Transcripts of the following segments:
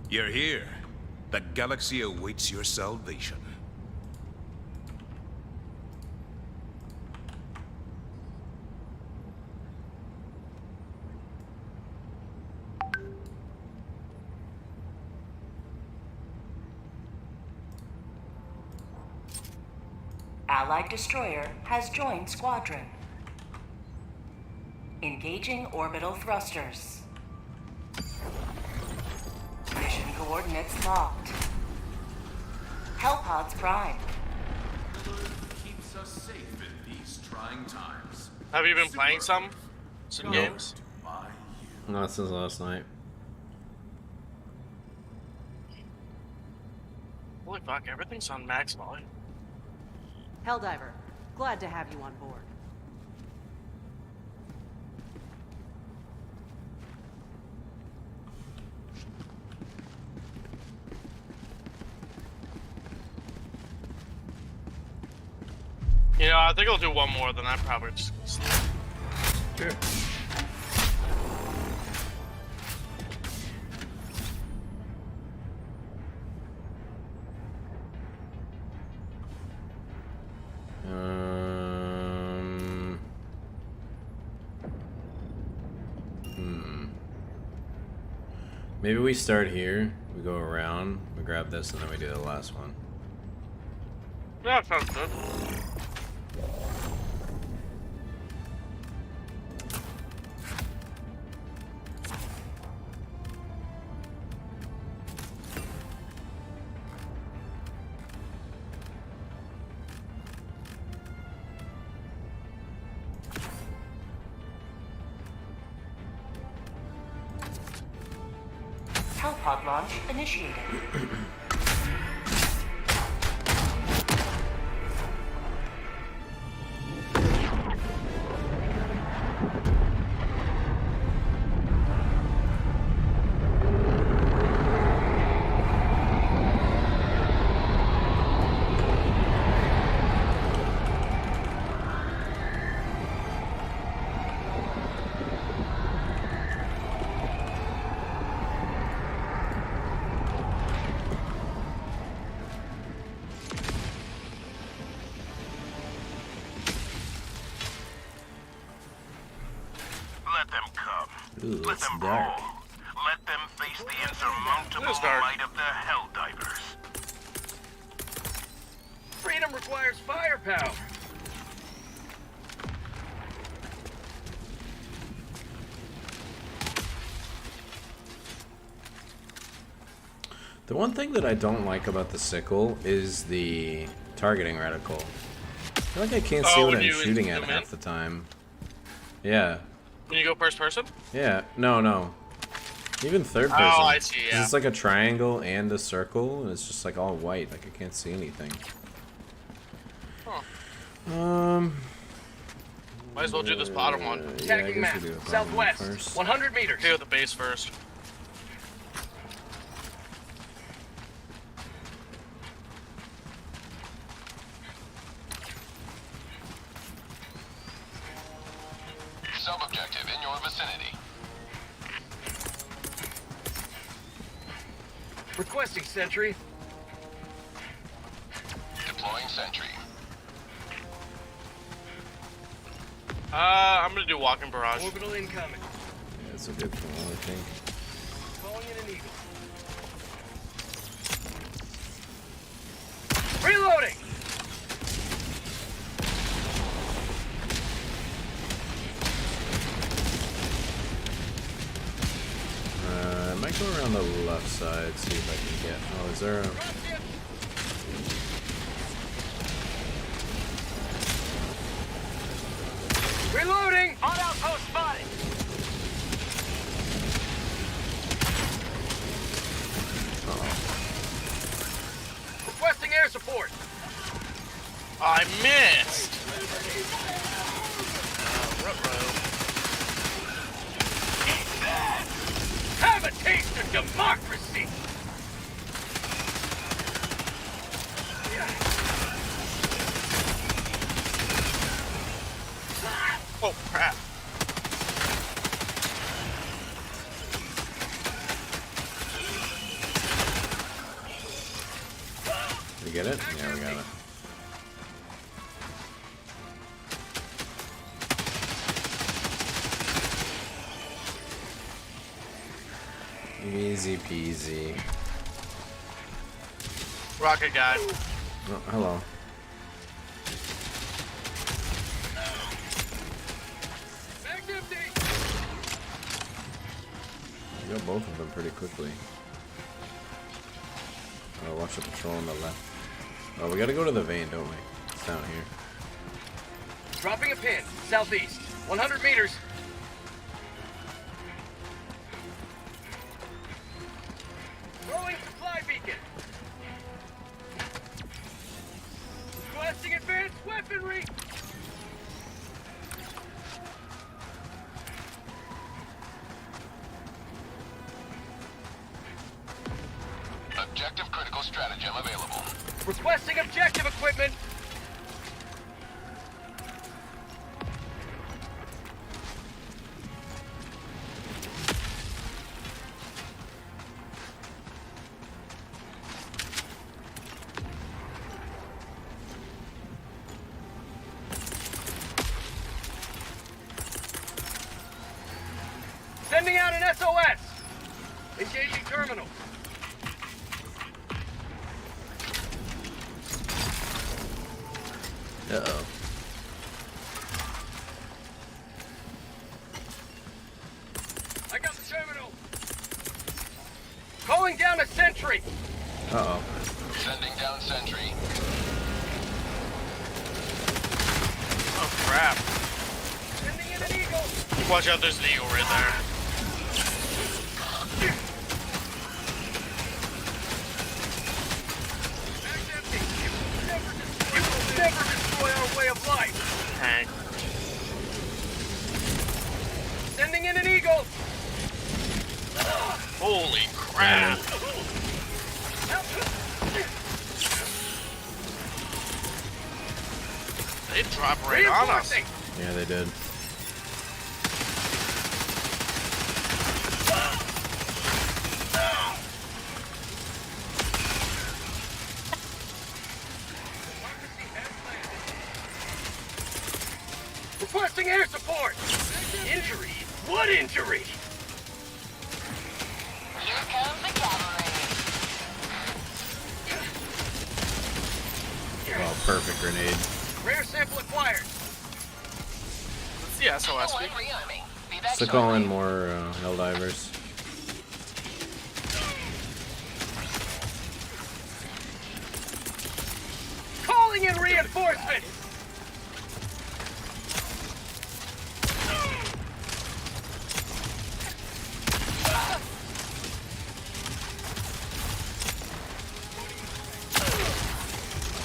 You're here. The galaxy awaits your salvation. Allied destroyer has joined squadron. Engaging orbital thrusters. Mission coordinates locked. Hellpods prime. Keeps us safe in these trying times. Have you been playing some games? Not since last night. Holy fuck, everything's on max volume. Helldiver, glad to have you on board. You know, I think I'll do one more, then I probably just sleep. Sure. Maybe we start here, we go around, we grab this, and then we do the last one. Yeah, that sounds good. Hellpod launch initiated. Ooh, Let it's them dark. roll. Let them face the insurmountable It is dark. might of the Helldivers. Freedom requires firepower. The one thing that I don't like about the sickle is the targeting reticle. I feel like I can't see what when I'm you shooting at zoom half in? the time. Yeah. When you go first person? Yeah. No. Even third person. Oh, I see, 'Cause yeah. it's like a triangle and a circle, and it's just like all white. Like I can't see anything. Huh. Might as well do this bottom one. Yeah, I Attacking guess map. we do the bottom Southwest. one first. 100 meters. Okay, with the base first. Sub-objective in your vicinity. Requesting sentry. Deploying sentry. I'm gonna do walking barrage. Orbital incoming. Yeah, it's a good call, I think. Calling in an eagle. Reloading! I might go around the left side, see if I can get. Oh, is there a. Reloading! On outpost spotted! Requesting air support. I missed! Have a taste of democracy! Oh, crap. We get it? Yeah, we got it. Easy peasy. Rocket guy. Oh, hello. Bag's empty. We got both of them pretty quickly. Oh, watch the patrol on the left. Oh, we gotta go to the vein, don't we? It's down here. Dropping a pin. Southeast. 100 meters. Throwing supply beacon. Requesting advanced weaponry. Objective critical stratagem available. Requesting objective equipment. Sending out an SOS. Engaging terminal. Uh-oh. I got the terminal. Calling down a sentry. Uh-oh. Sending down sentry. Oh crap. Sending in an eagle. Watch out, there's an eagle right there. Bag's empty. You will never destroy our way of life. Tank. Sending in an eagle. Holy crap. They dropped right on us. Reinforcing. Yeah, they did. Requesting air support. Injury? What injury? Here comes the cavalry. Oh, perfect grenade. Rare sample acquired. It's the SOS One speak. rearming. Be back So call in shortly. more Helldivers. Calling in reinforcements.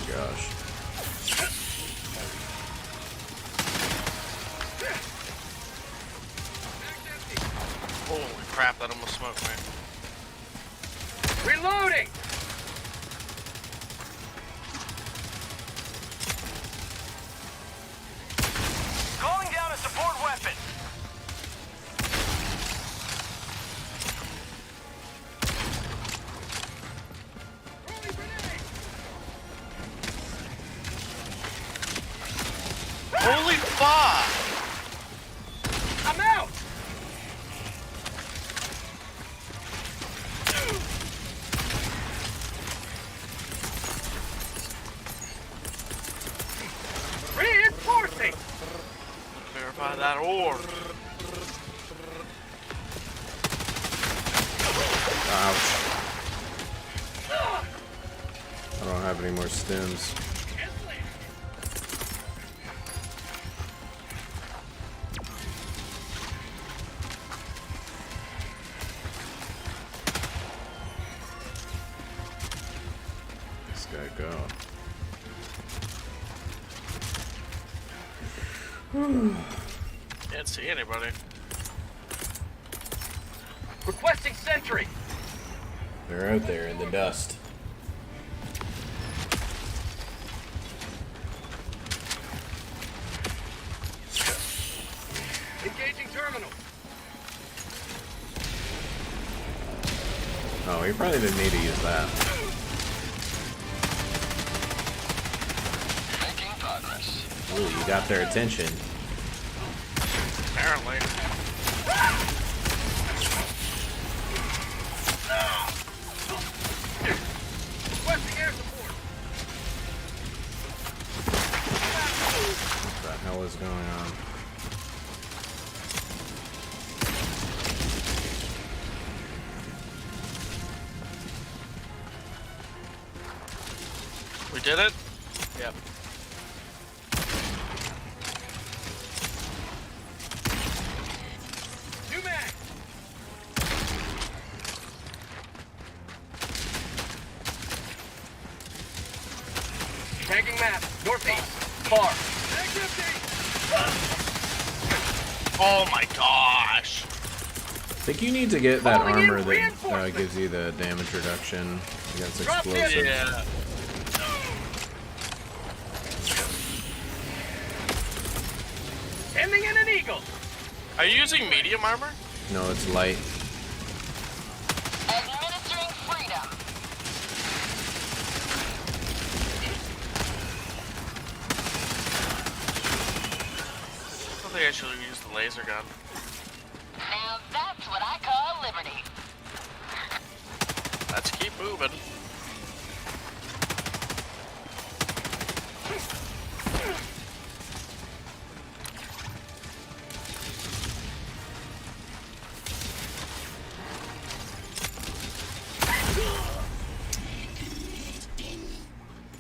Gosh. Holy crap, that almost smoked me. Reloading. Calling down a support weapon. Throwing grenade. Holy fuck! I'm out. Reinforcing. Verify that orb. Ouch. I don't have any more stims. This guy go. Can't see anybody. Requesting sentry. They're out there in the dust. Engaging terminal. Oh, he probably didn't need to use that. Ooh, you got their attention. Apparently. Requesting air support. What the hell is going on? We did it? Yep. New mag. Tagging map. Northeast. Far. Mag's empty. Oh my gosh. I think you need to get that Calling in armor that reinforcements. gives you the damage reduction against Drop the explosives. Yeah. Ending in an eagle. Are you using medium armor? No, it's light. Administering freedom. I think I should have used the laser gun. Now that's what I call liberty. Let's keep moving.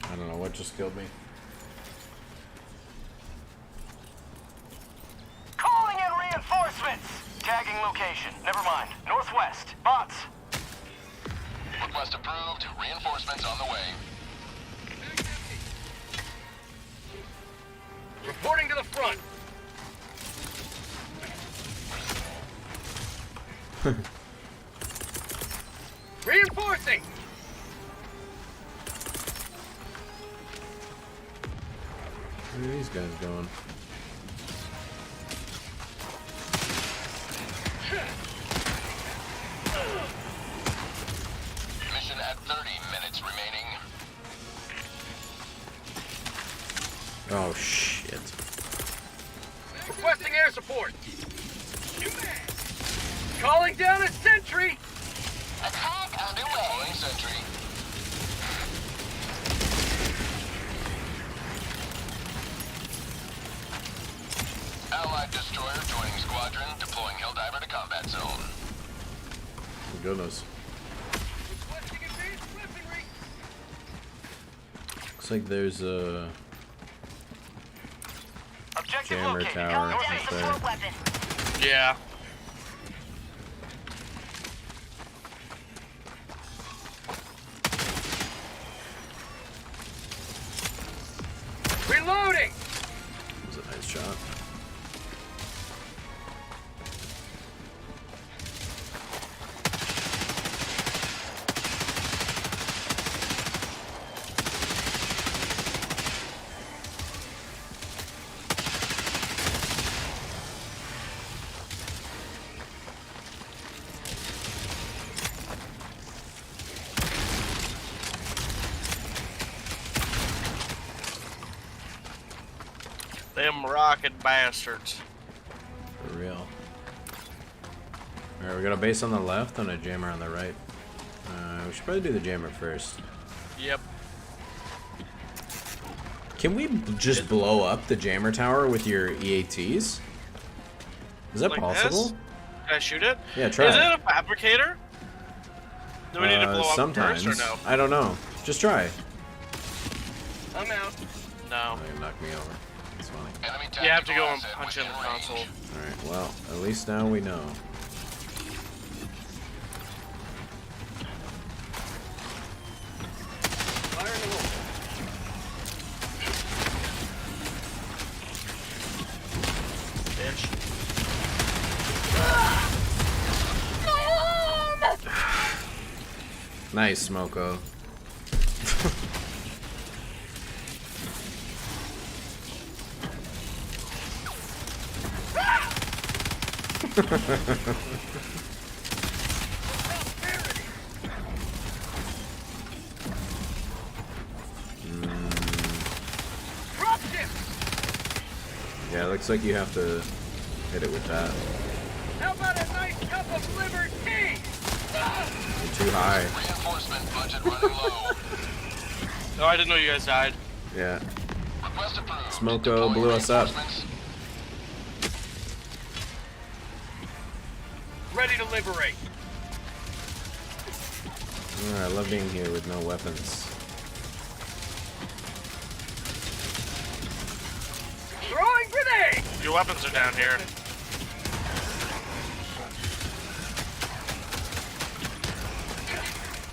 I don't know what just killed me. Calling in reinforcements. Tagging location. Never mind. Northwest. Bots. Request approved. Reinforcements on the way. Reporting to the front. Reinforcing. Where are these guys going? Mission at 30 minutes remaining. Oh shit. Requesting air support. Calling down a sentry. Attack underway. Deploying sentry. Allied destroyer joining squadron. Deploying Helldiver to combat zone. Goodness. Requesting advanced weaponry. Looks like there's a Objective jammer located. tower Northeast. right there. Yeah. Reloading. That was a nice shot. Them rocket bastards. For real. Alright, we got a base on the left and a jammer on the right. We should probably do the jammer first. Yep. Can we just blow up the jammer tower with your EATs? Is that Like possible? this? Can I shoot it? Yeah, try Is it. it a fabricator? Do we need to blow up sometimes. first or no? I don't know. Just try. I'm out. No. Oh, you knocked me over. That's funny. Enemy You have to tactical go and asset punch in the within range. console. Alright, well, at least now we know. Fire in the hole. Bitch. Nice, Smoko. Drop ship. looks like you have to hit it with that. How about a nice cup of liver tea? You're too high. Reinforcement budget running low. Oh, I didn't know you guys died. Yeah. Request approved. Smoko Deploying blew us up. reinforcements. Ready to liberate. Oh, I love being here with no weapons. Throwing grenade! Your weapons are down here.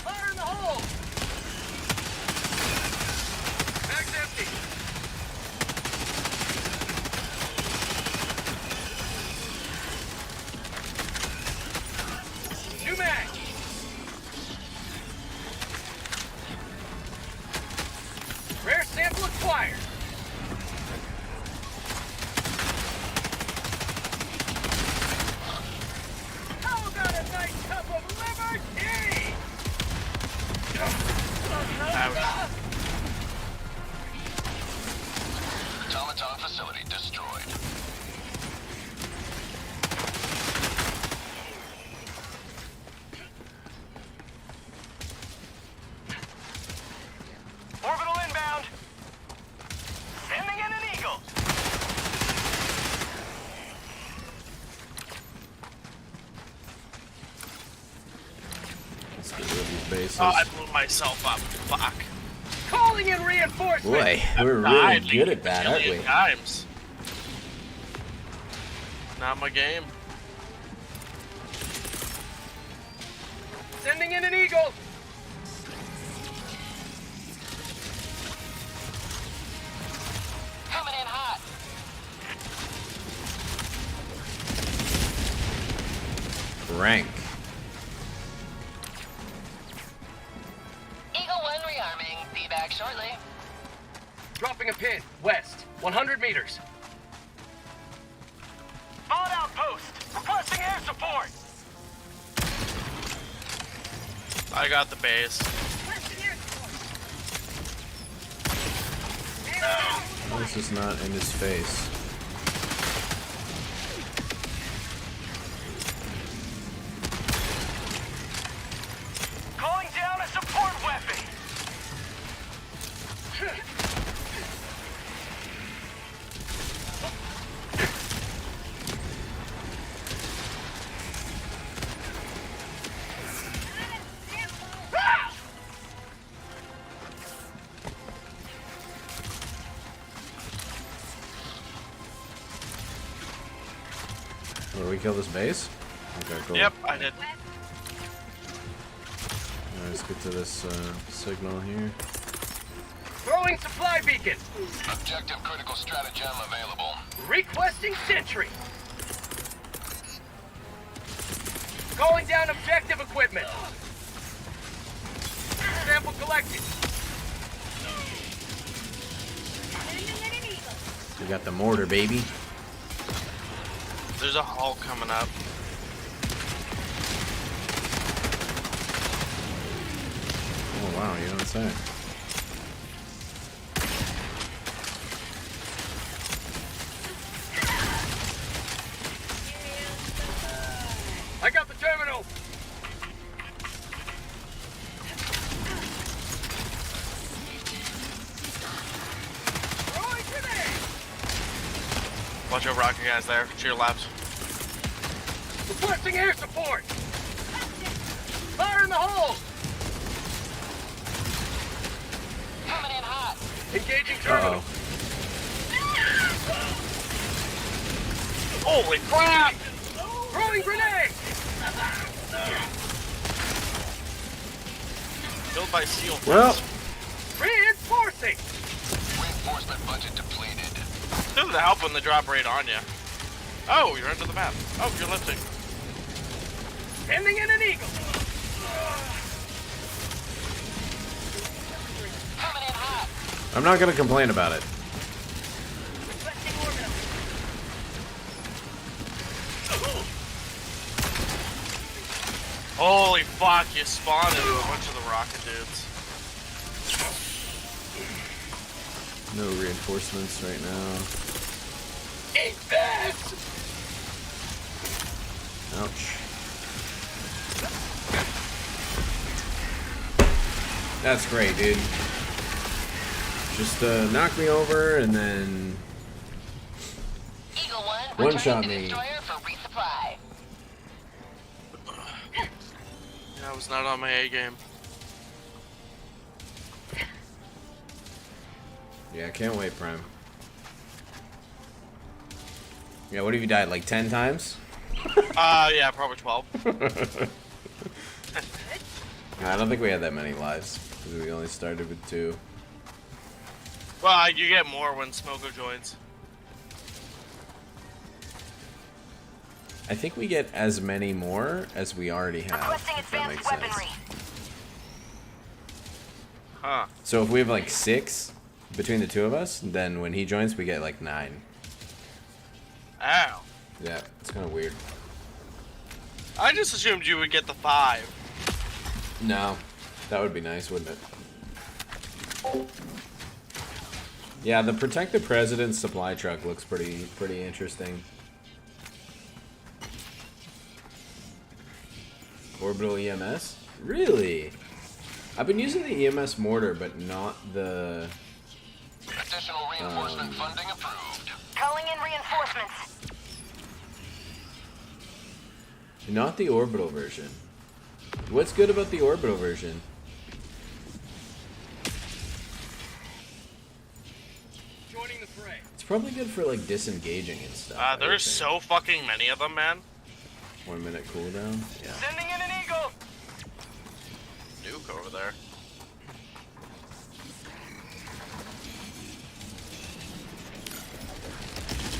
Fire in the hole! Mag's empty. New mag! Rare sample acquired. How about a nice cup of liver tea? Ouch. Automaton facility destroyed. Orbital inbound. Sending in an eagle. Let's get rid of these bases. Oh, I blew myself up. Fuck. Calling in reinforcements. Boy, we're Died really good like at that, aren't we? 1,000,000,000 times. Not my game. Sending in an eagle. Coming in hot. Rank. Eagle 1 rearming. Be back shortly. Dropping a pin. West. 100 meters. Spawn outpost. Requesting air support. I got the base. This is not in his face. Calling down a support weapon. Did we kill this base? Okay, cool. Yep, I did. Alright, let's get to this signal here. Throwing supply beacon. Objective critical stratagem available. Requesting sentry. Calling down objective equipment. Sample collected. We got the mortar, baby. There's a hull coming up. Oh wow, you don't say. I got the terminal. Throwing grenade. Watch out, rocket guys there. To your left. Requesting air support. Fire in the hole. Coming in hot. Engaging terminal. Uh-oh. Holy crap! Throwing grenade. Killed by seal. Well, Reinforcing. Reinforcement budget depleted. Doesn't help when they drop right on you. Oh, you're under the map. Oh, you're lifting. Sending in an eagle. Coming in hot. I'm not gonna complain about it. Requesting orbital. Holy fuck, you spawned into a bunch of the rocket dudes. No reinforcements right now. Eat this! Ouch. That's great, dude. Just knock me over and then Eagle 1, one-shot returning to me. destroyer for resupply. I was not on my A game. Yeah, I can't wait, Prime. Yeah, what have you died, like 10 times? Yeah, probably 12. I don't think we had that many lives, because we only started with 2. Well, you get more when Smoko joins. I think we get as many more as we already have, Requesting if that advanced makes sense. weaponry. Huh. So if we have like 6 between the 2 of us, then when he joins, we get like 9. Ow. Yeah, it's kind of weird. I just assumed you would get the 5. No, that would be nice, wouldn't it? Yeah, the Protect the President's supply truck looks pretty interesting. Orbital EMS? Really? I've been using the EMS mortar, but not the... Additional reinforcement funding approved. Calling in reinforcements. Not the orbital version. What's good about the orbital version? Joining the fray. It's probably good for like disengaging and stuff. I would There's think. so fucking many of them, man. 1 minute cooldown. Yeah. Sending in an eagle. Nuke over there.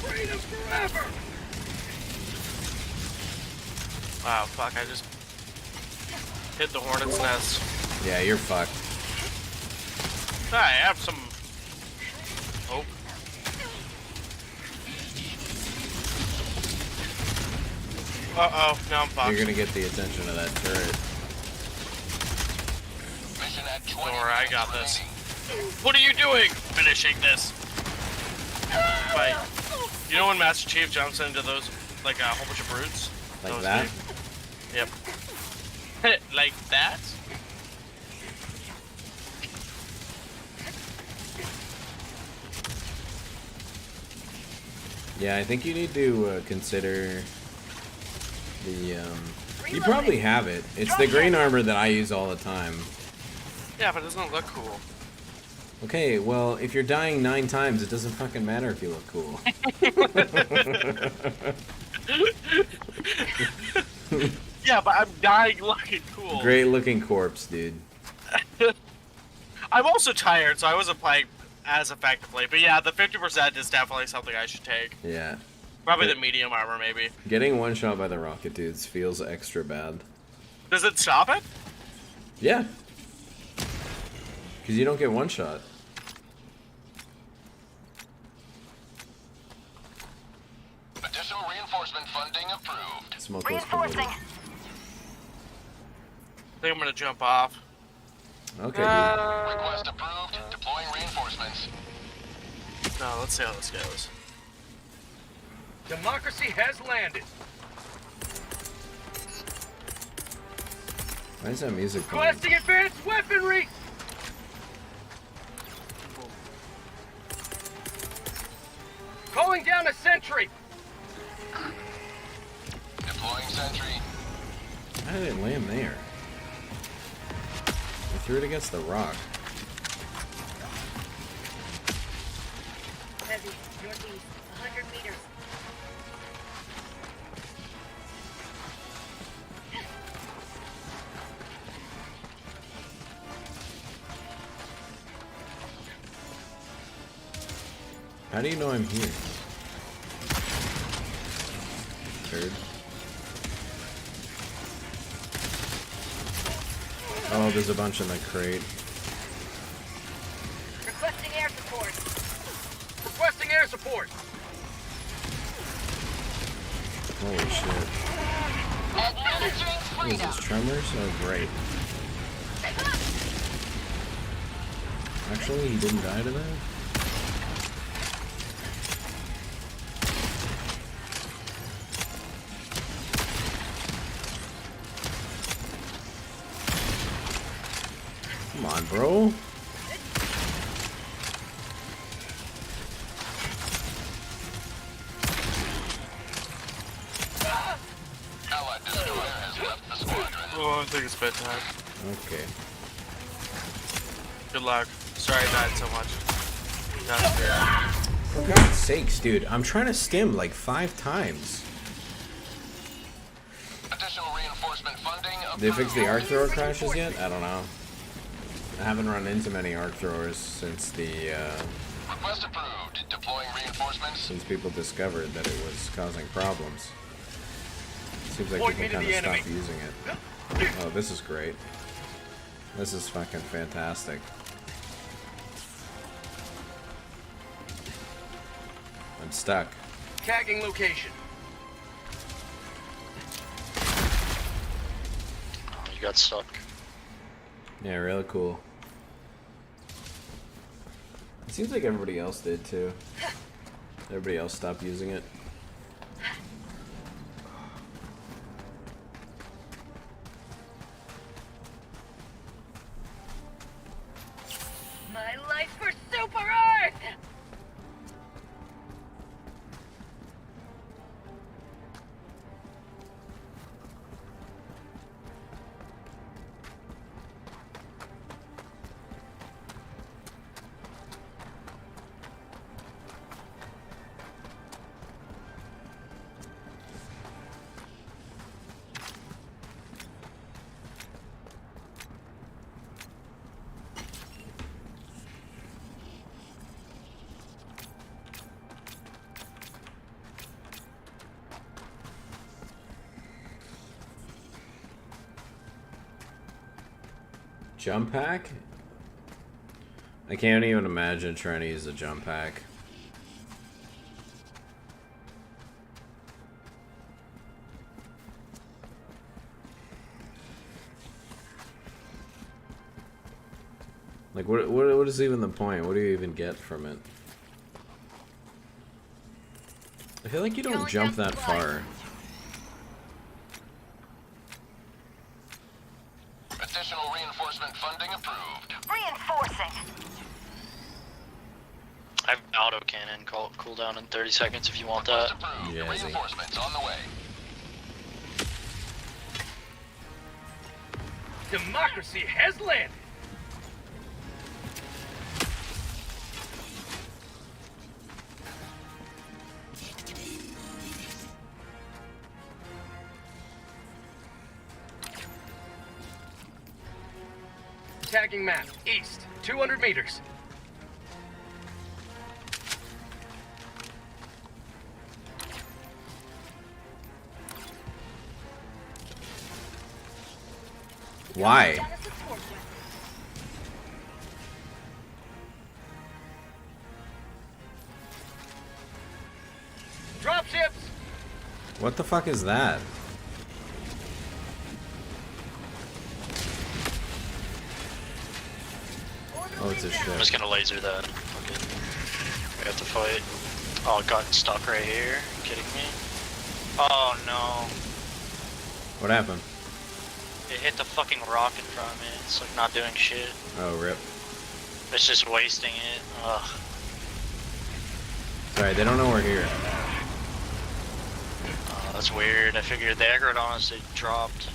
Freedom forever. Wow, fuck, I just hit the hornet's nest. Yeah, you're fucked. I have some hope. Uh-oh, now I'm fucked. You're gonna get the attention of that turret. Mission at 20 Don't worry, I got minutes this. remaining. What are you doing? Finishing this. Fight. You know when Master Chief jumps into those, like a whole bunch of brutes? Like Those that? big? Yep. Like that? Yeah, I think you need to consider the, you probably have it. It's the green armor that I use all the time. Yeah, but it doesn't look cool. Okay, well, if you're dying 9 times, it doesn't fucking matter if you look cool. Yeah, but I'm dying looking cool. Great looking corpse, dude. I'm also tired, so I wasn't playing as effectively. But yeah, the 50% is definitely something I should take. Yeah. Probably the medium armor, maybe. Getting one shot by the rocket dudes feels extra bad. Does it stop it? Yeah. Because you don't get one shot. Additional reinforcement funding approved. Smoke those Reinforcing. converters. I think I'm gonna jump off. Okay, Request approved. Deploying reinforcements. No, let's see how this goes. Democracy has landed. dude. Why is that music playing? Requesting advanced weaponry. Calling down a sentry. Deploying sentry. Why did it land there? I threw it against the rock. Heavy, northeast, 100 meters. How do you know I'm here? Turd. Oh, there's a bunch in the crate. Requesting air support. Requesting air support. Holy shit. Administering What is freedom. this, tremors? Oh, great. Actually, he didn't die to that? Come on, bro. Allied destroyer has left the squadron. Oh, I think it's bedtime. Okay. Good luck. Sorry I died so much. That's fair. For God's sakes, dude. I'm trying to stim like 5 times. Additional reinforcement funding approved. They fixed the arc thrower crashes yet? I don't know. I haven't run into many arc throwers since the Request approved. Deploying reinforcements. since people discovered that it was causing problems. Seems like people kind of stopped using it. Oh, this is great. This is fucking fantastic. I'm stuck. Tagging location. Oh, you got stuck. Yeah, really cool. It seems like everybody else did too. Everybody else stopped using it. My life for Super Earth! Jump pack? I can't even imagine trying to use a jump pack. Like, what is even the point? What do you even get from it? I feel like you don't jump that far. Additional reinforcement funding approved. Reinforcing. I have an auto cannon cooldown in 30 seconds if you want Request that. approved. Yeah, I see. Reinforcements on the way. Democracy has landed. Tagging map, east, 200 meters. Why? Dropships! What the fuck is that? Oh, it's a I'm ship. just gonna laser that. Okay. We have to fight. Oh, it got stuck right here. Are you kidding me? Oh no. What happened? It hit the fucking rock in front of me. It's like not doing shit. Oh, rip. It's just wasting it. Ugh. Sorry, they don't know we're here. Oh, that's weird. I figured they aggroed on us, they dropped.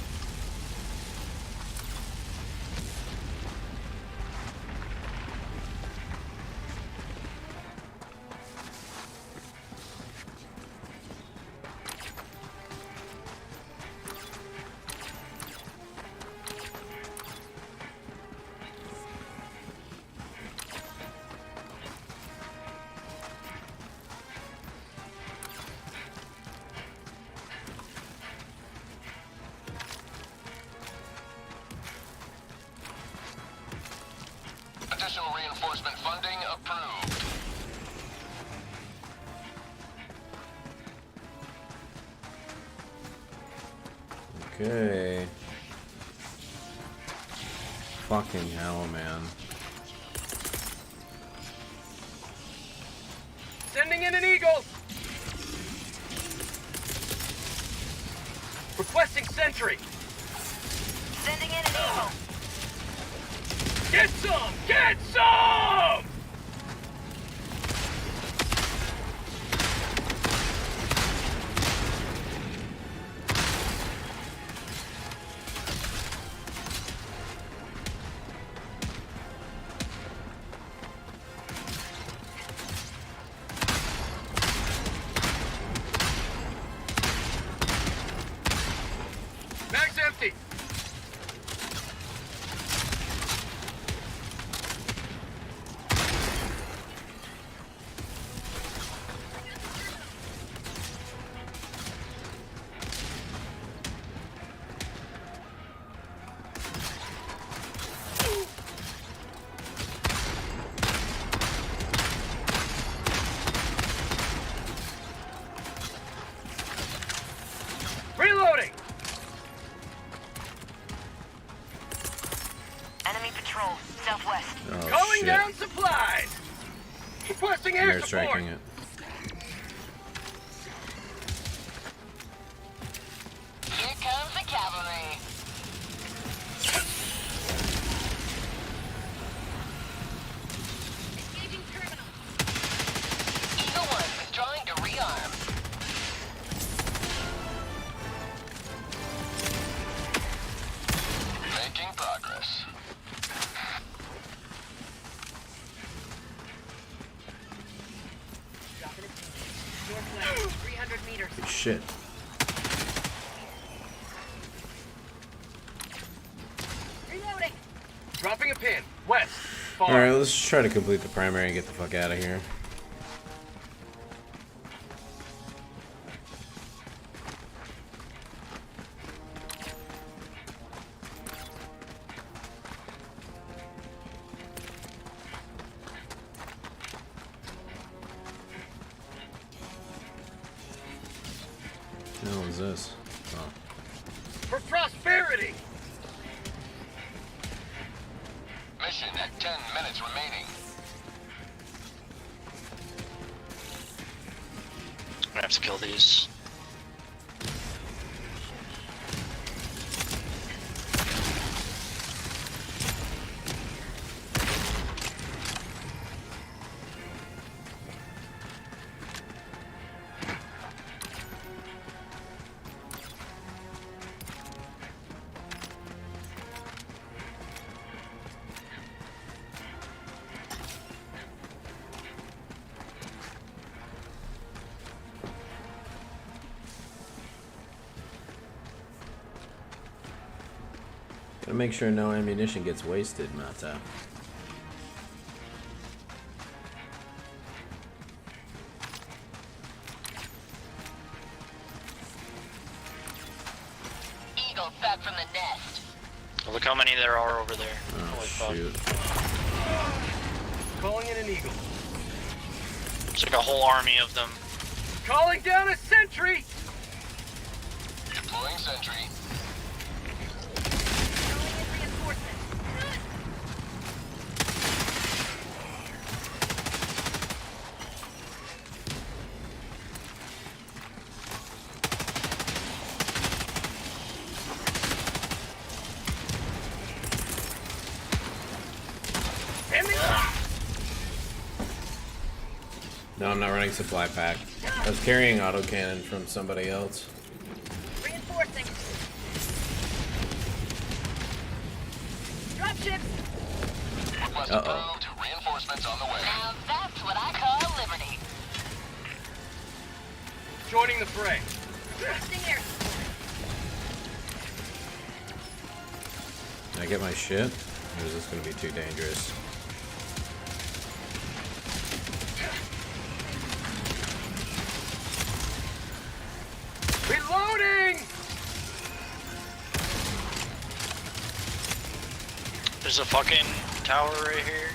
Additional reinforcement funding approved. Okay. Fucking hell, man. Sending in an eagle! Requesting sentry! Sending in an eagle. Get some! Get some! Mag's empty. Reloading. Enemy patrol, southwest. Oh Calling shit. down supplies. Requesting air Air support. striking it. Here comes the cavalry. Engaging terminal. Eagle 1 withdrawing to rearm. Making progress. Dropping a pin. Northwest, 300 meters. Good shit. Reloading. Dropping a pin. West. Far. Alright, let's just try to complete the primary and get the fuck out of here. What the hell is this? Oh. For prosperity. Mission at 10 minutes remaining. I'm gonna have to kill these. Gotta make sure no ammunition gets wasted, Mata. Eagle back from the nest. Look how many there are over there. Oh Holy fuck. shoot. Calling in an eagle. It's like a whole army of them. Calling down a sentry. Deploying sentry. Calling in reinforcements. Hit me up. No, I'm not running supply pack. I was carrying autocannon from somebody else. Reinforcing. Dropships. Request Uh-oh. approved. Reinforcements on the way. Now that's what I call liberty. Joining the fray. Requesting air support. Can I get my shit? Or is this gonna be too dangerous? Reloading. There's a fucking tower right here.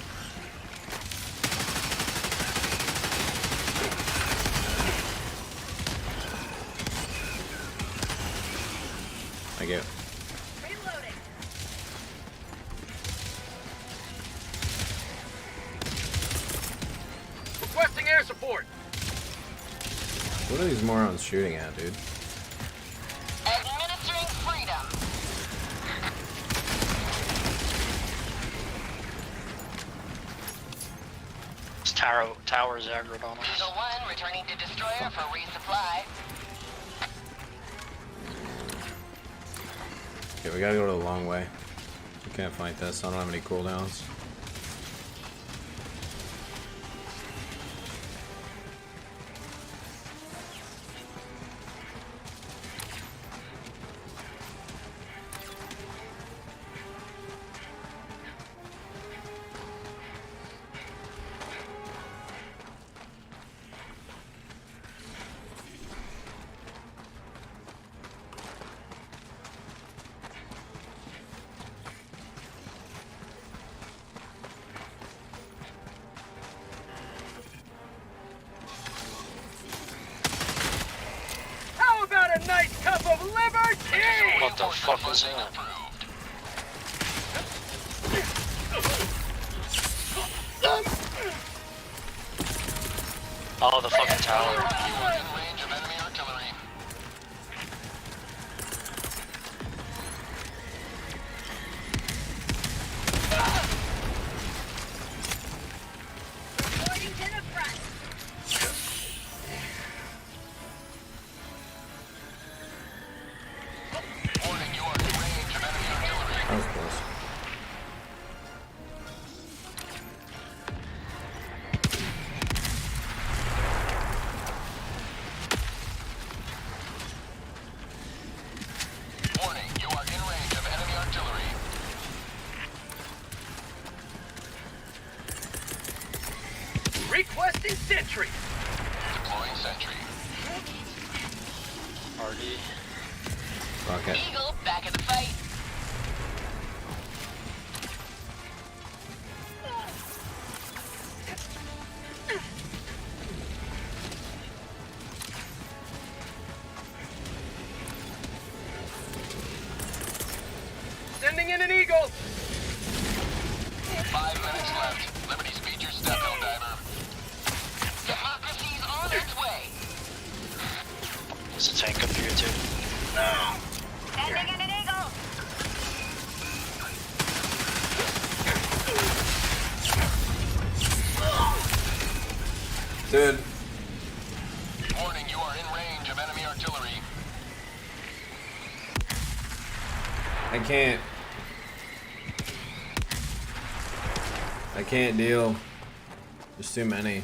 I get. Reloading. Requesting air support. What are these morons shooting at, dude? Administering freedom. Tower's aggroed on us. Eagle 1 returning to destroyer for resupply. Okay, we gotta go to the long way. We can't fight this. I don't have any cooldowns. How about a nice cup of liberty? What the fuck was that? Oh, the fucking tower. You are in range of enemy artillery. Reporting to the front. Warning, you are in range of enemy artillery. That was close. Warning, you are in range of enemy artillery. Requesting sentry. Deploying sentry. Hardy. Fuck it. Eagle back in the fight. Sending in an eagle. 5 minutes left. Liberty speed your step, Helldiver. Democracy's on its way. There's a tank up here too. Sending in an eagle. Dude. Warning, you are in range of enemy artillery. I can't deal. There's too many.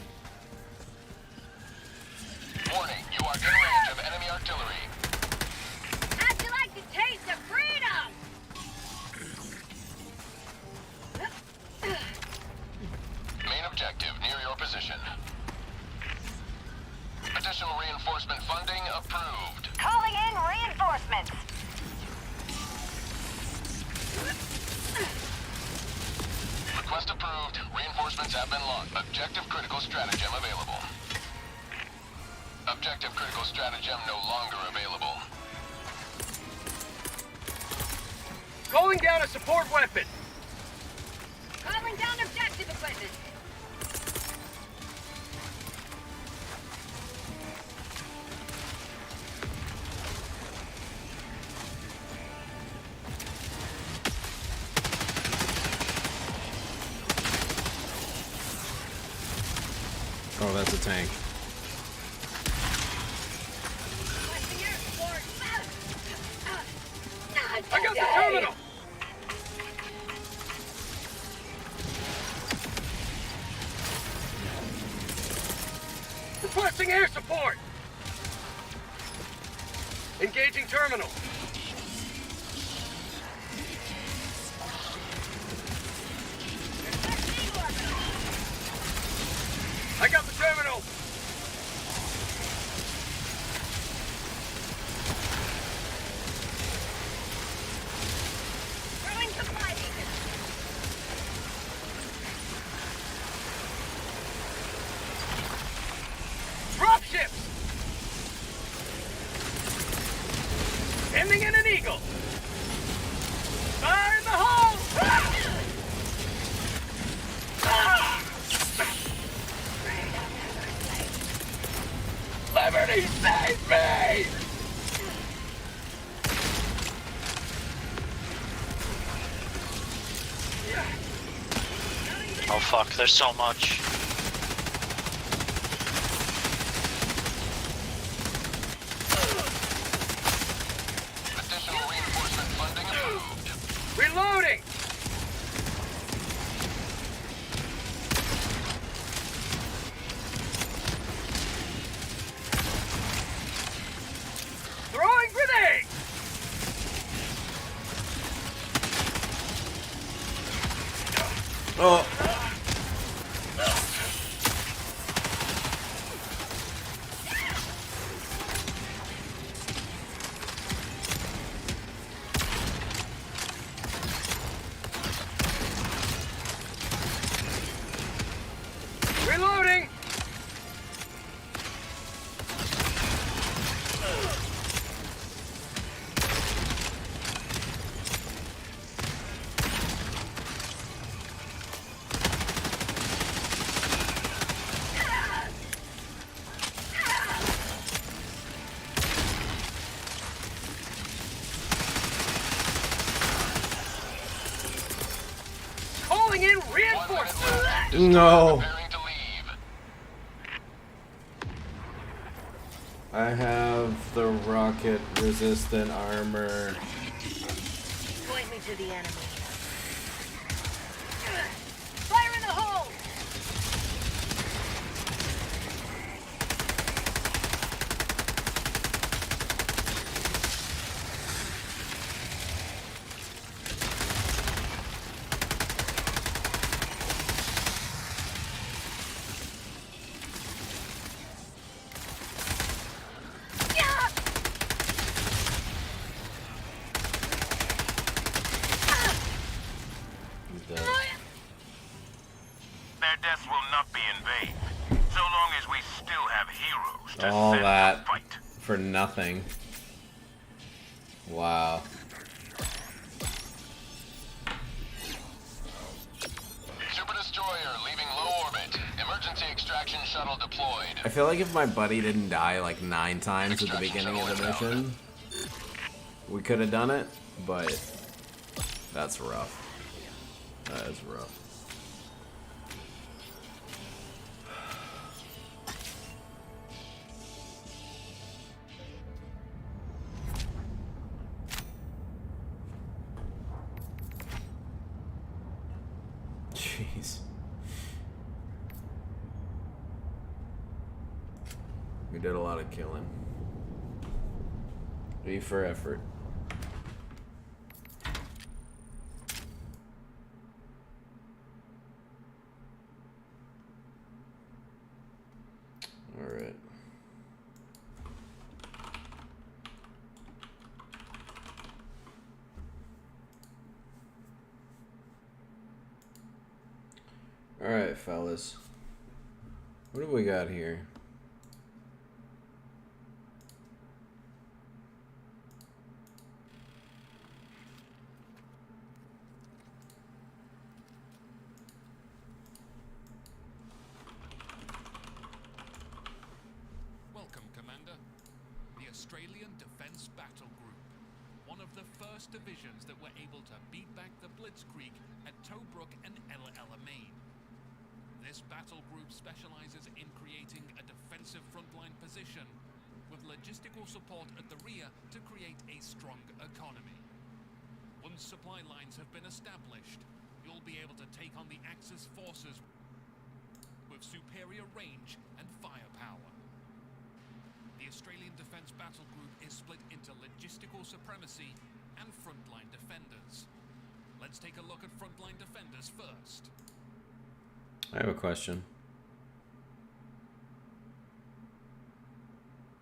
Warning, you are in range of enemy artillery. How'd you like to taste of freedom? Main objective near your position. Additional reinforcement funding approved. Calling in reinforcements. Request approved. Reinforcements have been launched. Objective critical stratagem available. Objective critical stratagem no longer available. Calling down a support weapon. Calling down objective equipment. Oh, that's a tank. Requesting air support. I got the terminal. Requesting air support. Engaging terminal. I got the terminal. Throwing supply beacon. Drop ships. Sending in an eagle. Fire in the hole. Liberty, save me! Oh fuck, there's so much. Oh. Reloading! Calling in reinforcements! No. Preparing to leave. I have the rocket resistant armor. Point me to the enemy. Fire in the hole! He's dead. Their deaths will not be in vain, so long as we still have heroes to All send that to fight. for nothing. Wow. Super Destroyer leaving low orbit. Emergency extraction shuttle deployed. I feel like if my buddy didn't die like 9 times at the beginning of the mission, we could have done it, but that's rough. That is rough. Jeez. We did a lot of killing. E for effort. Alright. Alright, fellas. What do we got here? Welcome, Commander. The Australian Defence Battle Group. One of the first divisions that were able to beat back the Blitzkrieg at Tobruk and El Alamein. This battle group specializes in creating a defensive frontline position with logistical support at the rear to create a strong economy. Once supply lines have been established, you'll be able to take on the Axis forces with superior range and firepower. The Australian Defence Battle Group is split into logistical supremacy and frontline defenders. Let's take a look at frontline defenders first. I have a question.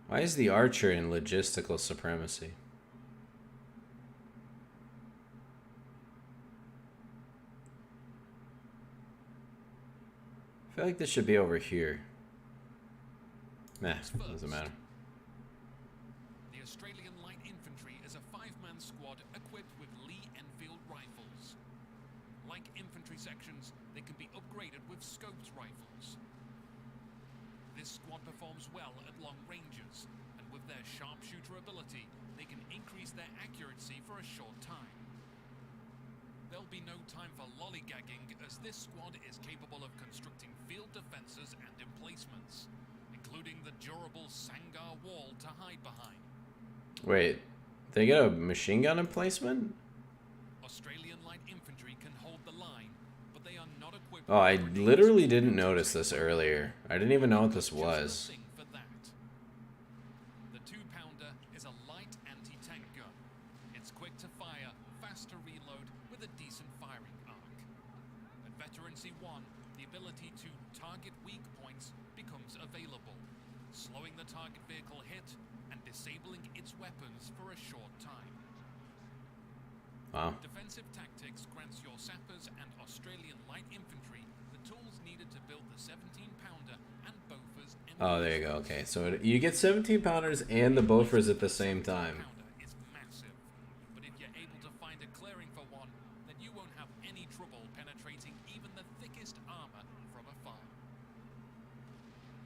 Why is the archer in logistical supremacy? I feel like this should be over here. Nah, doesn't matter. The Australian Light Infantry is a 5-man squad equipped with Lee Enfield rifles. Like infantry sections, they can be upgraded with scoped rifles. This squad performs well at long ranges, and with their sharpshooter ability, they can increase their accuracy for a short time. There'll be no time for lollygagging, as this squad is capable of constructing field defenses and emplacements, including the durable Sangar wall to hide behind. Wait, they get a machine gun emplacement? Australian Light Infantry can hold the line, but they are not equipped. Oh, I literally didn't notice this earlier. I didn't even know what this was. For that. The 2-pounder is a light anti-tank gun. It's quick to fire, fast to reload, with a decent firing arc. Veteran C1, the ability to target weak points becomes available, slowing the target vehicle hit and disabling its weapons for a short time. Wow. Defensive Tactics grants your sappers and Australian light infantry the tools needed to build the 17-pounder and Bofors. Oh, there you go. Okay, so you get 17 pounders and the Bofors at the same time. Pounder is massive, but if you're able to find a clearing for one, then you won't have any trouble penetrating even the thickest armor from afar.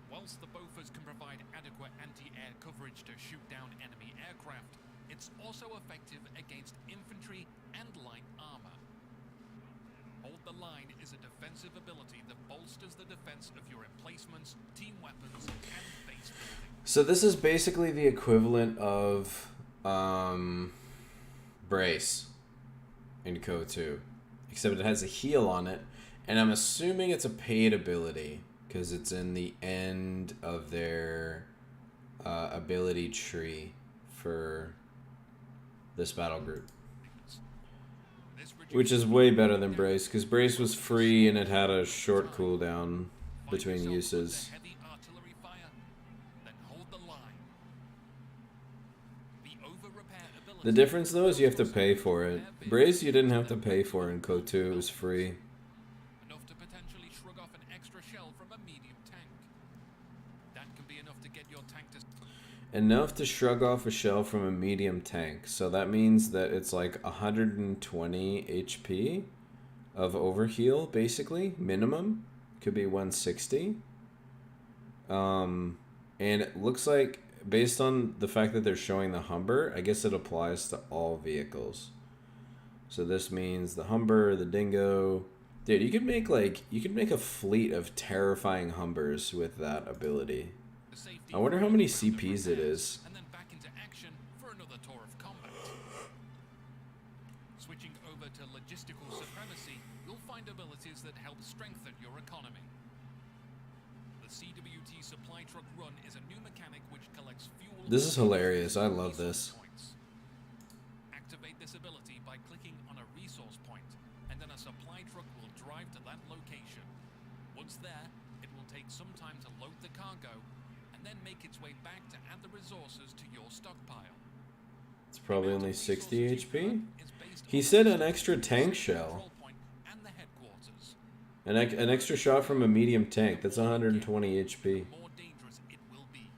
Whilst the Bofors can provide adequate anti-air coverage to shoot down enemy aircraft, it's also effective against infantry and light armor. Hold the Line is a defensive ability that bolsters the defense of your emplacements, team weapons, and base building. So this is basically the equivalent of Brace in COHPE3, except it has a heal on it, and I'm assuming it's a paid ability because it's in the end of their ability tree for this battle group, which is way better than Brace, because Brace was free and it had a short cooldown between uses. Heavy artillery fire, then hold the line. The over-repair ability. The difference though is you have to pay for it. Brace you didn't have to pay for in COHPE2, it was free. Enough to potentially shrug off an extra shell from a medium tank. That can be enough to get your tank to... Enough to shrug off a shell from a medium tank. So that means that it's like 120 HP of overheal, basically, minimum. Could be 160. And it looks like, based on the fact that they're showing the Humber, I guess it applies to all vehicles. So this means the Humber, the Dingo. Dude, you could make a fleet of terrifying Humbers with that ability. I wonder how many CPs it is. And then back into action for another tour of combat. Switching over to logistical supremacy, you'll find abilities that help strengthen your economy. The CWT supply truck run is a new mechanic which collects fuel. This is hilarious. I love this. Points. Activate this ability by clicking on a resource point, and then a supply truck will drive to that location. Once there, it will take some time to load the cargo, and then make its way back to add the resources to your stockpile. It's probably only 60 HP. He said an extra tank shell. And the headquarters. An extra shot from a medium tank. That's 120 HP. The more dangerous it will be.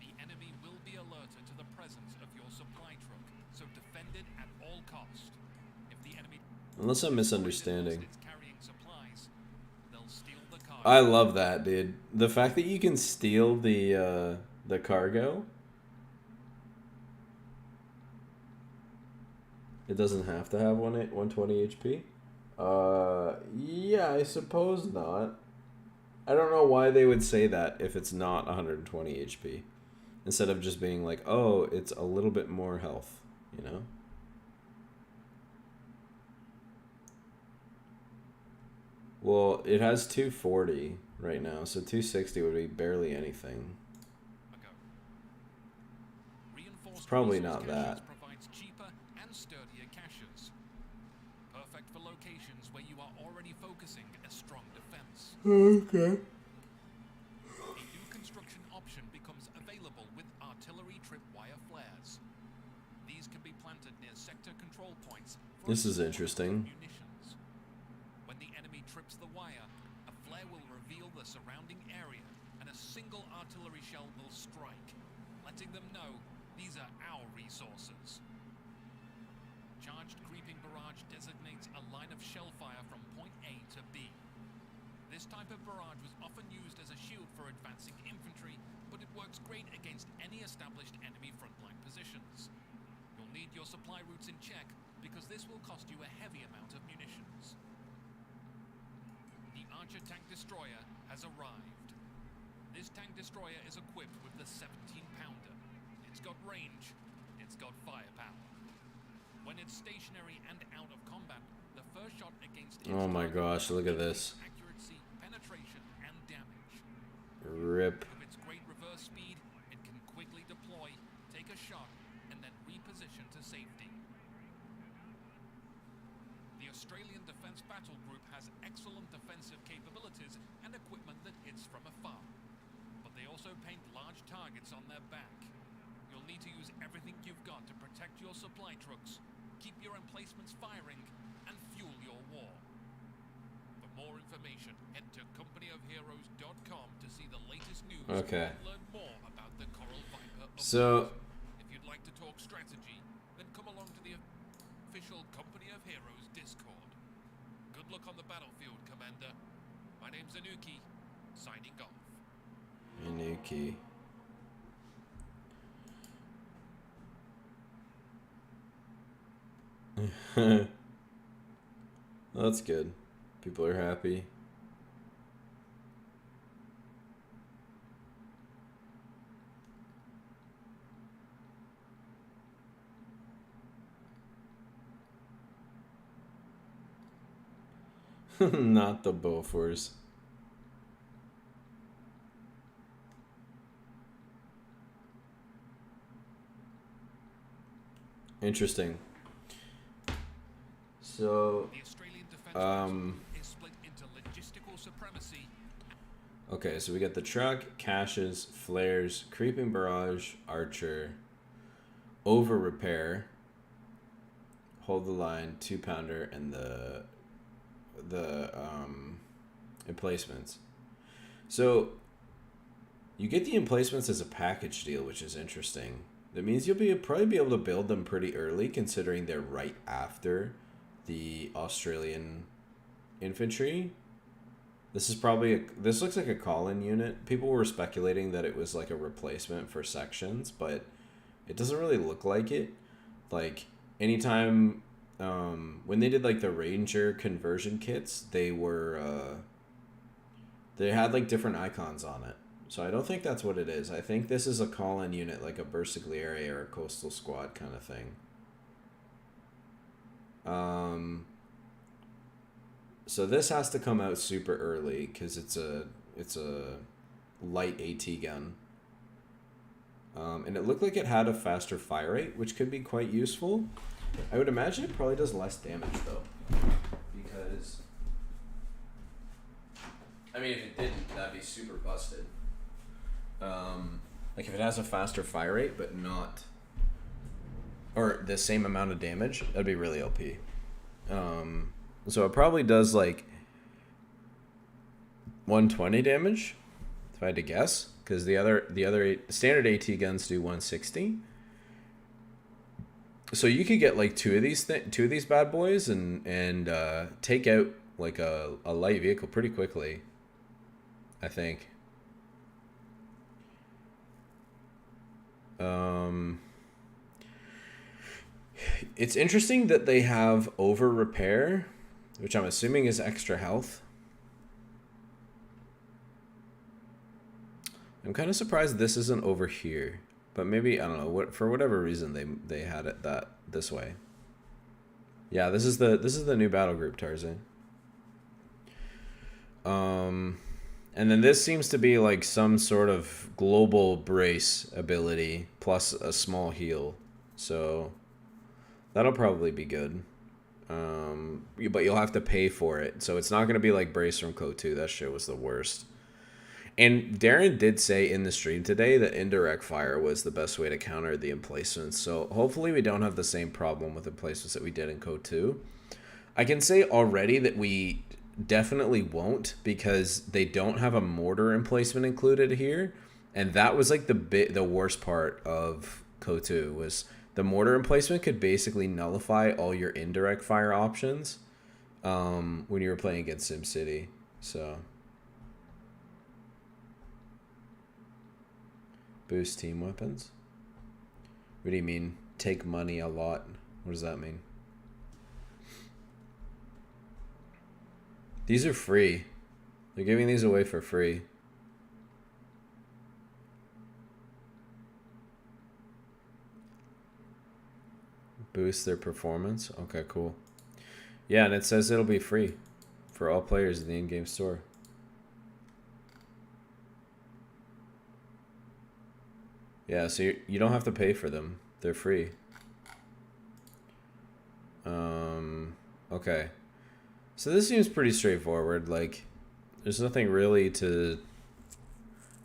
The enemy will be alerted to the presence of your supply truck, so defend it at all cost. If the enemy Unless I'm misunderstanding. is carrying supplies, they'll steal the cargo. I love that, dude. The fact that you can steal the cargo. It doesn't have to have 120 HP. Yeah, I suppose not. I don't know why they would say that if it's not 120 HP. Instead of just being like, oh, it's a little bit more health, you know? Well, it has 240 right now, so 260 would be barely anything. It's probably not that. Provides cheaper and sturdier caches. Perfect for locations where you are already focusing a strong defense. Okay. A new construction option becomes available with artillery tripwire flares. These can be planted near sector control points. This is interesting. Munitions. When the enemy trips the wire, a flare will reveal the surrounding area, and a single artillery shell will strike, letting them know these are our resources. Charged creeping barrage designates a line of shell fire from point A to B. This type of barrage was often used as a shield for advancing infantry, but it works great against any established enemy frontline positions. You'll need your supply routes in check, because this will cost you a heavy amount of munitions. The Archer Tank Destroyer has arrived. This tank destroyer is equipped with the 17-pounder. It's got range, it's got firepower. When it's stationary and out of combat, the first shot against its Oh my gosh, look at this. accuracy, penetration, and damage. Rip. With its great reverse speed, it can quickly deploy, take a shot, and then reposition to safety. The The Australian Defence Battle Group has excellent defensive capabilities and equipment that hits from afar. But they also paint large targets on their back. You'll need to use everything you've got to protect your supply trucks, keep your emplacements firing, and fuel your war. For more information, head to companyofheroes.com to see the latest news Okay. and learn more about the Coral Viper. So, If you'd like to talk strategy, then come along to the official Company of Heroes Discord. Good luck on the battlefield, Commander. My name's Anuki, signing off. Inuki. That's good. People are happy. Not the Bofors. Interesting. So, The Australian Defence Force is split into logistical supremacy. okay, so we got the truck, caches, flares, creeping barrage, archer, over repair, hold the line, 2-pounder, and the emplacements. So you get the emplacements as a package deal, which is interesting. That means you'll probably be able to build them pretty early, considering they're right after the Australian infantry. This is probably this looks like a call-in unit. People were speculating that it was like a replacement for sections, but it doesn't really look like it. Like anytime when they did like the Ranger conversion kits, they had like different icons on it. So I don't think that's what it is. I think this is a call-in unit, like a Bersagliere or a Coastal Squad kind of thing. So this has to come out super early because it's a light AT gun. And it looked like it had a faster fire rate, which could be quite useful. I would imagine it probably does less damage though, because I mean, if it didn't, that'd be super busted. Like if it has a faster fire rate but not, or the same amount of damage, that'd be really OP. So it probably does like 120 damage, if I had to guess, because the other standard AT guns do 160. So you could get like two of these bad boys and take out like a light vehicle pretty quickly, I think. It's interesting that they have over repair, which I'm assuming is extra health. I'm kind of surprised this isn't over here, but maybe, I don't know, for whatever reason they had it this way. Yeah, this is the new battle group, Tarzan. And then this seems to be like some sort of global brace ability plus a small heal. So that'll probably be good. But you'll have to pay for it. So it's not going to be like brace from COHPE3. That shit was the worst. And Darren did say in the stream today that indirect fire was the best way to counter the emplacements. So hopefully we don't have the same problem with emplacements that we did in COHPE2. I can say already that we definitely won't, because they don't have a mortar emplacement included here, and that was like the worst part of COHPE2 was the mortar emplacement could basically nullify all your indirect fire options when you were playing against SimCity. So boost team weapons. What do you mean? Take money a lot. What does that mean? These are free. They're giving these away for free. Boost their performance. Okay, cool. Yeah, and it says it'll be free for all players in the in-game store. Yeah, so you don't have to pay for them. They're free. Okay. So this seems pretty straightforward. Like, there's nothing really to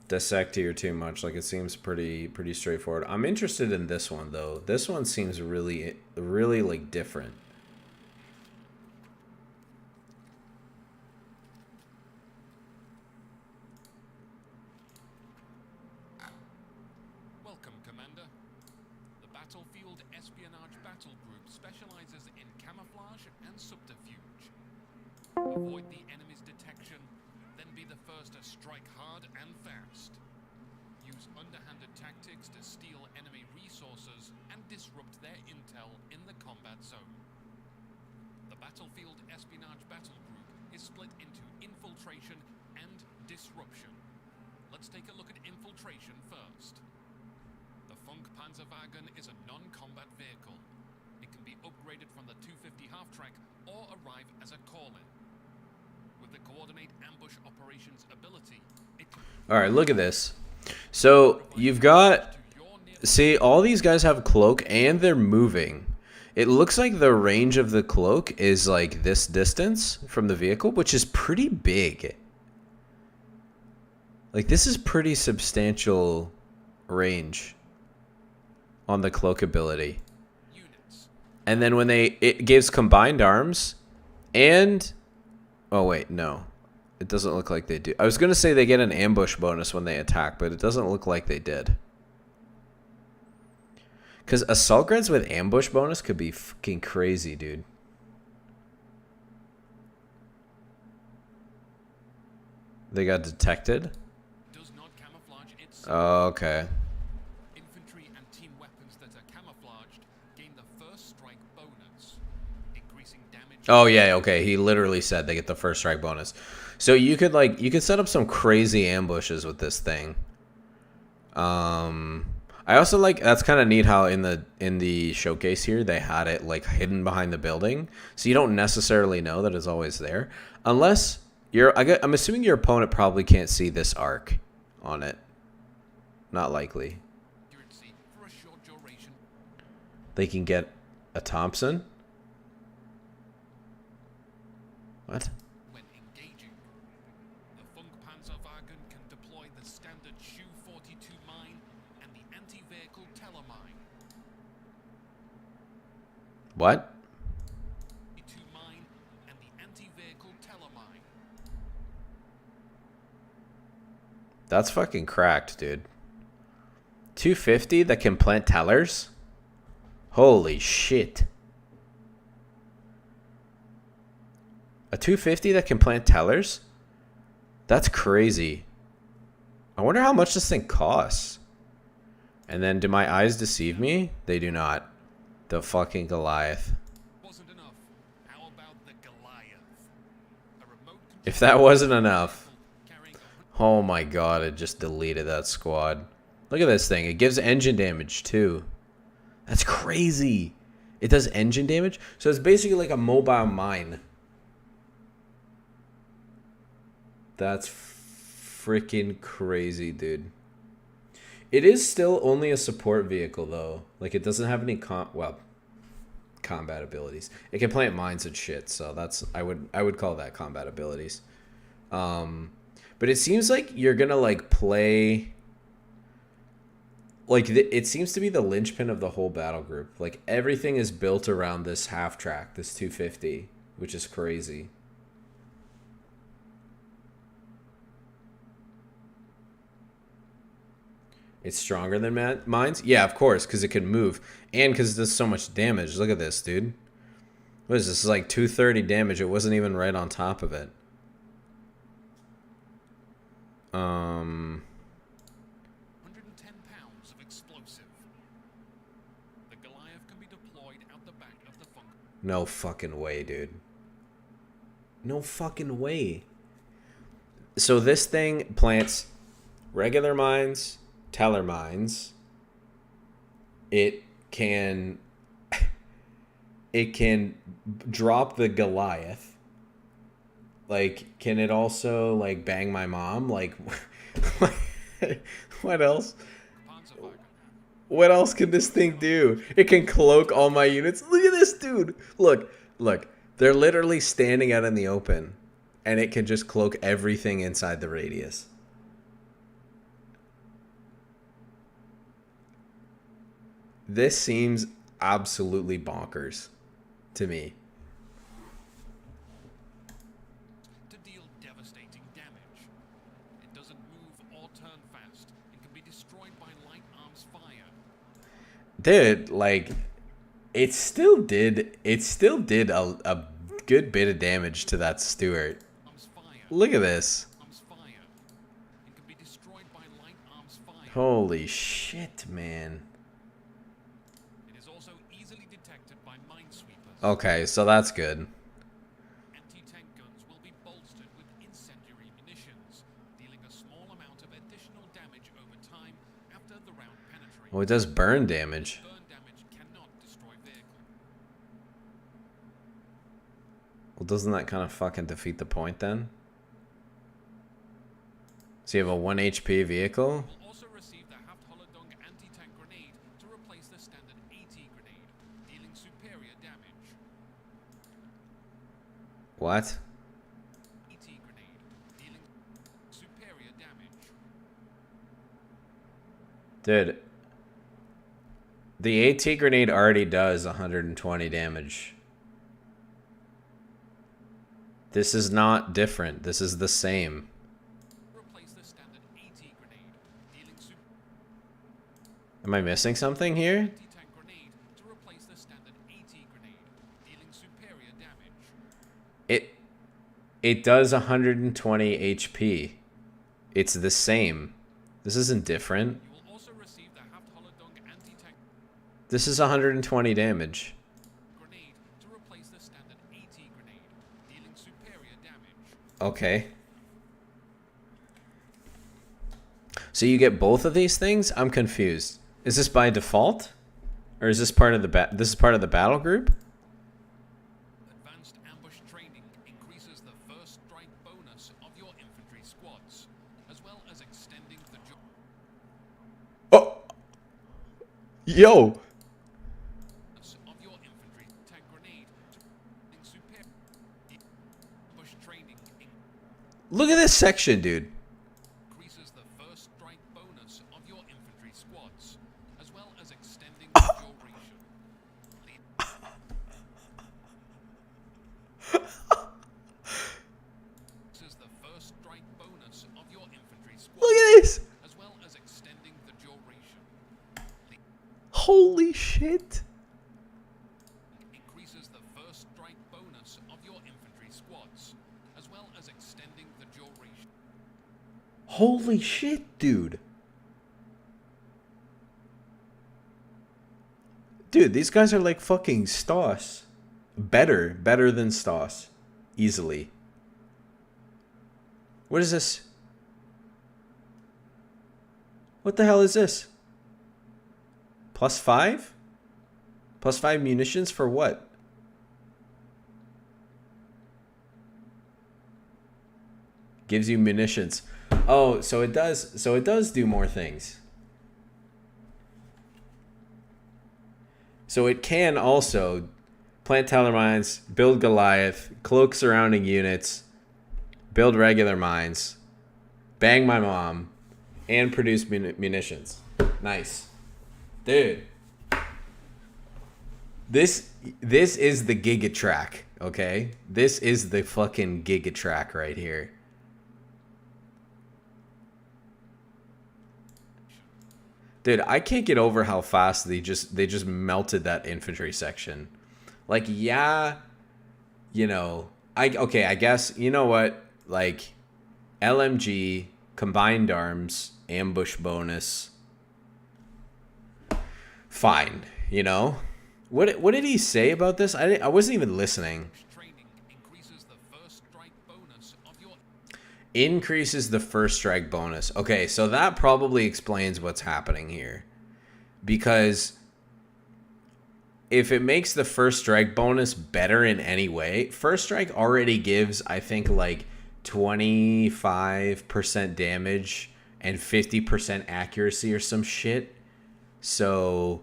dissect here too much. Like, it seems pretty straightforward. I'm interested in this one though. This one seems really like different. Welcome, Commander. The Battlefield Espionage Battle Group specializes in camouflage and subterfuge. Avoid the enemy's detection, then be the first to strike hard and fast. Use underhanded tactics to steal enemy resources and disrupt their intel in the combat zone. The Battlefield Espionage Battle Group is split into infiltration and disruption. Let's take a look at infiltration first. The Funk Panzerwagen is a non-combat vehicle. It can be upgraded from the 250 half-track or arrive as a call-in. With the Coordinate Ambush Operations ability, it can... Alright, look at this. So, you've got... See, all these guys have cloak and they're moving. It looks like the range of the cloak is like this distance from the vehicle, which is pretty big. Like, this is pretty substantial range on the cloak ability. And then when it gives combined arms and... Oh, wait, no. It doesn't look like they do. I was going to say they get an ambush bonus when they attack, but it doesn't look like they did. Because assault grades with ambush bonus could be fucking crazy, dude. They got detected? Does not camouflage itself. Oh, okay. Infantry and team weapons that are camouflaged gain the first strike bonus, increasing damage. Oh yeah, okay. He literally said they get the first strike bonus. So you could set up some crazy ambushes with this thing. I also like, that's kind of neat how in the showcase here they had it like hidden behind the building, so you don't necessarily know that it's always there, unless I'm assuming your opponent probably can't see this arc on it. Not likely. For a short duration. They can get a Thompson. What? When engaging, the Funk Panzerwagen can deploy the standard Shu-42 mine and the anti-vehicle telemine. What? 42 mine and the anti-vehicle telemine. That's fucking cracked, dude. 250 that can plant tellers? Holy shit. A 250 that can plant tellers? That's crazy. I wonder how much this thing costs. And then, do my eyes deceive me? They do not. The fucking Goliath. Wasn't enough. How about the Goliath? A remote If that wasn't enough. Oh my god, it just deleted that squad. Look at this thing. It gives engine damage too. That's crazy. It does engine damage? So it's basically like a mobile mine. That's freaking crazy, dude. It is still only a support vehicle though. Like, it doesn't have any combat abilities. It can plant mines and shit, so that's I would call that combat abilities. But it seems like you're gonna like play like it seems to be the linchpin of the whole battle group. Like, everything is built around this half track, this 250, which is crazy. It's stronger than mines? Yeah, of course, because it can move. And because it does so much damage. Look at this, dude. What is this? This is like 230 damage. It wasn't even right on top of it. 110 pounds of explosive. The Goliath can be deployed out the back of the Funk. No fucking way, dude. No fucking way. So this thing plants regular mines, teller mines. It can drop the Goliath. Like, can it also like bang my mom? Like, what else? What else can this thing do? It can cloak all my units. Look at this, dude. Look. They're literally standing out in the open, and it can just cloak everything inside the radius. This seems absolutely bonkers to me. To deal devastating damage. It doesn't move or turn fast and can be destroyed by light arms fire. Dude, like, it still did a good bit of damage to that Stewart. Look at this. It can be destroyed by light arms fire. Holy shit, man. It is also easily detected by minesweepers. Okay, so that's good. Anti-tank guns will be bolstered with incendiary munitions, dealing a small amount of additional damage over time after the round penetrates. Well, it does burn damage. Burn damage cannot destroy vehicles. Well, doesn't that kind of fucking defeat the point then? So you have a 1 HP vehicle? Will also receive the Haft-Holodung anti-tank grenade to replace the standard AT grenade, dealing superior damage. What? AT grenade, dealing superior damage. Dude. The AT grenade already does 120 damage. This is not different. This is the same. Replace the standard AT grenade, dealing Am I missing something here? anti-tank grenade to replace the standard AT grenade, dealing superior damage. It does 120 HP. It's the same. This isn't different. You will also receive the Haft-Holodung anti-tank This is 120 damage. grenade to replace the standard AT grenade, dealing superior damage. Okay. So you get both of these things? I'm confused. Is this by default? Or is this part of the this is part of the battle group? Advanced ambush training increases the first strike bonus of your infantry squads, as well as extending the Oh. Yo. of your infantry tank grenade to superior ambush training Look at this section, dude. increases the first strike bonus of your infantry squads, as well as extending the duration. This is the first strike bonus of your infantry squads, Look at this. as well as extending the duration. Holy shit. Increases the first strike bonus of your infantry squads, as well as extending the duration. Holy shit, dude. Dude, these guys are like fucking Stoss. Better than Stoss. Easily. What is this? What the hell is this? +5? +5 munitions for what? Gives you munitions. Oh, so it does do more things. So it can also plant Teller mines, build Goliath, cloak surrounding units, build regular mines, bang my mom, and produce munitions. Nice. Dude. This is the Giga Track, okay? This is the fucking Giga Track right here. Dude, I can't get over how fast they just melted that infantry section. Like, yeah, you know, I guess, you know what? Like, LMG, combined arms, ambush bonus. Fine, you know? What did he say about this? I wasn't even listening. Training increases the first strike bonus of your Increases the first strike bonus. Okay, so that probably explains what's happening here. Because if it makes the first strike bonus better in any way, first strike already gives, I think, like 25% damage and 50% accuracy or some shit. So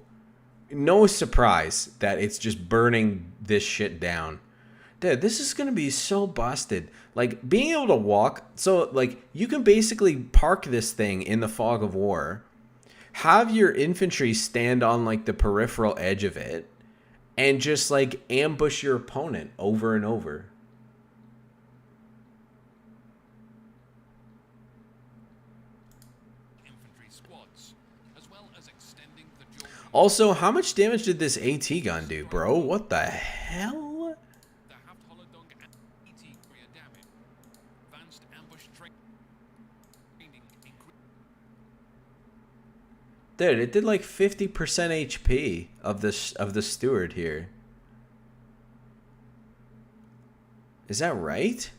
no surprise that it's just burning this shit down. Dude, this is gonna be so busted. Like, being able to walk, so, like, you can basically park this thing in the fog of war, have your infantry stand on, like, the peripheral edge of it, and just, like, ambush your opponent over and over. Infantry squads, as well as extending the dual Also, how much damage did this AT gun do, bro? What the hell? the Haft-Holodung and ET Korea damage. Advanced ambush training Dude, it did like 50% HP of the Steward here. Is that right?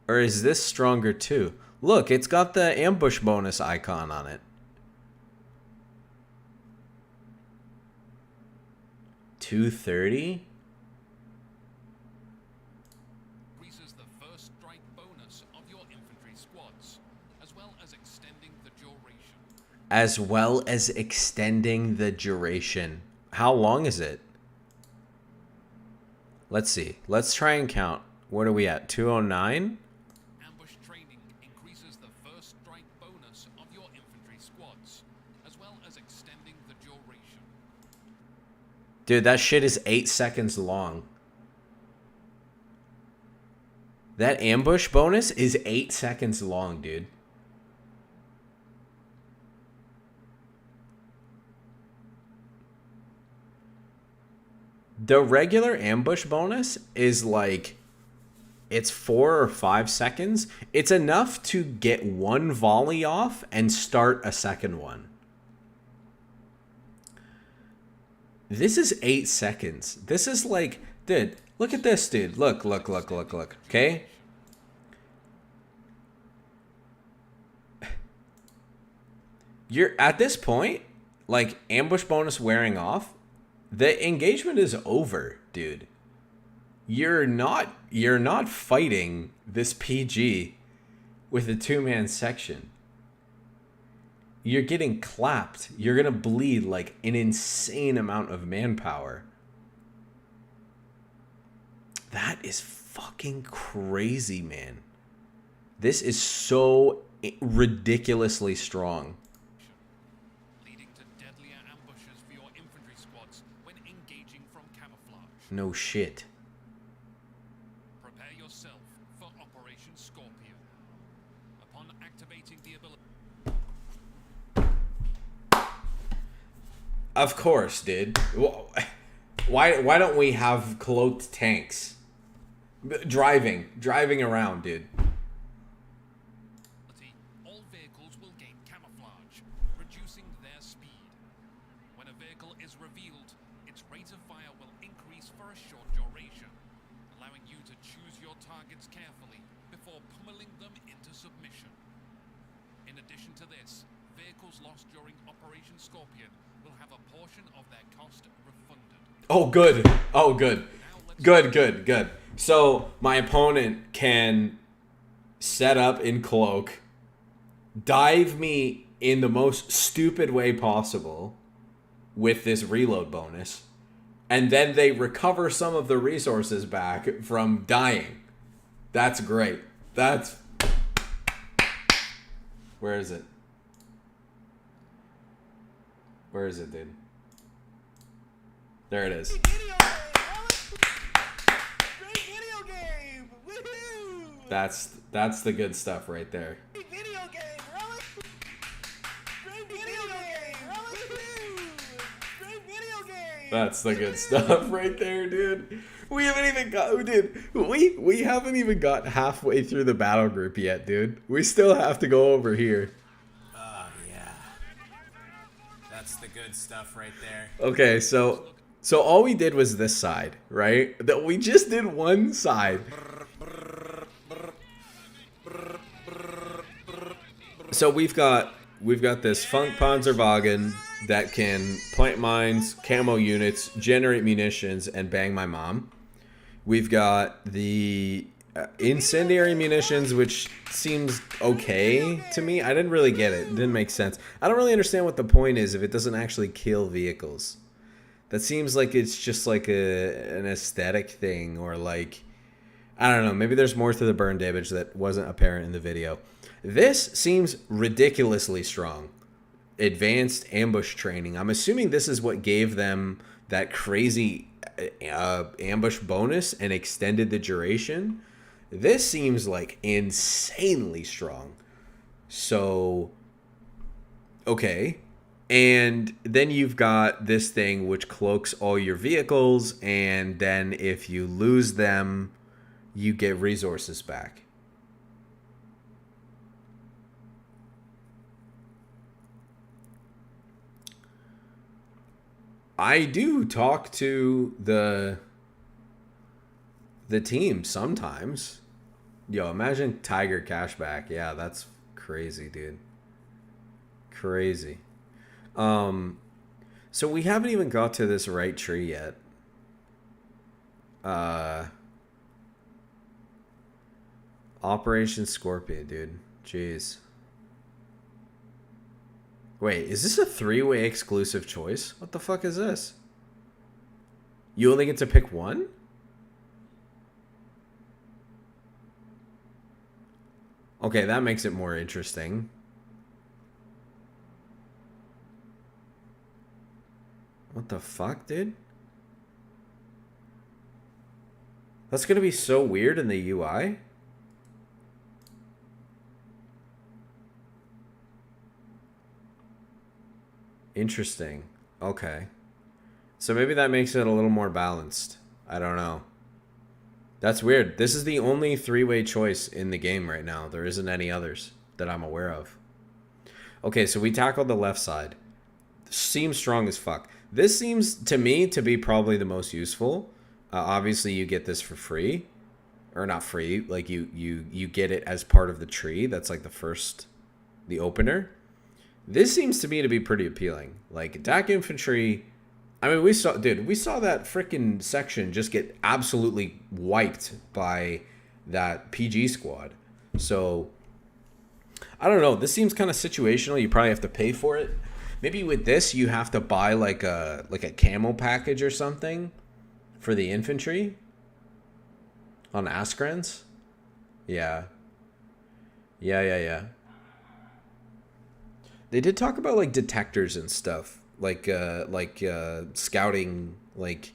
Or is this stronger too? Look, it's got the ambush bonus icon on it. 230? increases the first strike bonus of your infantry squads, as well as extending the duration. As well as extending the duration. How long is it? Let's see. Let's try and count. What are we at? 209? Ambush training increases the first strike bonus of your infantry squads, as well as extending the duration. Dude, that shit is 8 seconds long. That ambush bonus is 8 seconds long, dude. The regular ambush bonus is like, it's 4 or 5 seconds. It's enough to get one volley off and start a second one. This is 8 seconds. This is like, dude, look at this, dude. Look. Okay? You're at this point, like, ambush bonus wearing off, the engagement is over, dude. You're not fighting this PG with a 2-man section. You're getting clapped. You're gonna bleed like an insane amount of manpower. That is fucking crazy, man. This is so ridiculously strong. Leading to deadlier ambushes for your infantry squads when engaging from camouflage. No shit. Prepare yourself for Operation Scorpion. Upon activating the ability, Of course, dude. Why don't we have cloaked tanks driving around, dude? all vehicles will gain camouflage, reducing their speed. When a vehicle is revealed, its rate of fire will increase for a short duration, allowing you to choose your targets carefully before pummeling them into submission. In addition to this, vehicles lost during Operation Scorpion will have a portion of their cost refunded. Oh, good. Oh, good. Good. So my opponent can set up in cloak, dive me in the most stupid way possible with this reload bonus, and then they recover some of the resources back from dying. That's great. That's... Where is it? Where is it, dude? There it is. That's the good stuff right there. That's the good stuff right there, dude. We haven't even got, dude. We haven't even got halfway through the battle group yet, dude. We still have to go over here. Oh yeah, that's the good stuff right there. Okay, so all we did was this side, right? That we just did one side. So we've got this Funk Panzerwagen that can plant mines, camo units, generate munitions, and bang my mom. We've got the incendiary munitions, which seems okay to me. I didn't really get it. It didn't make sense. I don't really understand what the point is if it doesn't actually kill vehicles. That seems like it's just like an aesthetic thing, or like I don't know. Maybe there's more to the burn damage that wasn't apparent in the video. This seems ridiculously strong. Advanced ambush training. I'm assuming this is what gave them that crazy ambush bonus and extended the duration. This seems like insanely strong. So, okay. And then you've got this thing which cloaks all your vehicles, and then if you lose them, you get resources back. I do talk to the team sometimes. Yo, imagine Tiger Cashback. Yeah, that's crazy, dude. Crazy. So we haven't even got to this right tree yet. Operation Scorpion, dude. Jeez. Wait, is this a 3-way exclusive choice? What the fuck is this? You only get to pick one? Okay, that makes it more interesting. What the fuck, dude? That's gonna be so weird in the UI. Interesting. Okay. So maybe that makes it a little more balanced. I don't know. That's weird. This is the only 3-way choice in the game right now. There isn't any others that I'm aware of. Okay, so we tackled the left side. Seems strong as fuck. This seems to me to be probably the most useful. Obviously, you get this for free. Or not free. Like, you get it as part of the tree. That's like the opener. This seems to me to be pretty appealing. Like, attack infantry. I mean, we saw that freaking section just get absolutely wiped by that PG squad. So, I don't know. This seems kind of situational. You probably have to pay for it. Maybe with this, you have to buy like a camo package or something for the infantry on Askrans. Yeah. They did talk about like detectors and stuff, like scouting, like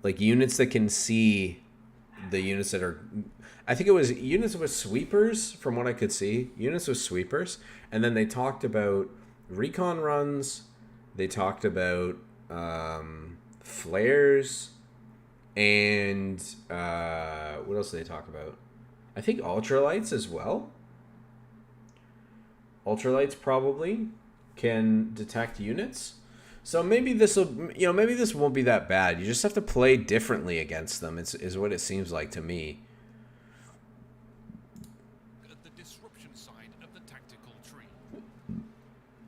units that can see the units that are. I think it was units with sweepers, from what I could see. Units with sweepers, and then they talked about recon runs. They talked about flares, and what else did they talk about? I think ultralights as well. Ultralights probably can detect units. So maybe this won't be that bad. You just have to play differently against them. Is what it seems like to me. The disruption side of the tactical tree.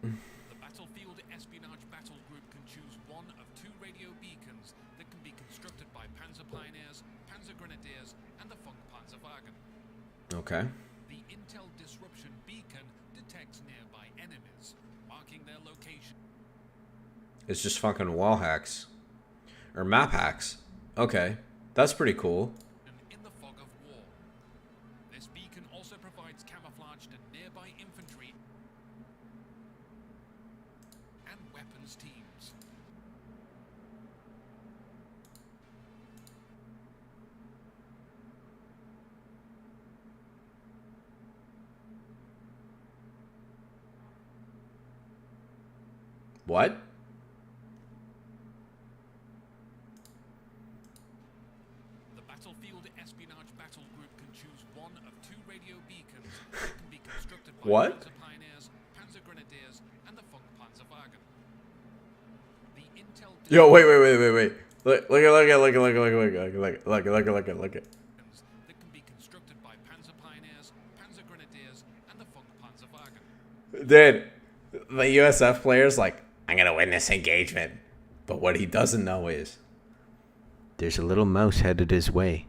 The battlefield espionage battle group can choose one of 2 radio beacons that can be constructed by Panzer Pioneers, Panzer Grenadiers, and the Funkpanzerwagen. Okay. The Intel disruption beacon detects nearby enemies, marking their location. It's just fucking wall hacks. Or map hacks. Okay. That's pretty cool. In the fog of war. This beacon also provides camouflage to nearby infantry and weapons teams. What? The battlefield espionage battle group can choose one of 2 radio beacons that can be constructed by What? Panzer Pioneers, Panzer Grenadiers, and the Funkpanzerwagen. The Intel Yo, wait. Look it. that can be constructed by Panzer Pioneers, Panzer Grenadiers, and the Funkpanzerwagen. Dude, the USF player's like, I'm gonna win this engagement. But what he doesn't know is there's a little mouse headed his way.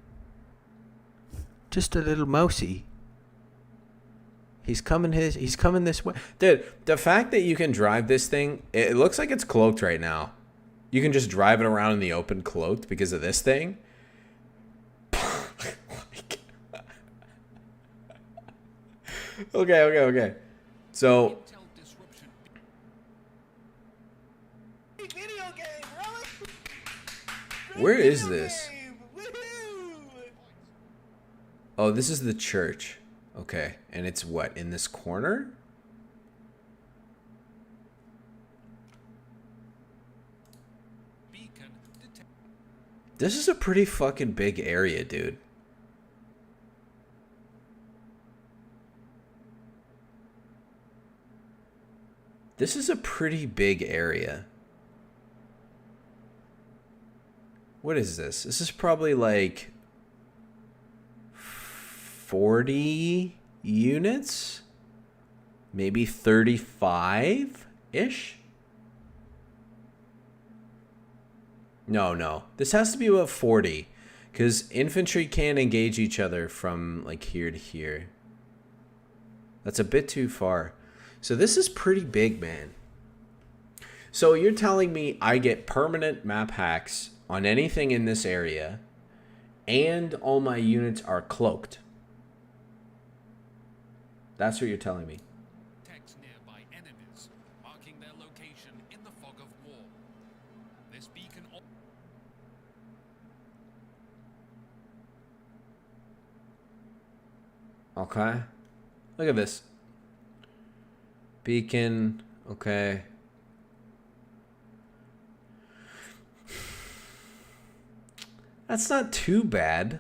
Just a little mousey. He's coming this way. Dude, the fact that you can drive this thing, it looks like it's cloaked right now. You can just drive it around in the open cloaked because of this thing. Okay. So Intel disruption. Video game, really? where is this? Oh, this is the church. Okay, and it's what, in this corner? Beacon detect. This is a pretty fucking big area, dude. This is a pretty big area. What is this? This is probably like 40 units? Maybe 35-ish? No. This has to be about 40. Because infantry can't engage each other from like here to here. That's a bit too far. So this is pretty big, man. So you're telling me I get permanent map hacks on anything in this area, and all my units are cloaked. That's what you're telling me. Detects nearby enemies, marking their location in the fog of war. This beacon. Okay. Look at this. Beacon. Okay. That's not too bad.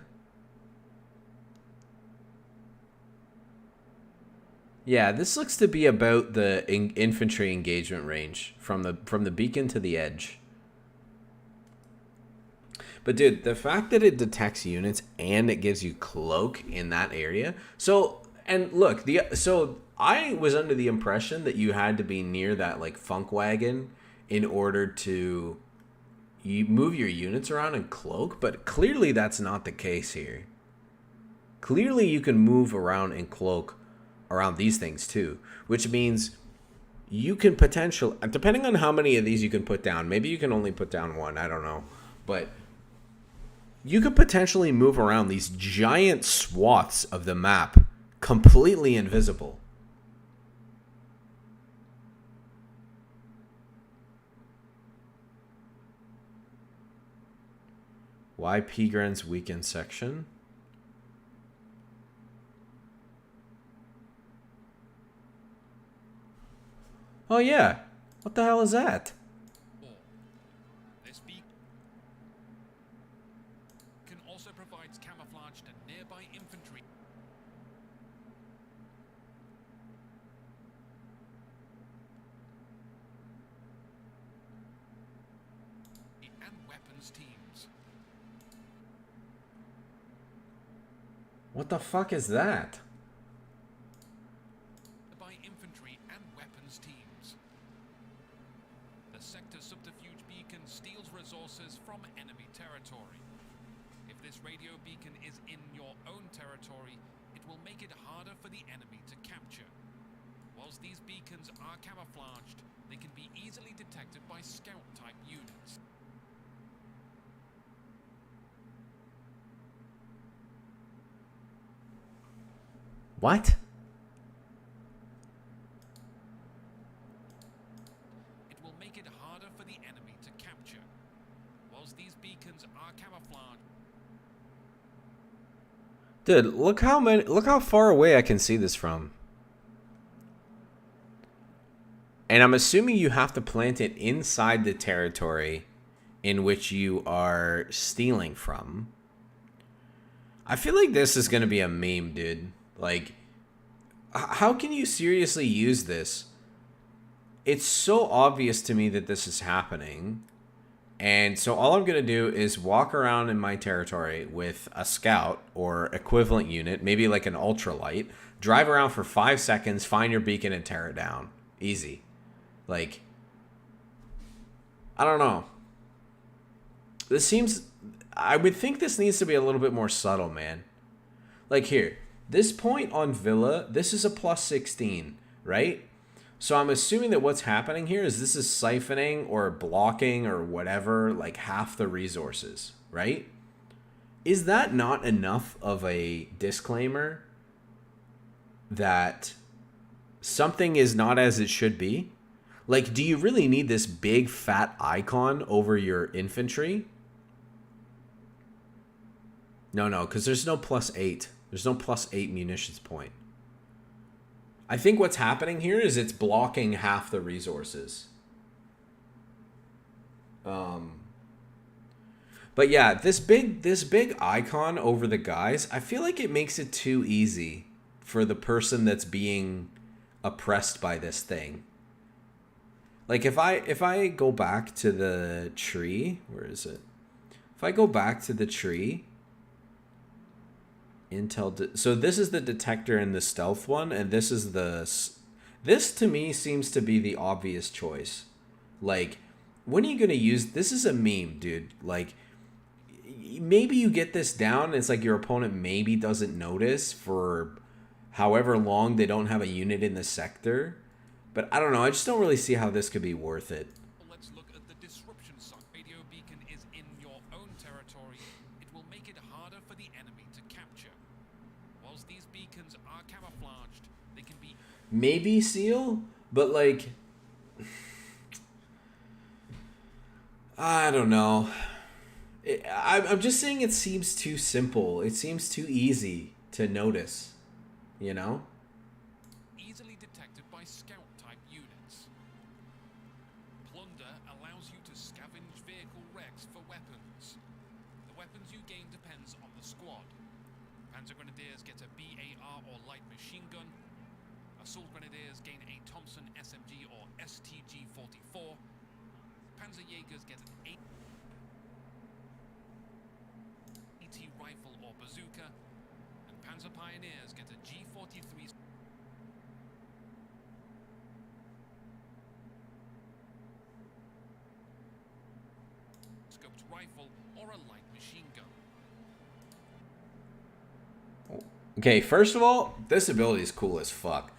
Yeah, this looks to be about the infantry engagement range from the beacon to the edge. But dude, the fact that it detects units and it gives you cloak in that area. So, and look, so I was under the impression that you had to be near that like funk wagon in order to move your units around and cloak, but clearly that's not the case here. Clearly you can move around and cloak around these things too, which means you can potentially, depending on how many of these you can put down, maybe you can only put down one, I don't know, but you could potentially move around these giant swaths of the map completely invisible. Why Pigran's weekend section? Oh yeah. What the hell is that? This beacon also provides camouflage to nearby infantry. And weapons teams. What the fuck is that? By infantry and weapons teams. The sector subterfuge beacon steals resources from enemy territory. If this radio beacon is in your own territory, it will make it harder for the enemy to capture. Whilst these beacons are camouflaged, they can be easily detected by scout-type units. What? It will make it harder for the enemy to capture. Whilst these beacons are camouflaged. Dude, look how far away I can see this from. And I'm assuming you have to plant it inside the territory in which you are stealing from. I feel like this is going to be a meme, dude. Like, how can you seriously use this? It's so obvious to me that this is happening. And so all I'm going to do is walk around in my territory with a scout or equivalent unit, maybe like an ultralight, drive around for 5 seconds, find your beacon, and tear it down. Easy. Like, I don't know. This seems... I would think this needs to be a little bit more subtle, man. Like here, this point on Villa, this is a plus 16, right? So I'm assuming that what's happening here is this is siphoning or blocking or whatever, like half the resources, right? Is that not enough of a disclaimer that something is not as it should be. Like, do you really need this big fat icon over your infantry? No, because there's no +8. There's no +8 munitions point. I think what's happening here is it's blocking half the resources. But yeah, this big icon over the guys, I feel like it makes it too easy for the person that's being oppressed by this thing. Like if I go back to the tree, where is it? If I go back to the tree, so this is the detector and the stealth one, and this is this to me seems to be the obvious choice. Like, when are you gonna use this? Is a meme, dude. Like, maybe you get this down, and it's like your opponent maybe doesn't notice for however long they don't have a unit in the sector. But I don't know. I just don't really see how this could be worth it. Let's look at the disruption side. Radio beacon is in your own territory. It will make it harder for the enemy to capture. Whilst these beacons are camouflaged, they can be... Maybe Seal, but like... I don't know. I'm just saying it seems too simple. It seems too easy to notice, you know? Easily detected by scout-type units. Plunder allows you to scavenge vehicle wrecks for weapons. The weapons you gain depends on the squad. Panzer Grenadiers get a BAR or light machine gun. Assault Grenadiers gain a Thompson SMG or STG-44. Panzer Jaegers get an AT rifle or bazooka. And Panzer Pioneers get a G43 scoped rifle or a light machine gun. Okay, first of all, this ability is cool as fuck.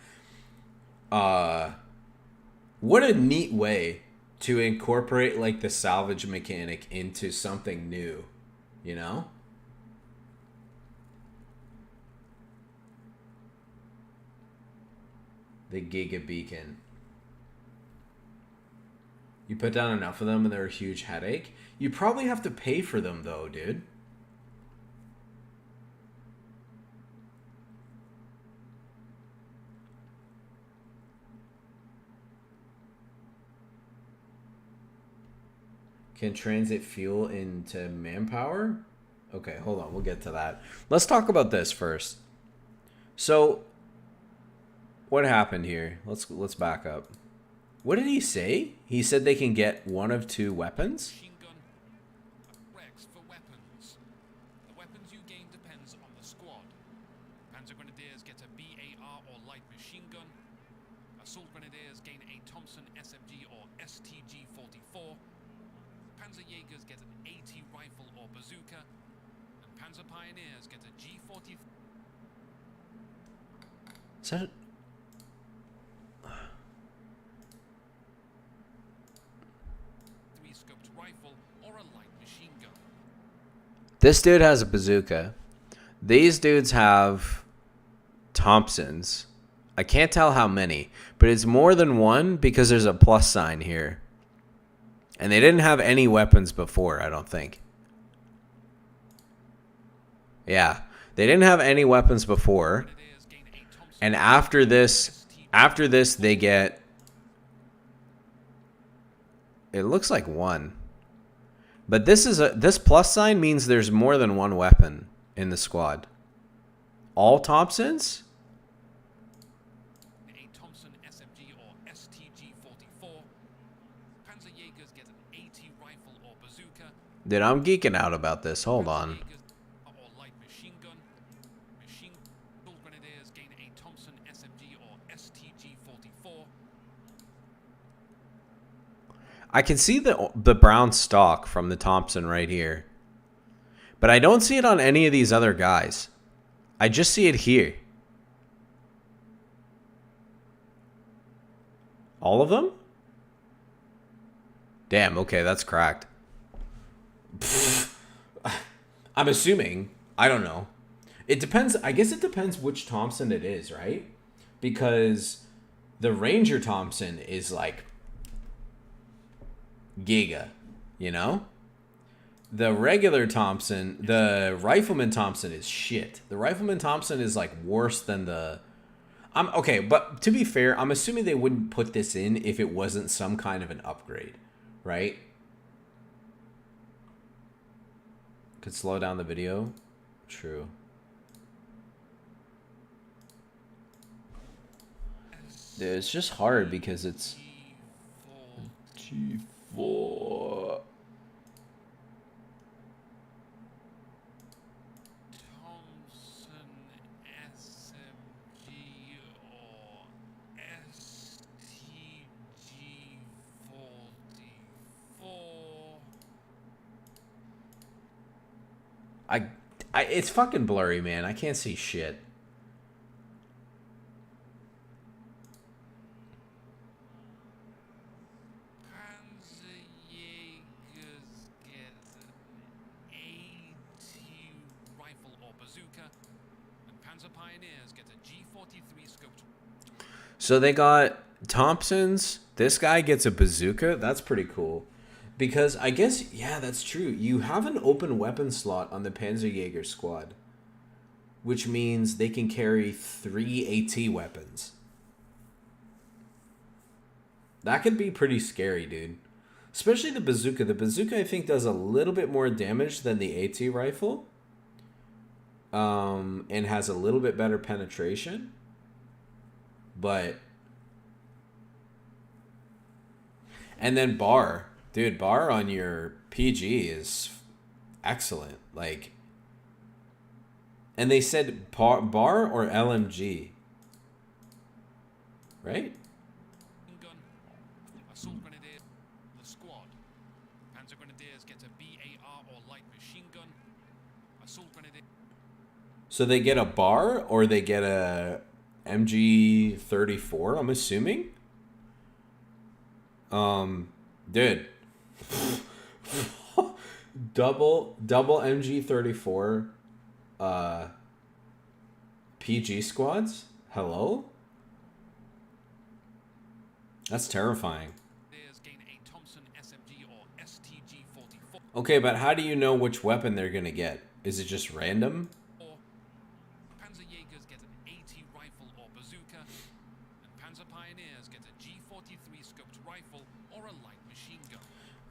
What a neat way to incorporate like the salvage mechanic into something new, you know? The Giga Beacon. You put down enough of them and they're a huge headache. You probably have to pay for them though, dude. Can transit fuel into manpower? Okay, hold on. We'll get to that. Let's talk about this first. So, what happened here? Let's back up. What did he say? He said they can get one of two weapons? Machine gun wrecks for weapons. The weapons you gain depends on the squad. Panzer Grenadiers get a BAR or light machine gun. Assault Grenadiers gain a Thompson SMG or STG-44. Panzer Jaegers get an AT rifle or bazooka. And Panzer Pioneers get a G43 Is that... scoped rifle or a light machine gun. This dude has a bazooka. These dudes have Thompsons. I can't tell how many, but it's more than one because there's a plus sign here. And they didn't have any weapons before, I don't think. Yeah, they didn't have any weapons before. And after this they get... It looks like one. But this plus sign means there's more than one weapon in the squad. All Thompsons? A Thompson SMG or STG-44. Panzer Jaegers get an AT rifle or bazooka. Dude, I'm geeking out about this. Hold on. Or light machine gun. Machine Grenadiers gain a Thompson SMG or STG-44. I can see the brown stock from the Thompson right here. But I don't see it on any of these other guys. I just see it here. All of them? Damn, okay, that's cracked. I'm assuming. I don't know. It depends. I guess it depends which Thompson it is, right? because the Ranger Thompson is like giga, you know? The regular Thompson, the Rifleman Thompson is shit. The Rifleman Thompson is like worse than the... okay, but to be fair, I'm assuming they wouldn't put this in if it wasn't some kind of an upgrade, right? Could slow down the video. True. It's just hard because it's G4. Thompson SMG or STG-44. It's fucking blurry, man. I can't see shit. Rifle or bazooka, and Panzer Pioneers get a G43 scoped. So they got Thompsons. This guy gets a bazooka. That's pretty cool. Because I guess, yeah, that's true. You have an open weapon slot on the Panzerjäger squad, which means they can carry 3 AT weapons. That could be pretty scary, dude. Especially the bazooka. The bazooka, I think, does a little bit more damage than the AT rifle. And has a little bit better penetration. But... And then bar. Dude, bar on your PG is excellent. Like... And they said bar or LMG. Right? Gun. Assault Grenadier. The squad. Panzer Grenadiers get a BAR or light machine gun. Assault Grenadier. So they get a bar or they get a MG34, I'm assuming? Dude. double MG34 PG squads? Hello? That's terrifying. Gain a Thompson SMG or STG-44. Okay, but how do you know which weapon they're gonna get? Is it just random? Or Panzerjägers get an AT rifle or bazooka, and Panzer Pioneers get a G43 scoped rifle or a light machine gun.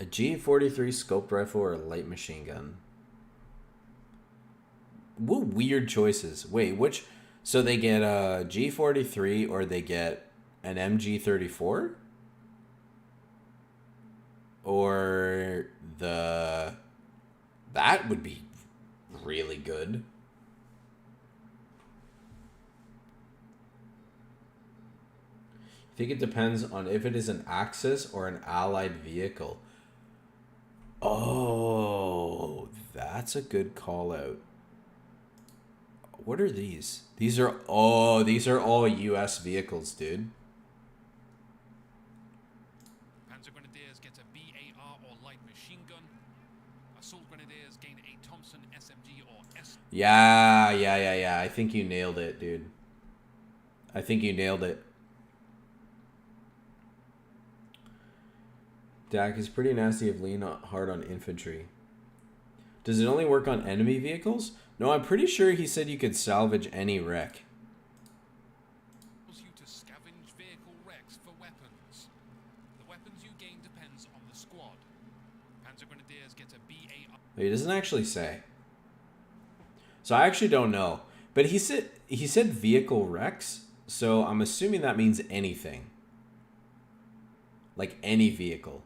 A G43 scoped rifle or a light machine gun? What weird choices. Wait, which... So they get a G43 or they get an MG34? Or the... That would be really good. I think it depends on if it is an Axis or an allied vehicle. Oh, that's a good call out. What are these? These are all US vehicles, dude. Panzer Grenadiers get a BAR or light machine gun. Assault Grenadiers gain a Thompson SMG or S. Yeah. I think you nailed it, dude. I think you nailed it. Dak is pretty nasty if lean hard on infantry. Does it only work on enemy vehicles? No, I'm pretty sure he said you could salvage any wreck. You to scavenge vehicle wrecks for weapons. The weapons you gain depends on the squad. Panzer Grenadiers get a BAR. He doesn't actually say. So I actually don't know. But he said vehicle wrecks, so I'm assuming that means anything. Like any vehicle.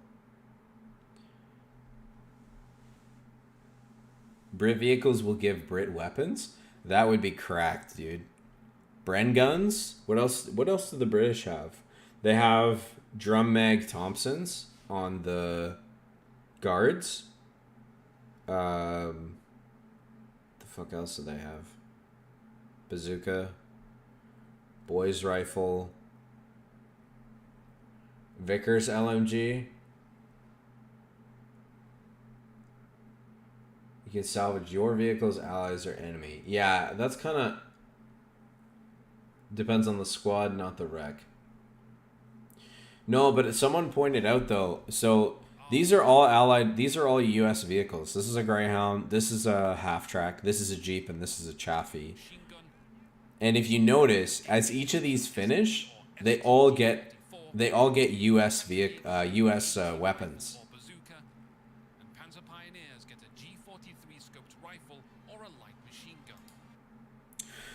Brit vehicles will give Brit weapons? That would be cracked, dude. Bren guns? What else do the British have? They have drum mag Thompsons on the guards. The fuck else do they have? Bazooka. Boys rifle. Vickers LMG. You can salvage your vehicle's allies or enemy. Yeah, that's kind of... Depends on the squad, not the wreck. No, but someone pointed out though, so these are all Allied, these are all US vehicles. This is a Greyhound, this is a half-track, this is a Jeep, and this is a Chaffee. And if you notice, as each of these finish, they all get US US weapons.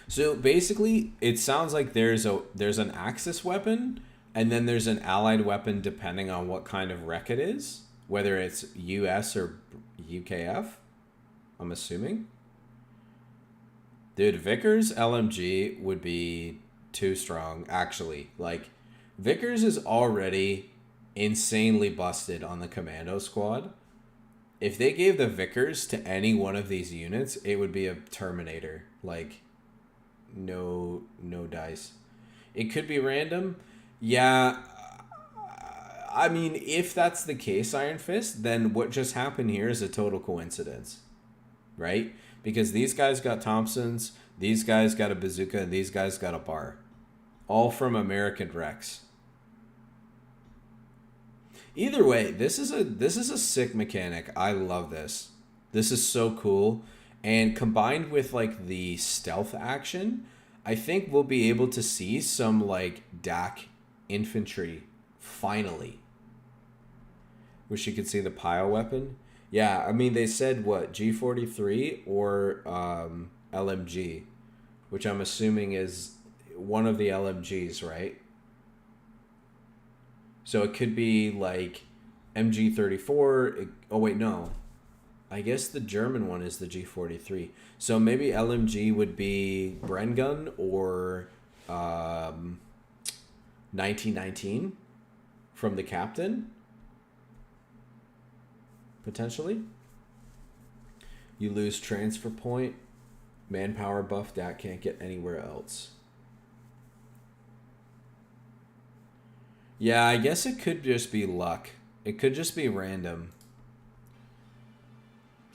So basically, it sounds like there's an Axis weapon, and then there's an Allied weapon depending on what kind of wreck it is, whether it's US or UKF, I'm assuming. Dude, Vickers LMG would be too strong, actually. Like, Vickers is already insanely busted on the Commando squad. If they gave the Vickers to any one of these units, it would be a Terminator. Like, no dice. It could be random. Yeah, I mean, if that's the case, Iron Fist, then what just happened here is a total coincidence, right? Because these guys got Thompsons, these guys got a bazooka, and these guys got a bar. All from American Rex. Either way, this is a sick mechanic. I love this. This is so cool. And combined with like the stealth action, I think we'll be able to see some like DAC infantry finally. Wish you could see the pile weapon. Yeah, I mean they said what, G43 or LMG, which I'm assuming is one of the LMGs, right? So it could be like MG34. Oh wait, no. I guess the German one is the G43. So maybe LMG would be Bren gun or 1919 from the captain. Potentially. You lose transfer point. Manpower buff that can't get anywhere else. Yeah, I guess it could just be luck. It could just be random.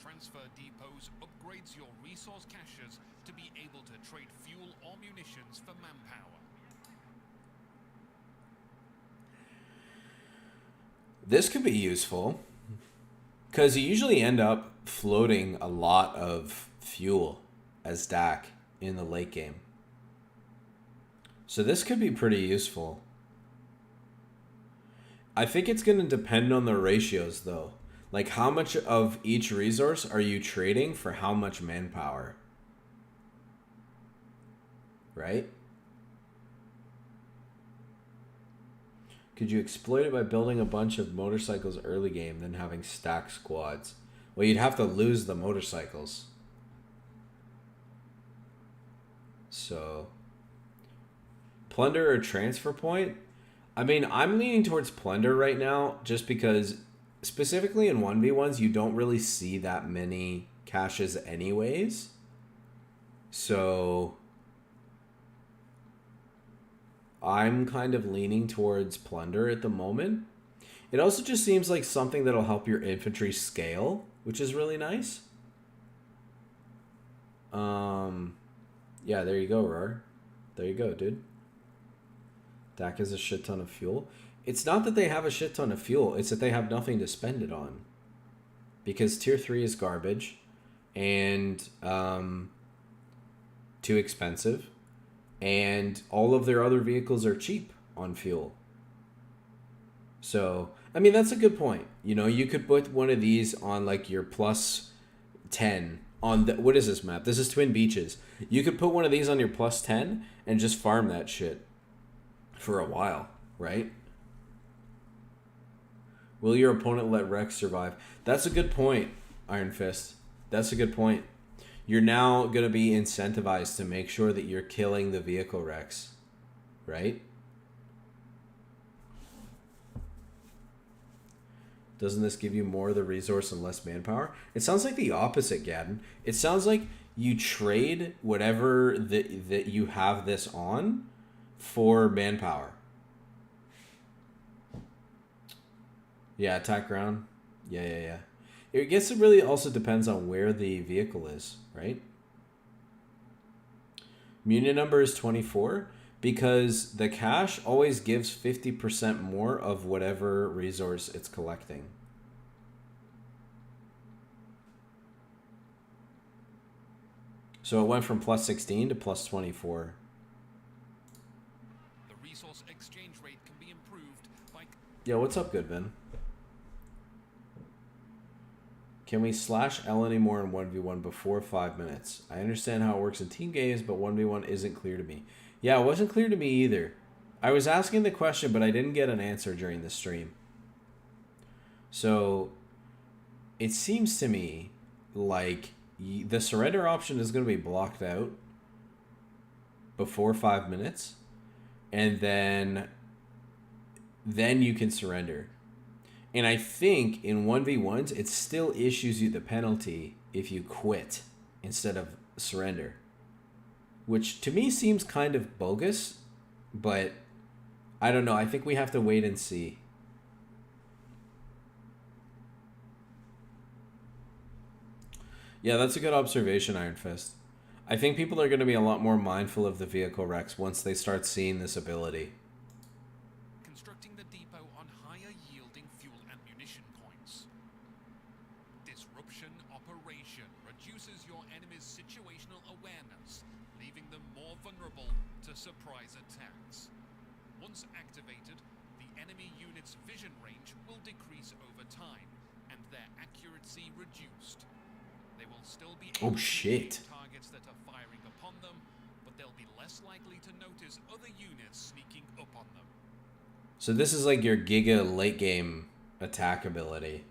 Transfer depots upgrades your resource caches to be able to trade fuel or munitions for manpower. This could be useful because you usually end up floating a lot of fuel as DAC in the late game. So this could be pretty useful. I think it's going to depend on the ratios though. Like how much of each resource are you trading for how much manpower? Right? Could you exploit it by building a bunch of motorcycles early game, then having stacked squads? Well, you'd have to lose the motorcycles. So, plunder or transfer point? I mean, I'm leaning towards plunder right now just because specifically in 1v1s, you don't really see that many caches anyways. So I'm kind of leaning towards plunder at the moment. It also just seems like something that'll help your infantry scale, which is really nice. Yeah, there you go, Roar. There you go, dude. DAC has a shit ton of fuel. It's not that they have a shit ton of fuel, it's that they have nothing to spend it on. Because tier 3 is garbage and too expensive. And all of their other vehicles are cheap on fuel. So, I mean, that's a good point. You know, you could put one of these on like your plus 10 on the, what is this map? This is Twin Beaches. You could put one of these on your plus 10 and just farm that shit for a while, right? Will your opponent let Rex survive? That's a good point, Iron Fist. That's a good point. You're now going to be incentivized to make sure that you're killing the vehicle Rex, right? Doesn't this give you more of the resource and less manpower? It sounds like the opposite, Gadden. It sounds like you trade whatever that you have this on for manpower. Yeah, attack ground. Yeah. I guess it really also depends on where the vehicle is, right? Munit number is 24. because the cache always gives 50% more of whatever resource it's collecting. So it went from plus 16 to plus 24. The resource exchange rate can be improved by... Yo, what's up, Goodman? Can we slash L anymore in 1v1 before 5 minutes? I understand how it works in team games, but 1v1 isn't clear to me. Yeah, it wasn't clear to me either. I was asking the question, but I didn't get an answer during the stream. So, it seems to me like the surrender option is going to be blocked out before 5 minutes, and then you can surrender. And I think in 1v1s, it still issues you the penalty if you quit instead of surrender. Which to me seems kind of bogus, but I don't know. I think we have to wait and see. Yeah, that's a good observation, Iron Fist. I think people are going to be a lot more mindful of the vehicle wrecks once they start seeing this ability. Constructing the depot on higher yielding fuel and munition points. Disruption operation reduces your enemy's situational awareness, leaving them more vulnerable to surprise attacks. Once activated, the enemy unit's vision range will decrease over time, and their accuracy reduced. They will still be able to shit. hit targets that are firing upon them, but they'll be less likely to notice other units sneaking up on them. So this is like your Giga late game attack ability.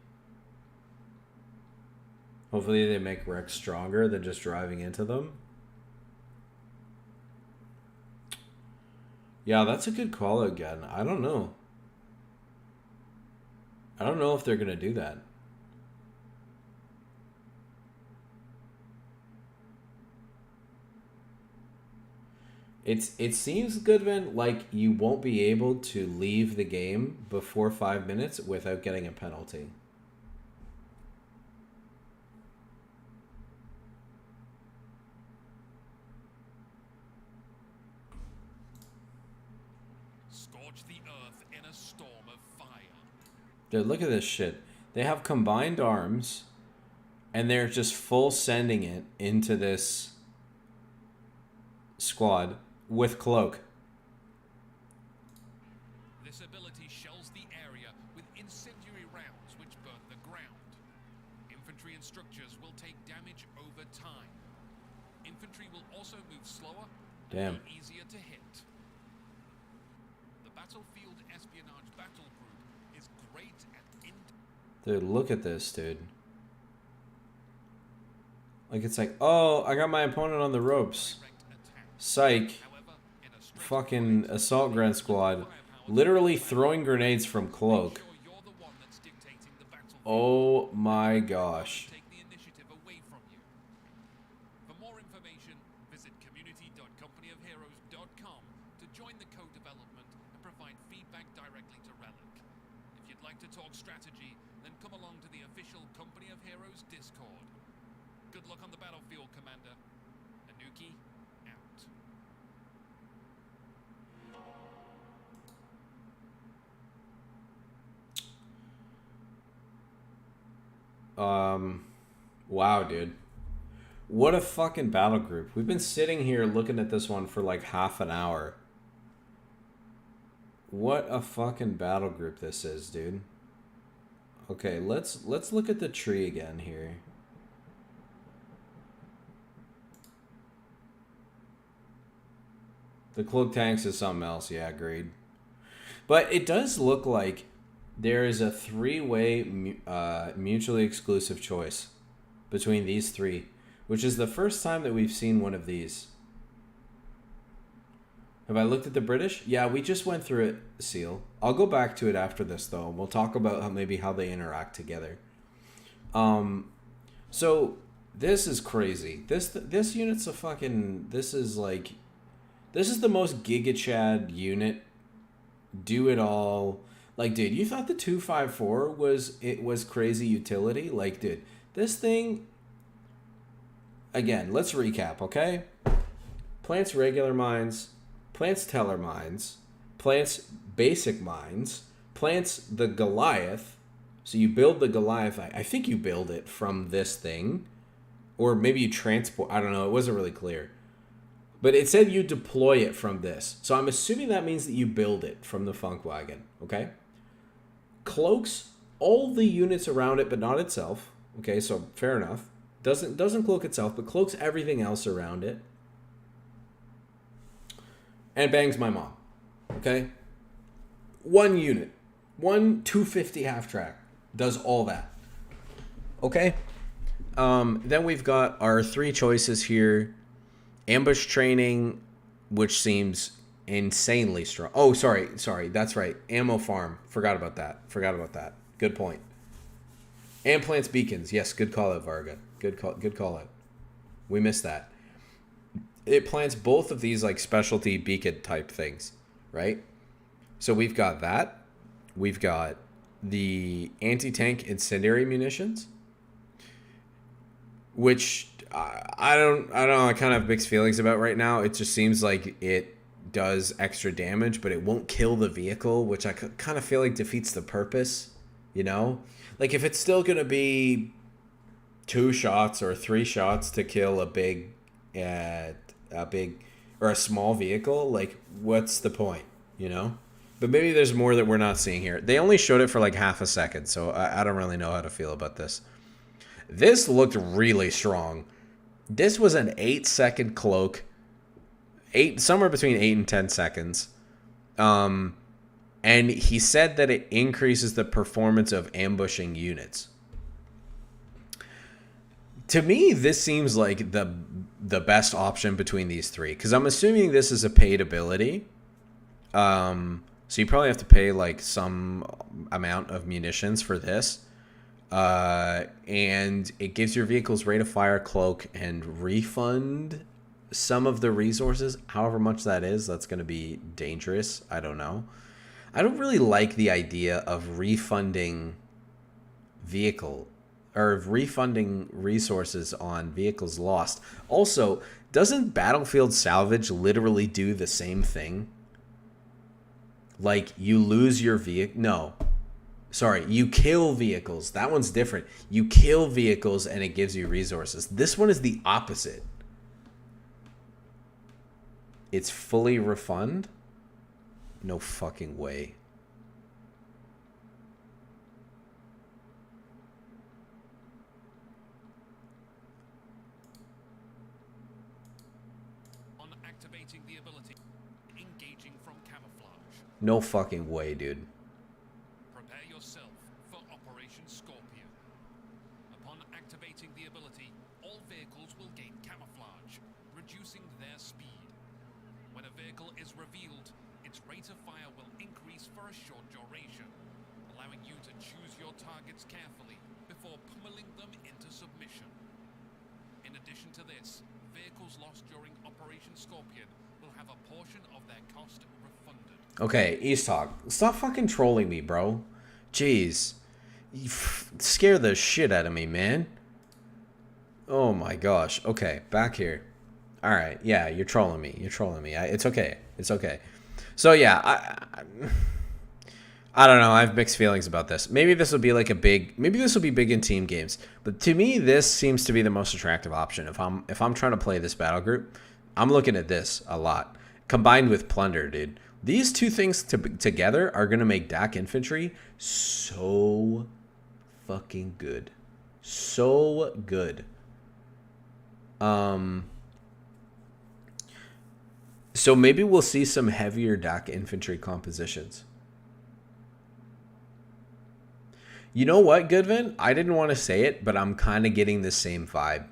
Hopefully they make wrecks stronger than just driving into them. Yeah, that's a good call out, again. I don't know. I don't know if they're going to do that. It seems, Goodman, like you won't be able to leave the game before 5 minutes without getting a penalty. Scorch the earth in a storm of fire. Dude, look at this shit. They have combined arms, and they're just full sending it into this squad with cloak. This ability shells the area with incendiary rounds which burn the ground. Infantry and structures will take damage over time. Infantry will also move slower and be easier to hit. The Battlefield Espionage Battle Group is great at Dude, look at this, dude. Like, it's like, oh, I got my opponent on the ropes. Psych. Fucking assault grand squad. Literally throwing grenades from cloak. Oh my gosh. For more information, visit community.companyofheroes.com to join the co-development and provide feedback directly to Relic. If you'd like to talk strategy, then come along to the official Company of Heroes Discord. Good luck on the battlefield, Commander. Anuki, out. Wow, dude. What a fucking battle group. We've been sitting here looking at this one for like half an hour. What a fucking battle group this is, dude. Okay, let's look at the tree again here. The cloak tanks is something else, yeah, agreed. But it does look like there is a three-way mutually exclusive choice between these three, which is the first time that we've seen one of these. Have I looked at the British? Yeah, we just went through it, Seal. I'll go back to it after this, though. We'll talk about how they interact together. So this is crazy. This unit's a fucking... This is the most Giga Chad unit. Do it all. Like, dude, you thought the 254 was crazy utility? Like, dude, this thing... Again, let's recap, okay? Plants regular mines, plants Teller mines, plants basic mines, plants the Goliath. So you build the Goliath. I think you build it from this thing. Or maybe you transport. I don't know. It wasn't really clear. But it said you deploy it from this. So I'm assuming that means that you build it from the Funk Wagon. Okay? Cloaks all the units around it, but not itself. Okay, so fair enough. Doesn't cloak itself, but cloaks everything else around it. And bangs my mom. Okay? One unit. One 250 half-track. Does all that. Okay? Then we've got our 3 choices here. Ambush training, which seems insanely strong. Oh, sorry. That's right. Ammo farm. Forgot about that. Good point. And plants beacons. Yes, good call out, Varga. Good call out. We missed that. It plants both of these like specialty beacon type things, right? So we've got that. We've got the anti-tank incendiary munitions, which I don't know, I kind of have mixed feelings about right now. It just seems like it does extra damage, but it won't kill the vehicle, which I kind of feel like defeats the purpose, you know? Like, if it's still going to be 2 shots or 3 shots to kill a big or a small vehicle, like, what's the point, you know? But maybe there's more that we're not seeing here. They only showed it for like half a second, so I don't really know how to feel about this. This looked really strong. This was an 8-second cloak. Somewhere between 8 and 10 seconds. And he said that it increases the performance of ambushing units. To me, this seems like the best option between these 3. Because I'm assuming this is a paid ability. So you probably have to pay like some amount of munitions for this. And it gives your vehicles rate of fire, cloak, and refund some of the resources. However much that is, that's going to be dangerous. I don't know. I don't really like the idea of refunding refunding resources on vehicles lost. Also, doesn't Battlefield Salvage literally do the same thing? Like, you lose your vehicle. No. Sorry, you kill vehicles. That one's different. You kill vehicles and it gives you resources. This one is the opposite. It's fully refund? No fucking way. On activating the ability, engaging from camouflage. No fucking way, dude. Prepare yourself for Operation Scorpion. Upon activating the ability, all vehicles will gain camouflage, reducing their speed. When a vehicle is revealed, its rate of fire will increase for a short duration, allowing you to choose your targets carefully before pummeling them into submission. In addition to this, vehicles lost during Operation Scorpion will have a portion of their cost refunded. Okay, Eastalk, stop fucking trolling me, bro. Jeez. You scare the shit out of me, man. Oh my gosh. Okay, back here. Alright, yeah, you're trolling me. It's okay. It's okay. So yeah, I don't know. I have mixed feelings about this. Maybe this will be like maybe this will be big in team games. But to me, this seems to be the most attractive option. If I'm trying to play this battle group, I'm looking at this a lot. Combined with Plunder, dude. These two things together are going to make DAC Infantry so fucking good. So good. So maybe we'll see some heavier DAC Infantry compositions. You know what, Goodvin? I didn't want to say it, but I'm kind of getting the same vibe.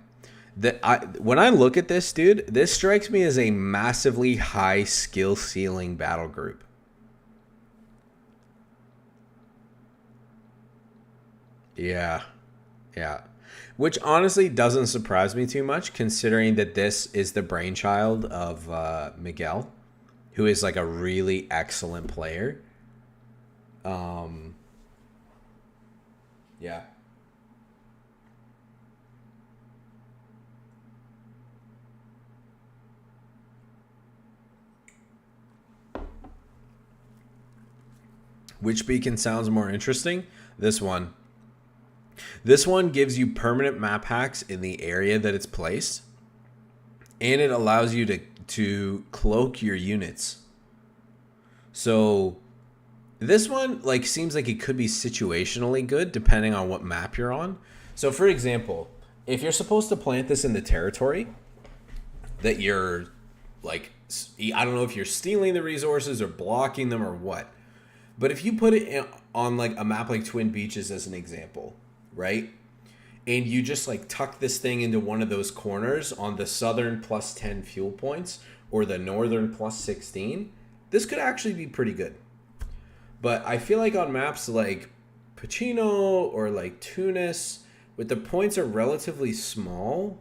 When I look at this, dude, this strikes me as a massively high skill ceiling battle group. Yeah. Which honestly doesn't surprise me too much, considering that this is the brainchild of Miguel, who is like a really excellent player. Yeah. Which beacon sounds more interesting? This one. This one gives you permanent map hacks in the area that it's placed. And it allows you to cloak your units. So this one like seems like it could be situationally good depending on what map you're on. So for example, if you're supposed to plant this in the territory that you're like, I don't know if you're stealing the resources or blocking them or what. But if you put it on like a map like Twin Beaches as an example, right? And you just like tuck this thing into one of those corners on the southern plus 10 fuel points or the northern plus 16, this could actually be pretty good. But I feel like on maps like Pacino or like Tunis, with the points are relatively small,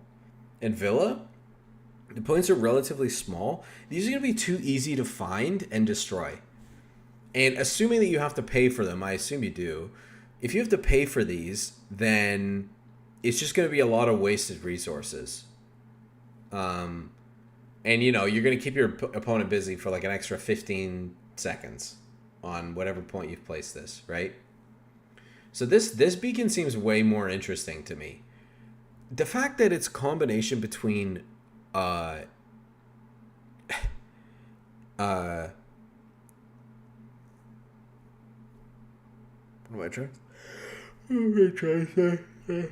and Villa, the points are relatively small, these are going to be too easy to find and destroy. And assuming that you have to pay for them, I assume you do. If you have to pay for these, then it's just going to be a lot of wasted resources. And, you know, you're going to keep your opponent busy for like an extra 15 seconds on whatever point you've placed this, right? So this beacon seems way more interesting to me. The fact that it's a combination between what am I trying? What am I trying to say?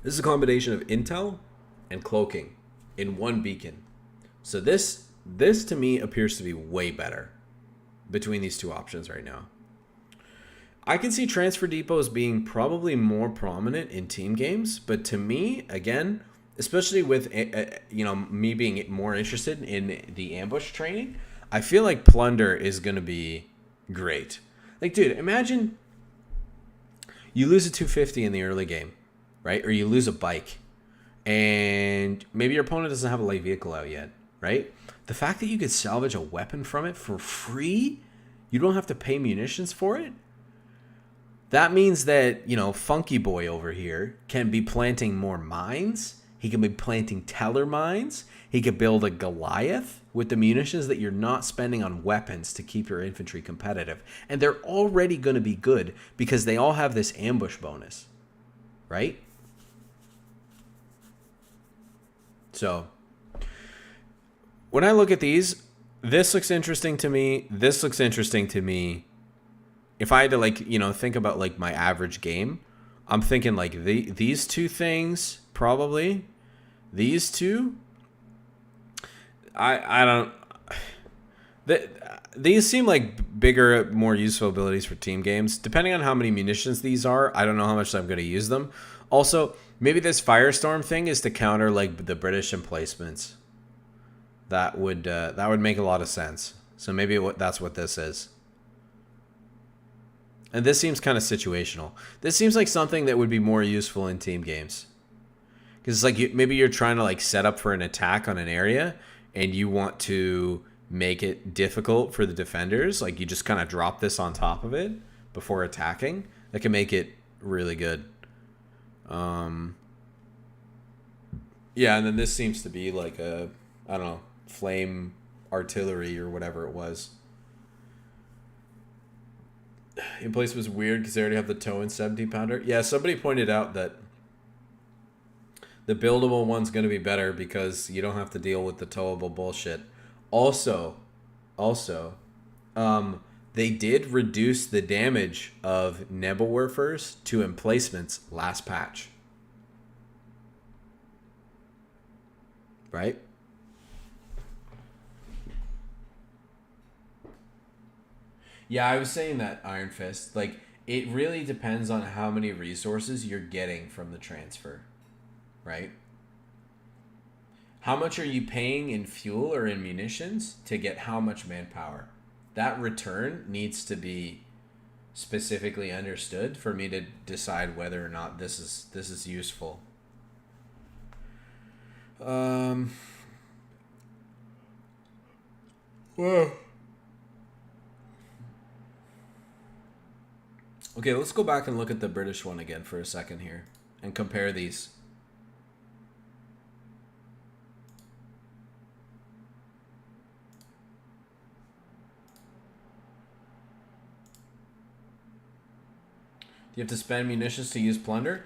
This is a combination of intel and cloaking in one beacon. So this to me appears to be way better between these two options right now. I can see transfer depots being probably more prominent in team games, but to me, again, especially with me being more interested in the ambush training, I feel like plunder is going to be great. Like, dude, imagine you lose a 250 in the early game, right? Or you lose a bike, and maybe your opponent doesn't have a light vehicle out yet, right? The fact that you could salvage a weapon from it for free, you don't have to pay munitions for it. That means that, you know, Funky Boy over here can be planting more mines. He can be planting teller mines. He could build a Goliath with the munitions that you're not spending on weapons to keep your infantry competitive. And they're already going to be good because they all have this ambush bonus, right? So when I look at these, this looks interesting to me. This looks interesting to me. If I had to, like, you know, think about like my average game, I'm thinking like these two things, probably these two. I don't. These seem like bigger, more useful abilities for team games. Depending on how many munitions these are, I don't know how much I'm going to use them. Also, maybe this Firestorm thing is to counter like the British emplacements. That would make a lot of sense. So maybe that's what this is. And this seems kind of situational. This seems like something that would be more useful in team games. Because it's like maybe you're trying to like set up for an attack on an area and you want to make it difficult for the defenders. Like you just kind of drop this on top of it before attacking. That can make it really good. Yeah, and then this seems to be like a, I don't know, flame artillery or whatever it was. In place was weird because they already have the tow and 70-pounder. Yeah, somebody pointed out that the buildable one's going to be better because you don't have to deal with the towable bullshit. Also, they did reduce the damage of Nebelwerfers to emplacements last patch. Right? Yeah, I was saying that, Iron Fist. Like, it really depends on how many resources you're getting from the transfer. Right? How much are you paying in fuel or in munitions to get how much manpower? That return needs to be specifically understood for me to decide whether or not this is useful. Whoa. Okay, let's go back and look at the British one again for a second here and compare these. Do you have to spend munitions to use plunder?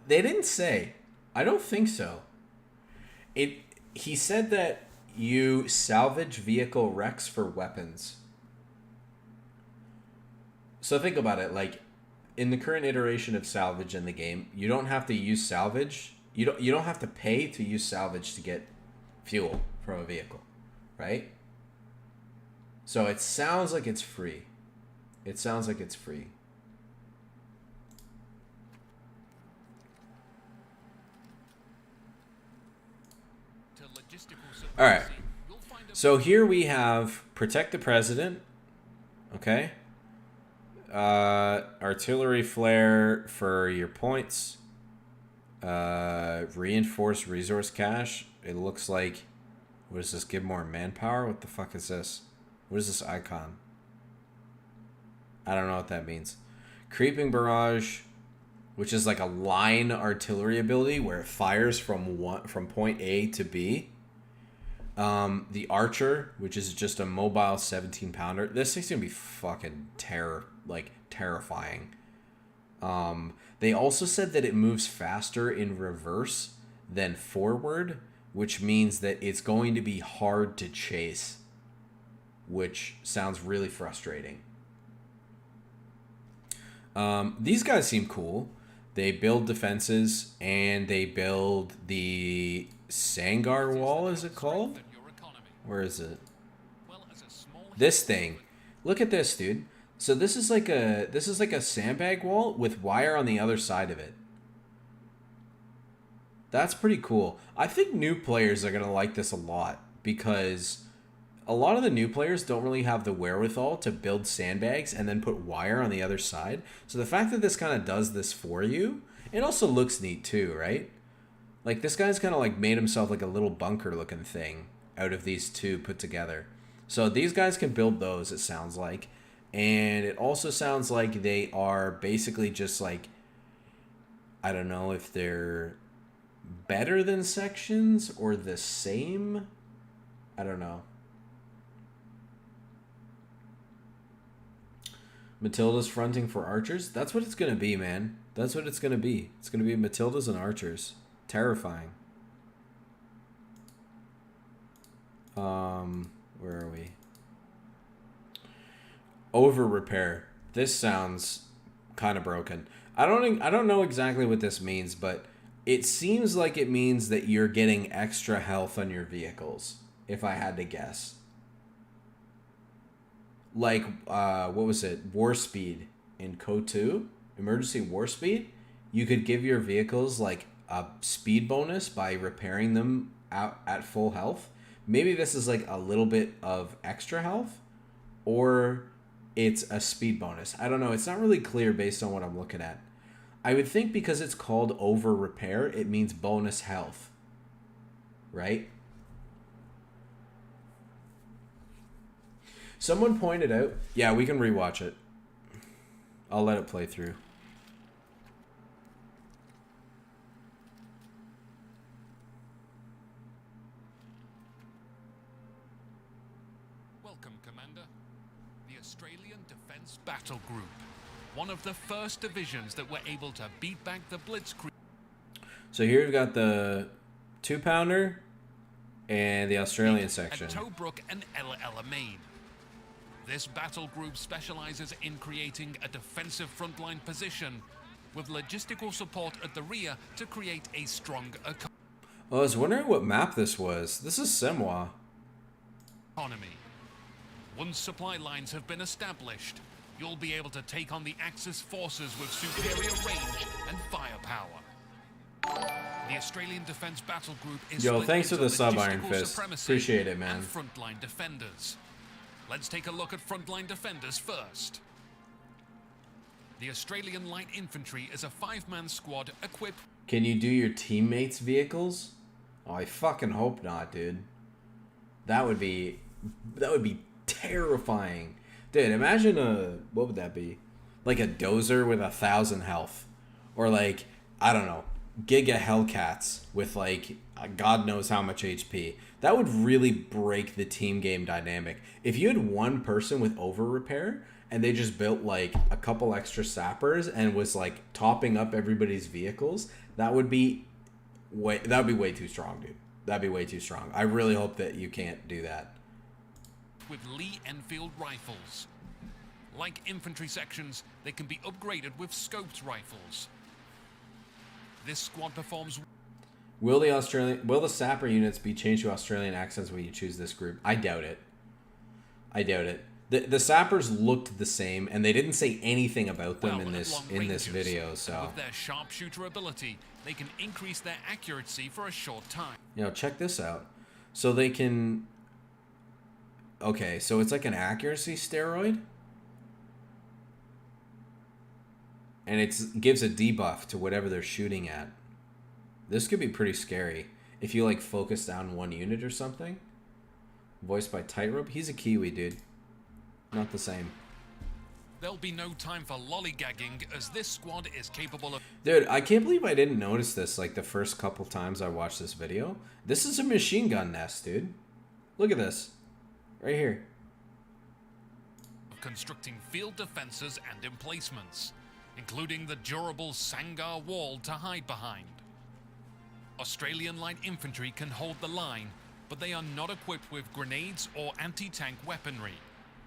They didn't say. I don't think so. He said that you salvage vehicle wrecks for weapons. So think about it, like in the current iteration of salvage in the game, you don't have to use salvage. You don't have to pay to use salvage to get fuel from a vehicle, right? So it sounds like it's free. It sounds like it's free. All right. So here we have protect the president. Okay. Artillery flare for your points. Reinforced resource cache. It looks like, what does this give more manpower? What the fuck is this? What is this icon? I don't know what that means. Creeping barrage, which is like a line artillery ability where it fires from point A to B. The Archer, which is just a mobile 17-pounder. This thing's gonna be fucking terrifying. They also said that it moves faster in reverse than forward, which means that it's going to be hard to chase, which sounds really frustrating. These guys seem cool. They build defenses, and they build the Sangar Wall, is it called? Where is it? This thing. Look at this, dude. So this is like a sandbag wall with wire on the other side of it. That's pretty cool. I think new players are going to like this a lot because a lot of the new players don't really have the wherewithal to build sandbags and then put wire on the other side. So the fact that this kind of does this for you, it also looks neat too, right? Like this guy's kind of like made himself like a little bunker looking thing out of these two put together. So these guys can build those, it sounds like. And it also sounds like they are basically just like, I don't know if they're better than sections or the same. I don't know. Matilda's fronting for archers. That's what it's going to be, man. That's what it's going to be. It's going to be Matildas and archers. Terrifying. Where are we? Over repair. This sounds kind of broken. I don't know exactly what this means, but it seems like it means that you're getting extra health on your vehicles, if I had to guess. Like, what was it? War speed in COHPE3, emergency war speed. You could give your vehicles like a speed bonus by repairing them out at full health. Maybe this is like a little bit of extra health, or it's a speed bonus. I don't know. It's not really clear based on what I'm looking at. I would think because it's called over repair, it means bonus health, right? Someone pointed out, yeah, we can rewatch it. I'll let it play through. Welcome, Commander. The Australian Defence Battle Group. One of the first divisions that were able to beat back the Blitzkrieg. So here we've got the 2-pounder and the Australian section. At Tobruk and El Alamein. This battle group specializes in creating a defensive frontline position with logistical support at the rear to create a strong I was wondering what map this was. This is Semwa. economy. Once supply lines have been established, you'll be able to take on the Axis forces with superior range and firepower. The Australian Defence Battle Group is Yo, split thanks for into the sub, logistical Iron Fist. supremacy Appreciate it, man. and frontline defenders. Let's take a look at frontline defenders first. The Australian Light Infantry is a 5-man squad equipped. Can you do your teammates' vehicles? Oh, I fucking hope not, dude. That would be terrifying. Dude, imagine what would that be? Like a dozer with 1,000 health. Or like, I don't know, Giga Hellcats with like, God knows how much HP. That would really break the team game dynamic. If you had one person with over repair and they just built like a couple extra sappers and was like topping up everybody's vehicles, that would be way too strong, dude. That'd be way too strong. I really hope that you can't do that. With Lee Enfield rifles. Like infantry sections, they can be upgraded with scoped rifles. This squad performs... Will the sapper units be changed to Australian accents when you choose this group? I doubt it. I doubt it. The sappers looked the same, and they didn't say anything about them in this video. So with their sharpshooter ability, they can increase their accuracy for a short time. You know, check this out. So they can. Okay, so it's like an accuracy steroid, and it gives a debuff to whatever they're shooting at. This could be pretty scary if you like focus down one unit or something. Voiced by Tightrope. He's a Kiwi, dude. Not the same. There'll be no time for lollygagging as this squad is capable of... Dude, I can't believe I didn't notice this like the first couple times I watched this video. This is a machine gun nest, dude. Look at this. Right here. Constructing field defenses and emplacements, including the durable Sangar wall to hide behind. Australian light infantry can hold the line, but they are not equipped with grenades or anti-tank weaponry.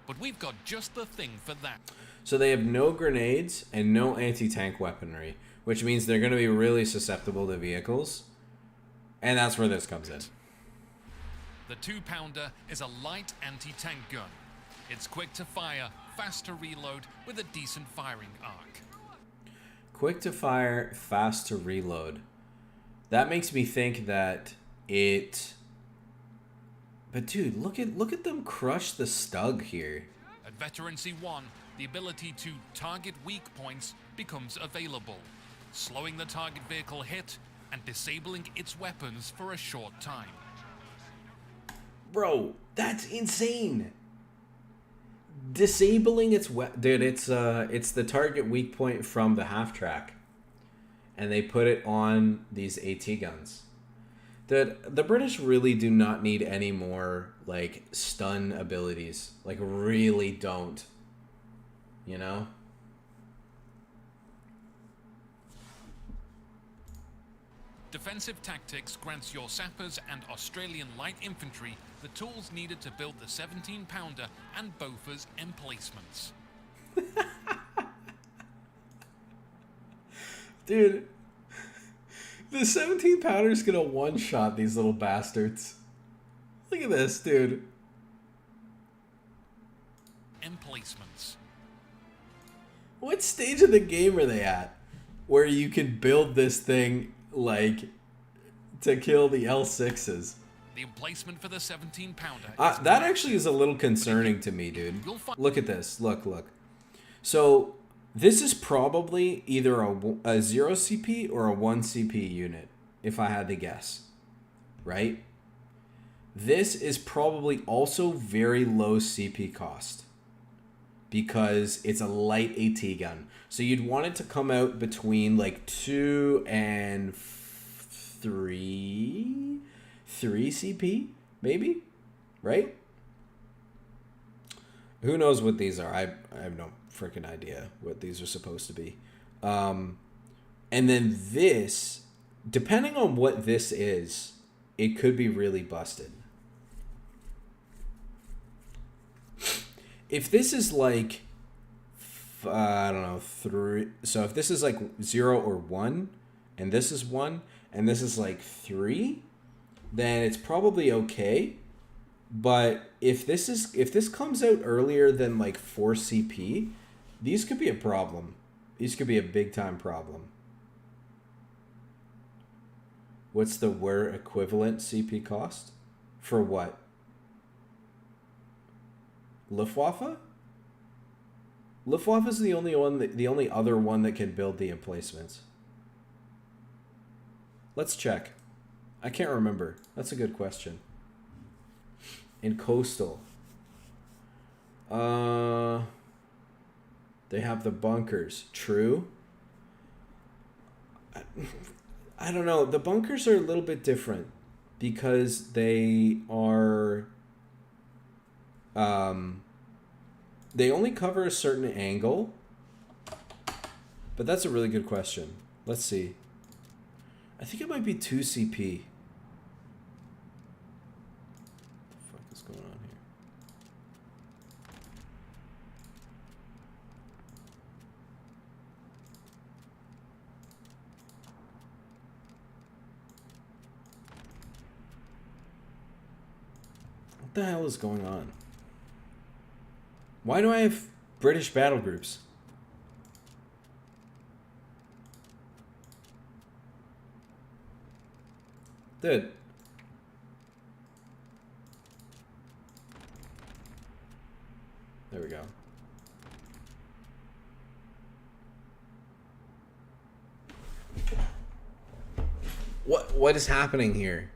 But we've got just the thing for that. So they have no grenades and no anti-tank weaponry, which means they're going to be really susceptible to vehicles. And that's where this comes in. The 2-pounder is a light anti-tank gun. It's quick to fire, fast to reload, with a decent firing arc. Quick to fire, fast to reload. That makes me think that it... But dude, look at them crush the Stug here. At Veterancy 1, the ability to target weak points becomes available, slowing the target vehicle hit and disabling its weapons for a short time. Bro, that's insane. Disabling its dude, it's the target weak point from the half track, and they put it on these AT guns. The British really do not need any more like stun abilities. Like really don't. You know? Defensive Tactics grants your sappers and Australian light infantry the tools needed to build the 17-pounder and Bofors emplacements. Dude, the 17-pounder is gonna one-shot these little bastards. Look at this, dude. Emplacements. What stage of the game are they at where you can build this thing, like, to kill the L6s? The emplacement for the 17-pounder. That actually is a little concerning to me, dude. Look at this. Look. So, this is probably either a 0 CP or a 1 CP unit, if I had to guess. Right? This is probably also very low CP cost, because it's a light AT gun. So you'd want it to come out between like 2 and 3 CP, maybe, right? Who knows what these are? I have no freaking idea what these are supposed to be. And then this, depending on what this is, it could be really busted. If this is like, I don't know, 3. So if this is like 0 or 1, and this is 1, and this is like 3, then it's probably okay. But if this comes out earlier than like 4 CP, these could be a problem. These could be a big time problem. What's the were equivalent CP cost? For what? Luftwaffe? Luftwaffe is the only other one that can build the emplacements. Let's check. I can't remember. That's a good question. In coastal, they have the bunkers. True. I don't know. The bunkers are a little bit different because they are They only cover a certain angle. But that's a really good question. Let's see. I think it might be 2 CP. What the fuck is going on here? What the hell is going on? Why do I have British battle groups? Dude. There we go. What is happening here?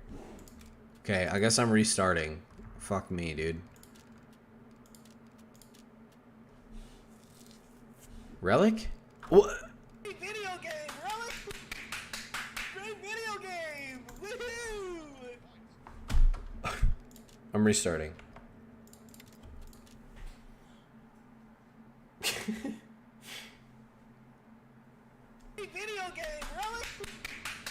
Okay, I guess I'm restarting. Fuck me, dude. Relic? What? Great video game, Relic! Great video game! Woohoo! I'm restarting. Great video game, Relic!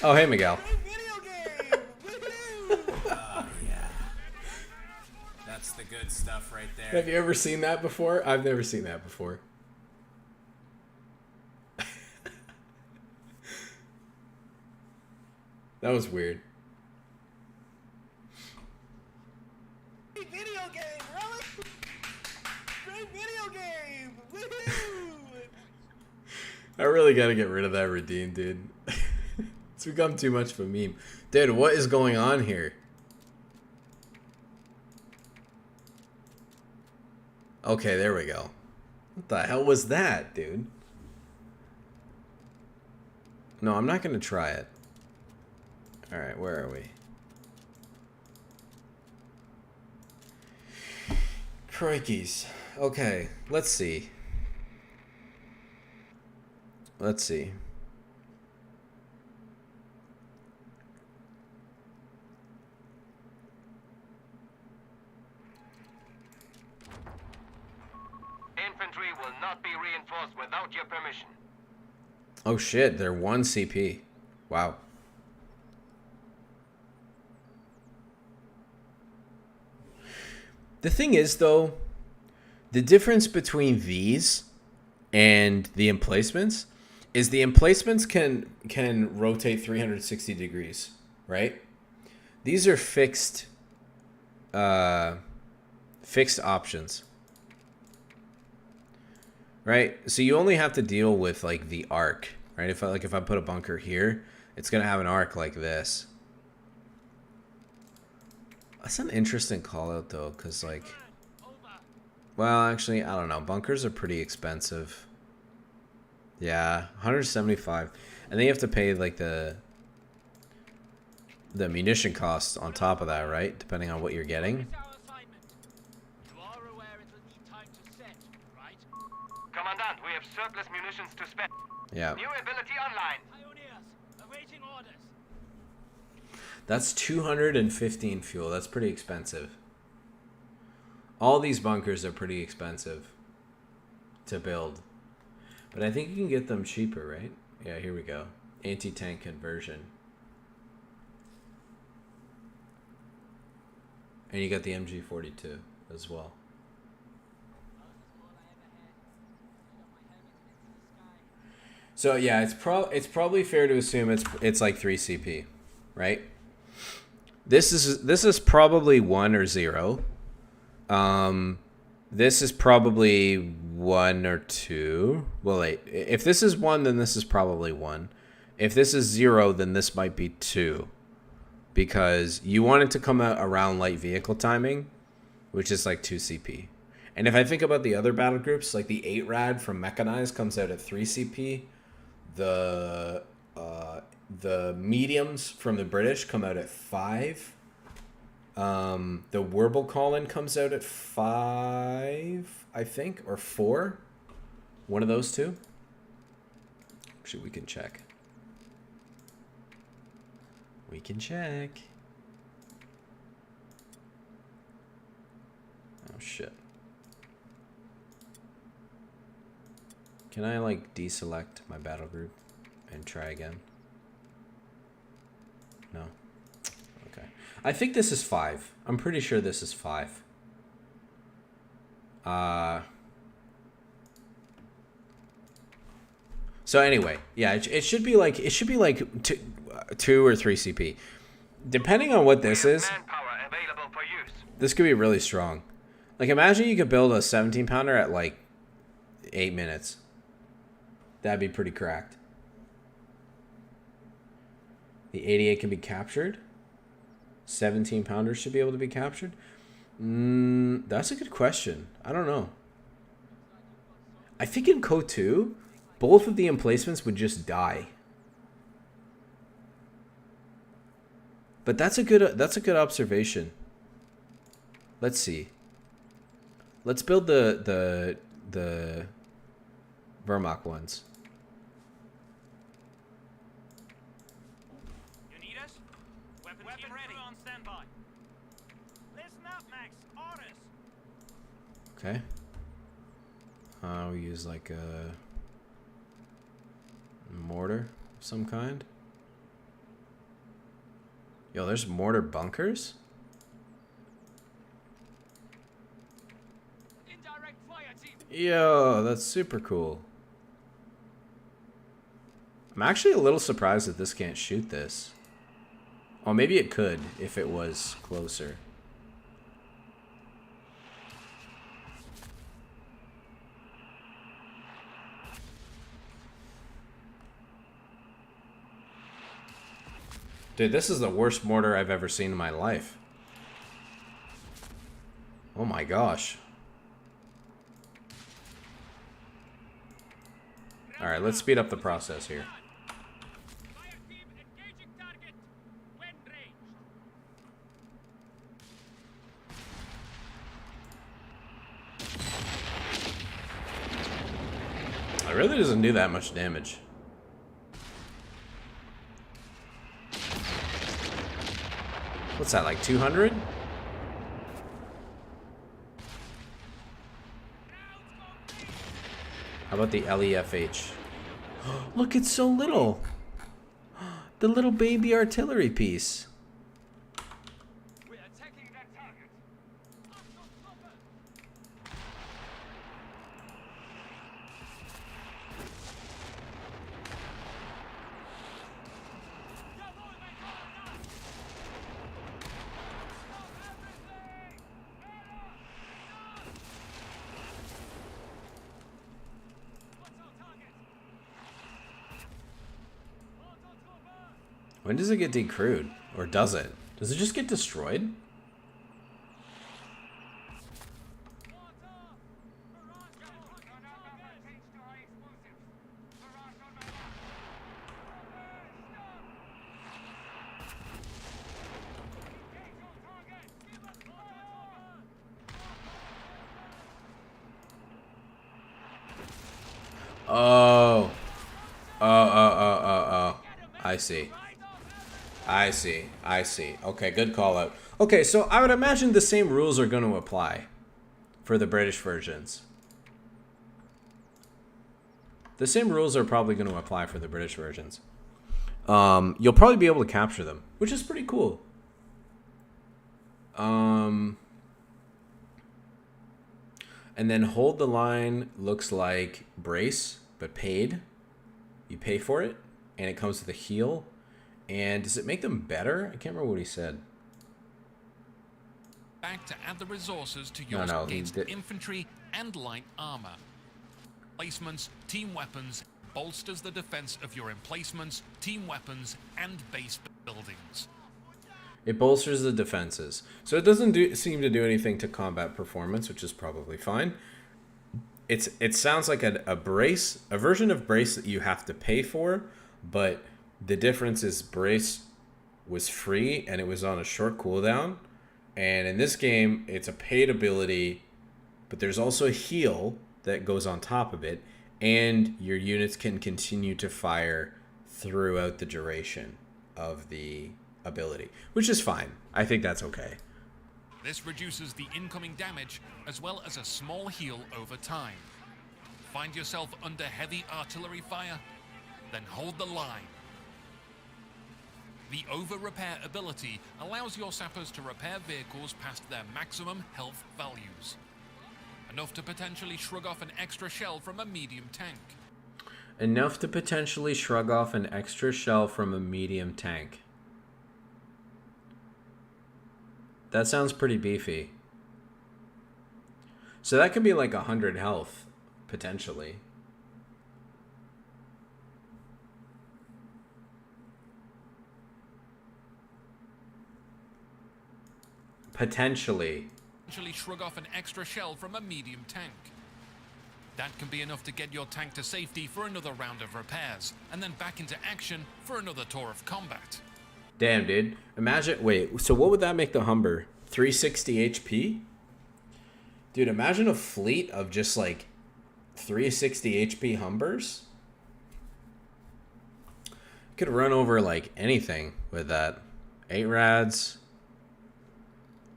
Oh, hey, Miguel. Great video game! Woohoo! Oh, yeah. That's the good stuff right there. Have you ever seen that before? I've never seen that before. That was weird. Great video game, Relic! Great video game! Woohoo! I really gotta get rid of that redeem, dude. It's become too much of a meme. Dude, what is going on here? Okay, there we go. What the hell was that, dude? No, I'm not gonna try it. Alright, where are we? Crikeys. Okay, let's see. Let's see. Infantry will not be reinforced without your permission. Oh shit, they're 1 CP. Wow. The thing is, though, the difference between these and the emplacements is the emplacements can rotate 360 degrees, right? These are fixed options. Right? So you only have to deal with like the arc, right? If I put a bunker here, it's going to have an arc like this. That's an interesting call out though, cuz like, well, actually, I don't know. Bunkers are pretty expensive. Yeah, 175. And then you have to pay like the munition costs on top of that, right? Depending on what you're getting. Commandant, we have surplus munitions to spare. Yeah. New ability online. Pioneers, awaiting orders. That's 215 fuel. That's pretty expensive. All these bunkers are pretty expensive to build. But I think you can get them cheaper, right? Yeah, here we go. Anti-tank conversion. And you got the MG42 as well. So yeah, it's probably fair to assume it's like 3 CP, right? This is probably 1 or 0. This is probably 1 or 2. Well, wait. If this is 1, then this is probably 1. If this is 0, then this might be 2. Because you want it to come out around light vehicle timing, which is like 2 CP. And if I think about the other battle groups, like the 8 Rad from Mechanized comes out at 3 CP. The mediums from the British come out at 5. The Werble Colin comes out at 5, I think, or 4. One of those two. Actually, we can check. We can check. Oh, shit. Can I like deselect my battle group and try again? No. Okay. I think this is 5. I'm pretty sure this is 5. So anyway, yeah, it should be like 2 or 3 CP. Depending on what this is, this could be really strong. Like imagine you could build a 17 pounder at like 8 minutes. That'd be pretty cracked. The 88 can be captured. 17 pounders should be able to be captured. That's a good question. I don't know. I think in COHPE3, both of the emplacements would just die. But that's a good observation. Let's see. Let's build the Vermach ones. You need us? Weapon ready. On standby. Listen up, Max. Orders. Okay. We use like a mortar of some kind. Yo, there's mortar bunkers? Indirect fire team. Yo, that's super cool. I'm actually a little surprised that this can't shoot this. Oh, maybe it could if it was closer. Dude, this is the worst mortar I've ever seen in my life. Oh my gosh. Alright, let's speed up the process here. Fire team engaging target when ranged. It really doesn't do that much damage. What's that, like 200? How about the LEFH? Look, it's so little. The little baby artillery piece. We're attacking that target. When does it get decrewed? Or does it? Does it just get destroyed? Oh. Oh. I see. I see. Okay, good call out. Okay, so I would imagine the same rules are going to apply for the British versions. The same rules are probably going to apply for the British versions. You'll probably be able to capture them, which is pretty cool. And then hold the line looks like brace, but paid. You pay for it, and it comes with a heal. And does it make them better? I can't remember what he said. Back to add the resources to yours against infantry and light armor. Emplacements, team weapons, bolsters the defense of your emplacements, team weapons, and base buildings. It bolsters the defenses. So it doesn't seem to do anything to combat performance, which is probably fine. It sounds like a brace, a version of brace that you have to pay for, but the difference is brace was free and it was on a short cooldown. And in this game, it's a paid ability, but there's also a heal that goes on top of it. And your units can continue to fire throughout the duration of the ability, which is fine. I think that's okay. This reduces the incoming damage as well as a small heal over time. Find yourself under heavy artillery fire? Then hold the line. The over-repair ability allows your sappers to repair vehicles past their maximum health values. Enough to potentially shrug off an extra shell from a medium tank. Enough to potentially shrug off an extra shell from a medium tank. That sounds pretty beefy. So that could be like 100 health, potentially. Potentially. Shrug off an extra shell from a medium tank. That can be enough to get your tank to safety for another round of repairs, and then back into action for another tour of combat. Damn, dude. Imagine, wait, so what would that make the Humber? 360 HP? Dude, imagine a fleet of just like 360 HP Humbers. Could run over like anything with that. 8 rads.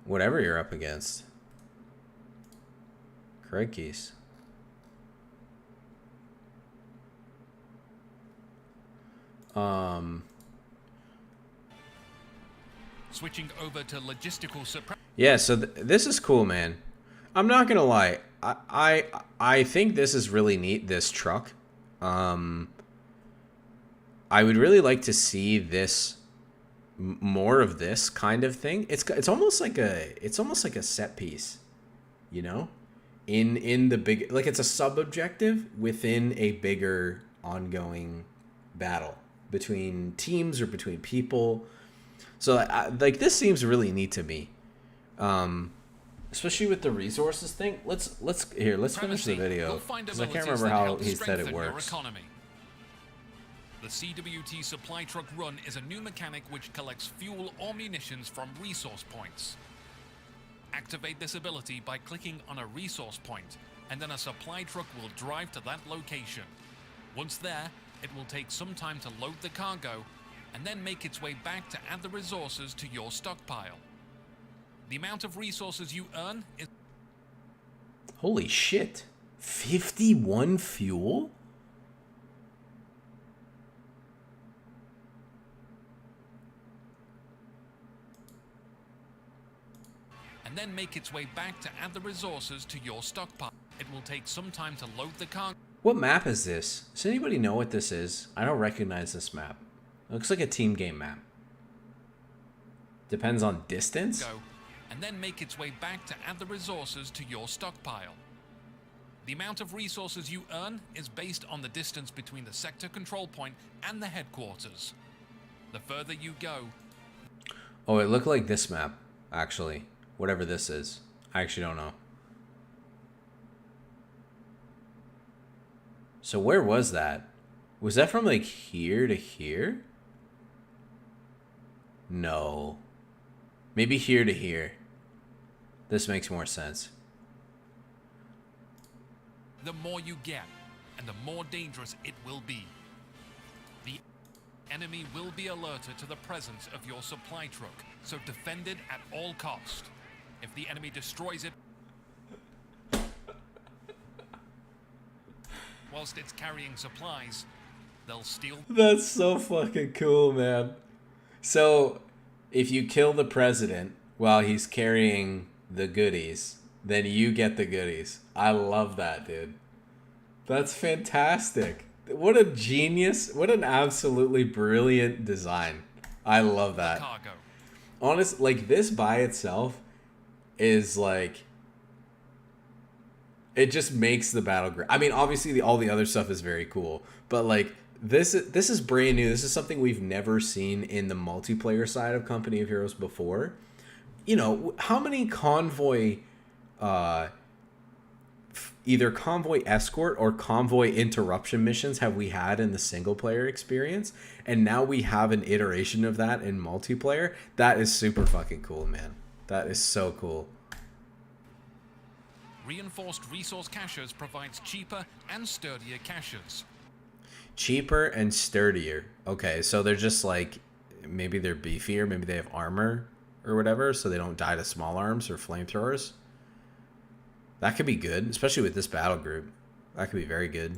Whatever you're up against. Crikeys. Switching over to logistical suppression. Yeah, so this is cool, man. I'm not gonna lie. I think this is really neat. This truck. I would really like to see this, more of this kind of thing. It's almost like a set piece, you know, in the big, like it's a sub objective within a bigger ongoing battle between teams or between people. So like this seems really neat to me, especially with the resources thing. Let's finish the video because I can't remember how he said it works. The CWT supply truck run is a new mechanic which collects fuel or munitions from resource points. Activate this ability by clicking on a resource point, and then a supply truck will drive to that location. Once there, it will take some time to load the cargo, and then make its way back to add the resources to your stockpile. The amount of resources you earn is... Holy shit. 51 fuel? and then make its way back to add the resources to your stockpile. It will take some time to load the cargo. What map is this? Does anybody know what this is? I don't recognize this map. It looks like a team game map. Depends on distance? And then make its way back to add the resources to your stockpile. The amount of resources you earn is based on the distance between the sector control point and the headquarters. The further you go... Oh, it looked like this map, actually. Whatever this is. I actually don't know. So where was that? Was that from like here to here? No. Maybe here to here. This makes more sense. The more you get, and the more dangerous it will be. The enemy will be alerted to the presence of your supply truck, so defend it at all cost. If the enemy destroys it whilst it's carrying supplies, they'll steal... That's so fucking cool, man. So, if you kill the president while he's carrying the goodies, then you get the goodies. I love that, dude. That's fantastic. What a genius. What an absolutely brilliant design. I love that. Honest, like, this by itself is like... It just makes the battle great. I mean, obviously, all the other stuff is very cool. But, like, this is brand new. This is something we've never seen in the multiplayer side of Company of Heroes before. You know, how many convoy... either convoy escort or convoy interruption missions have we had in the single player experience, and now we have an iteration of that in multiplayer. That is super fucking cool, man. That is so cool. Reinforced resource caches provides cheaper and sturdier caches. Cheaper and sturdier. Okay, so they're just like, maybe they're beefier, maybe they have armor or whatever, so they don't die to small arms or flamethrowers. That could be good, especially with this battle group. That could be very good.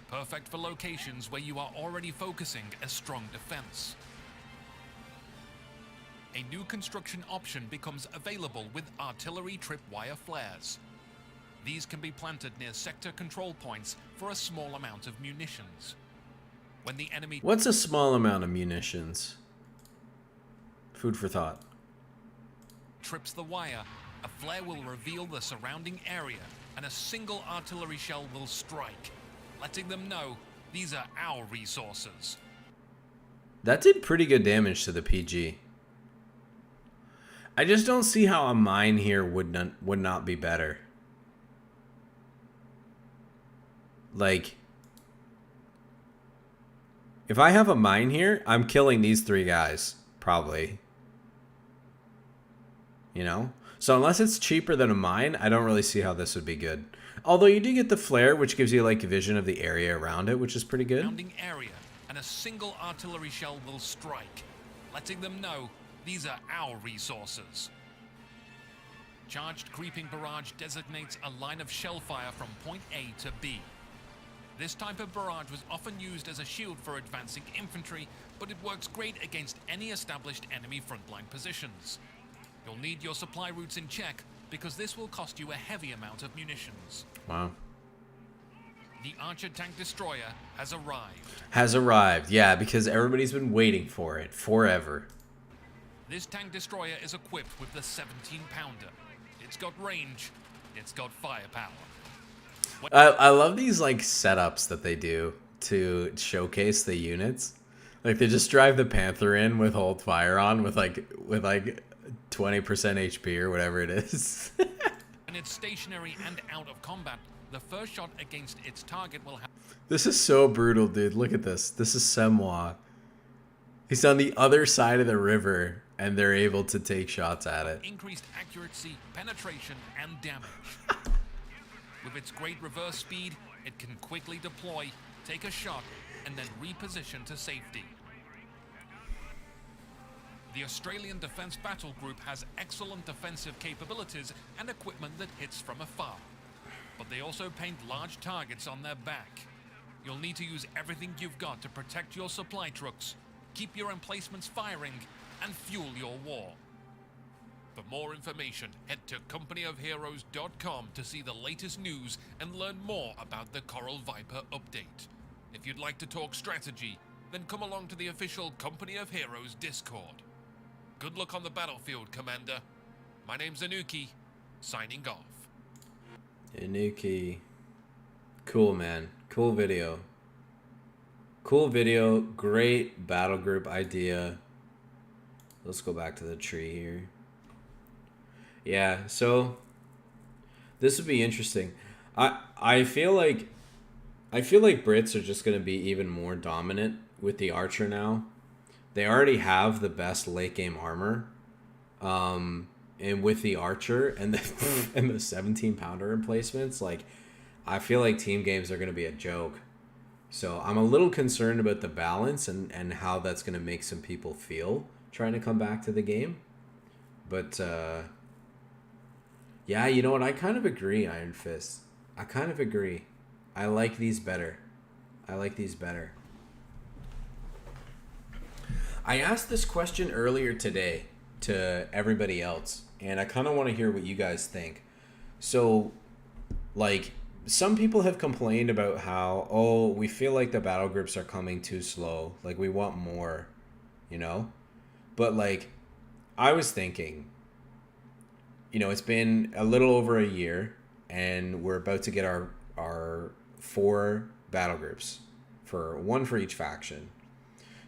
Perfect for locations where you are already focusing a strong defense. A new construction option becomes available with artillery tripwire flares. These can be planted near sector control points for a small amount of munitions. When the enemy... What's a small amount of munitions? Food for thought. ...trips the wire, a flare will reveal the surrounding area, and a single artillery shell will strike, letting them know these are our resources. That did pretty good damage to the PG. I just don't see how a mine here would not be better. Like, if I have a mine here, I'm killing these 3 guys, probably. You know? So unless it's cheaper than a mine, I don't really see how this would be good. Although you do get the flare, which gives you like a vision of the area around it, which is pretty good. Surrounding area, and a single artillery shell will strike, letting them know these are our resources. Charged creeping barrage designates a line of shell fire from point A to B. This type of barrage was often used as a shield for advancing infantry, but it works great against any established enemy frontline positions. You'll need your supply routes in check, because this will cost you a heavy amount of munitions. Wow. The Archer Tank Destroyer has arrived. Has arrived, yeah, because everybody's been waiting for it forever. This tank destroyer is equipped with the 17-pounder. It's got range, it's got firepower. I love these like setups that they do to showcase the units. Like they just drive the Panther in with hold fire on with like 20% HP or whatever it is. And it's stationary and out of combat. The first shot against its target will have... This is so brutal, dude. Look at this. This is Semois. He's on the other side of the river, and they're able to take shots at it. Increased accuracy, penetration, and damage. With its great reverse speed, it can quickly deploy, take a shot, and then reposition to safety. The Australian Defence Battle Group has excellent defensive capabilities and equipment that hits from afar. But they also paint large targets on their back. You'll need to use everything you've got to protect your supply trucks, keep your emplacements firing, and fuel your war. For more information, head to companyofheroes.com to see the latest news and learn more about the Coral Viper update. If you'd like to talk strategy, then come along to the official Company of Heroes Discord. Good luck on the battlefield, Commander. My name's Anuki, signing off. Anuki. Cool, man. Cool video. Cool video. Great battle group idea. Let's go back to the tree here. Yeah, so this would be interesting. I feel like Brits are just going to be even more dominant with the Archer now. They already have the best late game armor. And with the Archer and the and the 17-pounder emplacements, like I feel like team games are going to be a joke. So I'm a little concerned about the balance and how that's going to make some people feel trying to come back to the game. But yeah, you know what? I kind of agree, Iron Fist. I kind of agree. I like these better. I asked this question earlier today to everybody else, and I kind of want to hear what you guys think. So, like, some people have complained about how, oh, we feel like the battle groups are coming too slow. Like, we want more, you know? But, like, I was thinking, you know, it's been a little over a year, and we're about to get our 4 battle groups, one for each faction.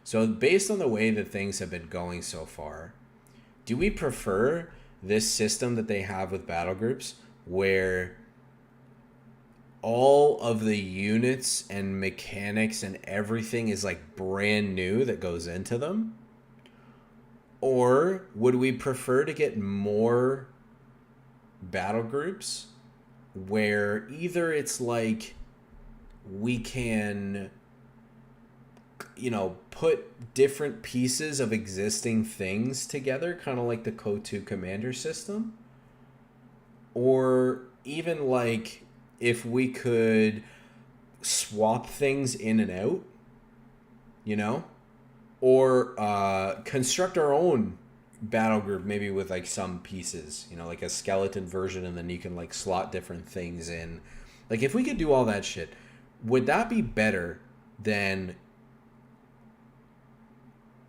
So based on the way that things have been going so far, do we prefer this system that they have with battle groups where all of the units and mechanics and everything is like brand new that goes into them? Or would we prefer to get more battle groups where either it's like we can, you know, put different pieces of existing things together, kind of like the COHPE3 commander system, or even like if we could swap things in and out, you know, or construct our own battle group, maybe with like some pieces, you know, like a skeleton version, and then you can like slot different things in. Like if we could do all that shit, would that be better than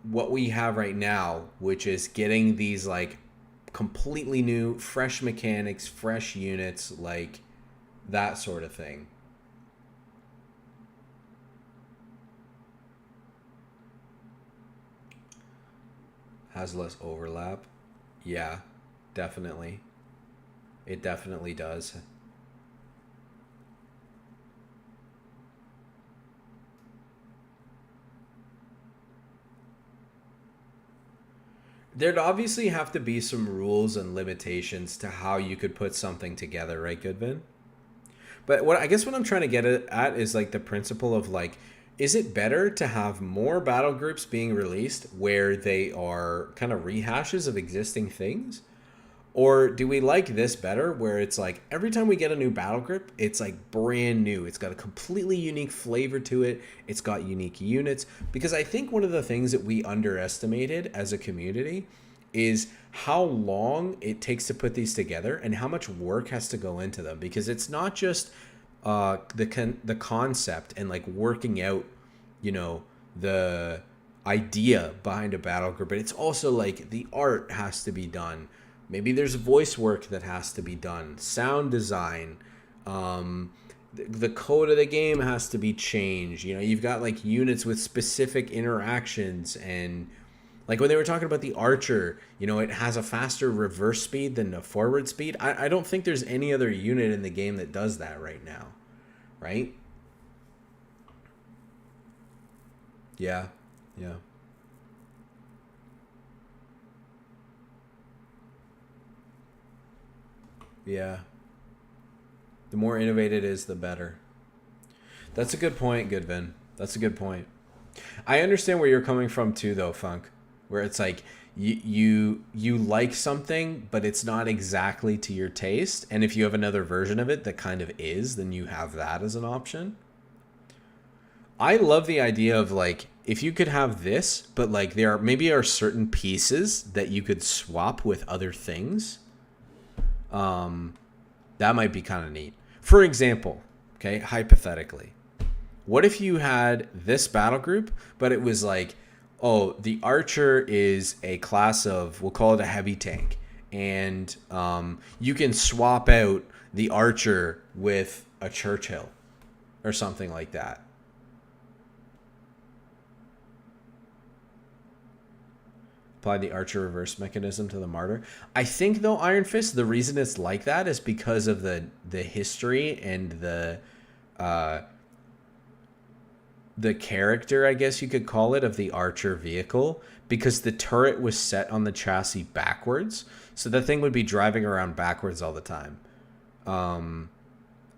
what we have right now, which is getting these like completely new, fresh mechanics, fresh units, like that sort of thing? Has less overlap. Yeah, definitely. It definitely does. There'd obviously have to be some rules and limitations to how you could put something together, right, Goodvin? But what I'm trying to get at is like the principle of like, is it better to have more battle groups being released where they are kind of rehashes of existing things? Or do we like this better where it's like every time we get a new battle group, it's like brand new. It's got a completely unique flavor to it. It's got unique units. Because I think one of the things that we underestimated as a community is how long it takes to put these together and how much work has to go into them. Because it's not just the concept and like working out, you know, the idea behind a battle group, but it's also like the art has to be done. Maybe there's voice work that has to be done, sound design, the code of the game has to be changed. You know, you've got like units with specific interactions, and like when they were talking about the archer, you know, it has a faster reverse speed than a forward speed. I don't think there's any other unit in the game that does that right now, right? Yeah, yeah. Yeah. The more innovative it is, the better. That's a good point, Goodvin. That's a good point. I understand where you're coming from too, though, Funk. Where it's like you like something, but it's not exactly to your taste. And if you have another version of it that kind of is, then you have that as an option. I love the idea of like if you could have this, but like there are certain pieces that you could swap with other things. That might be kind of neat. For example, okay, hypothetically, what if you had this battle group, but it was like, oh, the archer is a class of, we'll call it a heavy tank, and you can swap out the archer with a Churchill or something like that. Apply the archer reverse mechanism to the martyr. I think though, Iron Fist, the reason it's like that is because of the history and the character, I guess you could call it, of the archer vehicle, because the turret was set on the chassis backwards, so the thing would be driving around backwards all the time. And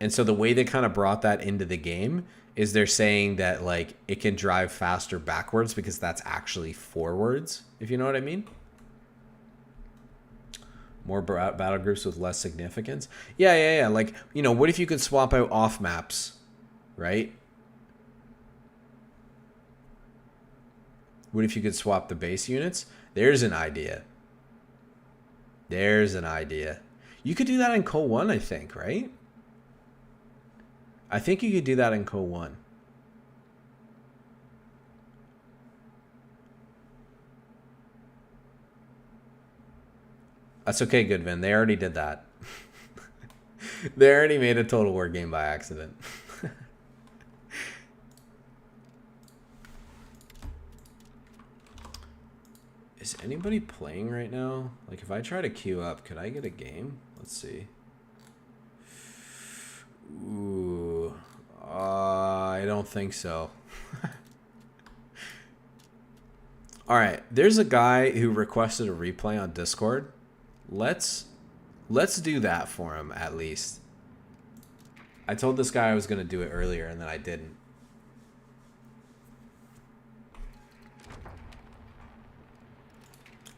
so the way they kind of brought that into the game is they're saying that like it can drive faster backwards because that's actually forwards, if you know what I mean. More battle groups with less significance. Yeah. Like, you know, what if you could swap out off maps, right? What if you could swap the base units? There's an idea. You could do that in Co-1, I think, right? I think you could do that in Co-1. That's okay, Goodvin. They already did that. They already made a Total War game by accident. Is anybody playing right now? Like, if I try to queue up, could I get a game? Let's see. Ooh. I don't think so. Alright, there's a guy who requested a replay on Discord. Let's do that for him, at least. I told this guy I was going to do it earlier, and then I didn't.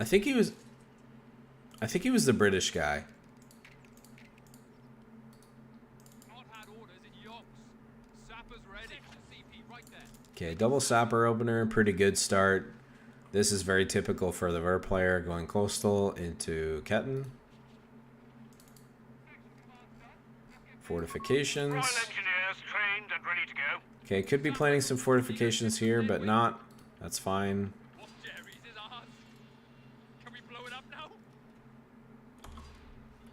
I think he was the British guy. Okay, double sapper opener, pretty good start. This is very typical for the Ver player, going coastal into Ketten. Fortifications. Royal Engineers trained and ready to go. Okay, could be planning some fortifications here, but not. That's fine. What Jerry's is ours? Can we blow it up now?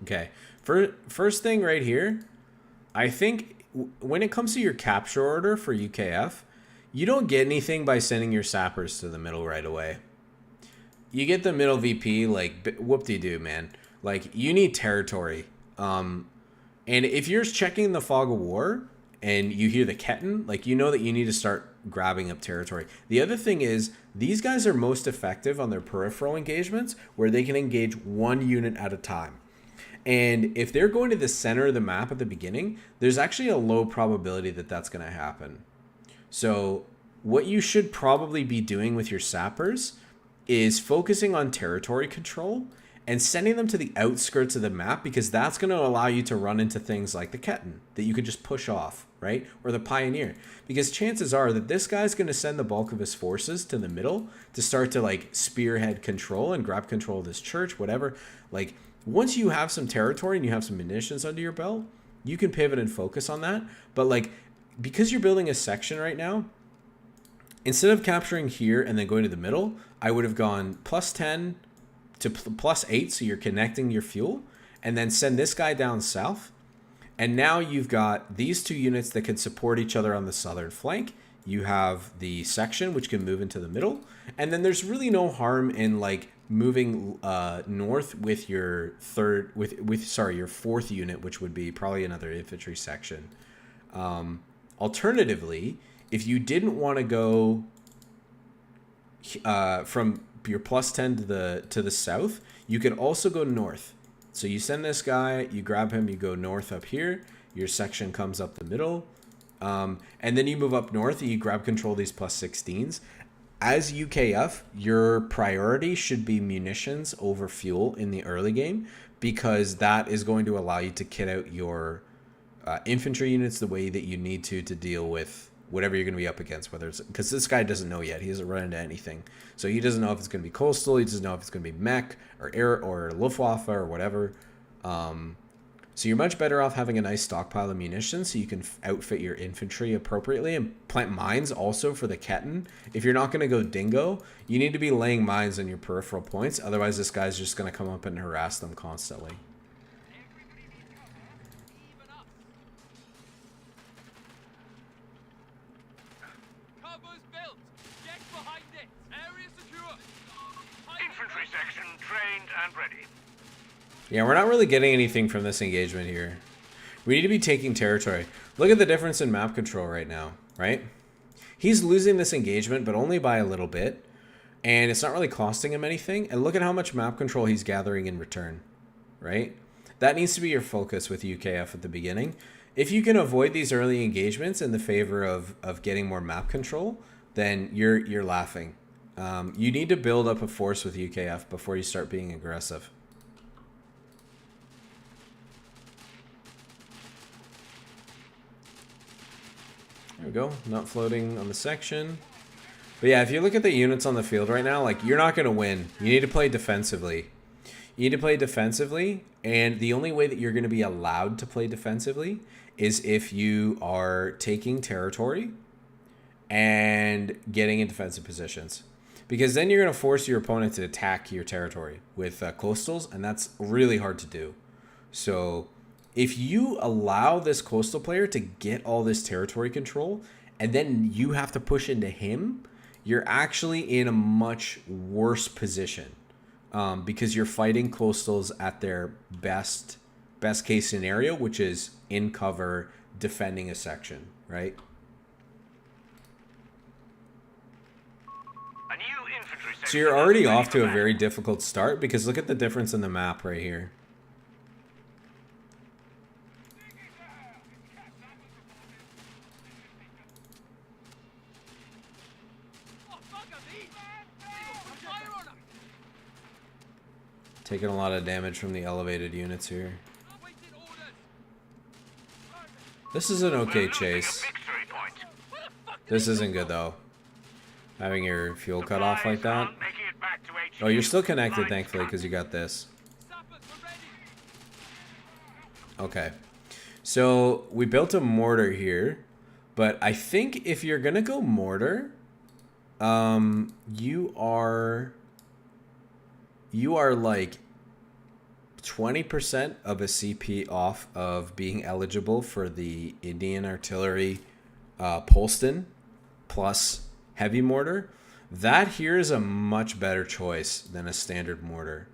Okay, first thing right here, I think when it comes to your capture order for UKF, you don't get anything by sending your sappers to the middle right away. You get the middle VP, like, whoop-de-doo, man. Like, you need territory. And if you're checking the Fog of War and you hear the Ketten, like, you know that you need to start grabbing up territory. The other thing is, these guys are most effective on their peripheral engagements where they can engage one unit at a time. And if they're going to the center of the map at the beginning, there's actually a low probability that that's going to happen. So what you should probably be doing with your sappers is focusing on territory control and sending them to the outskirts of the map, because that's going to allow you to run into things like the Ketten that you could just push off, right? Or the Pioneer. Because chances are that this guy's going to send the bulk of his forces to the middle to start to, like, spearhead control and grab control of this church, whatever. Like, once you have some territory and you have some munitions under your belt, you can pivot and focus on that. But, like, because you're building a section right now, instead of capturing here and then going to the middle, I would have gone +10 to +8, so you're connecting your fuel, and then send this guy down south. And now you've got these two units that can support each other on the southern flank. You have the section, which can move into the middle. And then there's really no harm in, like, moving north with your your fourth unit, which would be probably another infantry section. Alternatively, if you didn't want to go from your +10 to the south, you could also go north. So you send this guy, you grab him, you go north up here, your section comes up the middle, and then you move up north and you grab control of these +16s. As UKF, your priority should be munitions over fuel in the early game, because that is going to allow you to kit out your infantry units the way that you need to deal with whatever you're going to be up against, whether it's, because this guy doesn't know yet. He hasn't run into anything. So he doesn't know if it's going to be coastal. He doesn't know if it's going to be mech or air or Luftwaffe or whatever. So you're much better off having a nice stockpile of munitions so you can outfit your infantry appropriately, and plant mines also for the Ketten. If you're not going to go dingo, you need to be laying mines on your peripheral points. Otherwise, this guy's just going to come up and harass them constantly. Infantry section trained and ready. Yeah, we're not really getting anything from this engagement here. We need to be taking territory. Look at the difference in map control right now, right? He's losing this engagement, but only by a little bit. And it's not really costing him anything. And look at how much map control he's gathering in return, right? That needs to be your focus with UKF at the beginning. If you can avoid these early engagements in the favor of getting more map control, then you're laughing. You need to build up a force with UKF before you start being aggressive. There we go. Not floating on the section. But yeah, if you look at the units on the field right now, like, you're not going to win. You need to play defensively. You need to play defensively, and the only way that you're going to be allowed to play defensively is if you are taking territory and getting in defensive positions. Because then you're going to force your opponent to attack your territory with coastals, and that's really hard to do. So if you allow this coastal player to get all this territory control, and then you have to push into him, you're actually in a much worse position, because you're fighting coastals at their best case scenario, which is in cover, defending a section, right? So you're already off to a very difficult start, because look at the difference in the map right here. Taking a lot of damage from the elevated units here. This is an okay chase. This isn't good though. Having your fuel cut off like that. Oh, you're still connected, thankfully, because you got this. Okay. So we built a mortar here, but I think if you're gonna go mortar, you are like 20% of a CP off of being eligible for the Indian Artillery Polston plus heavy mortar. That here is a much better choice than a standard mortar.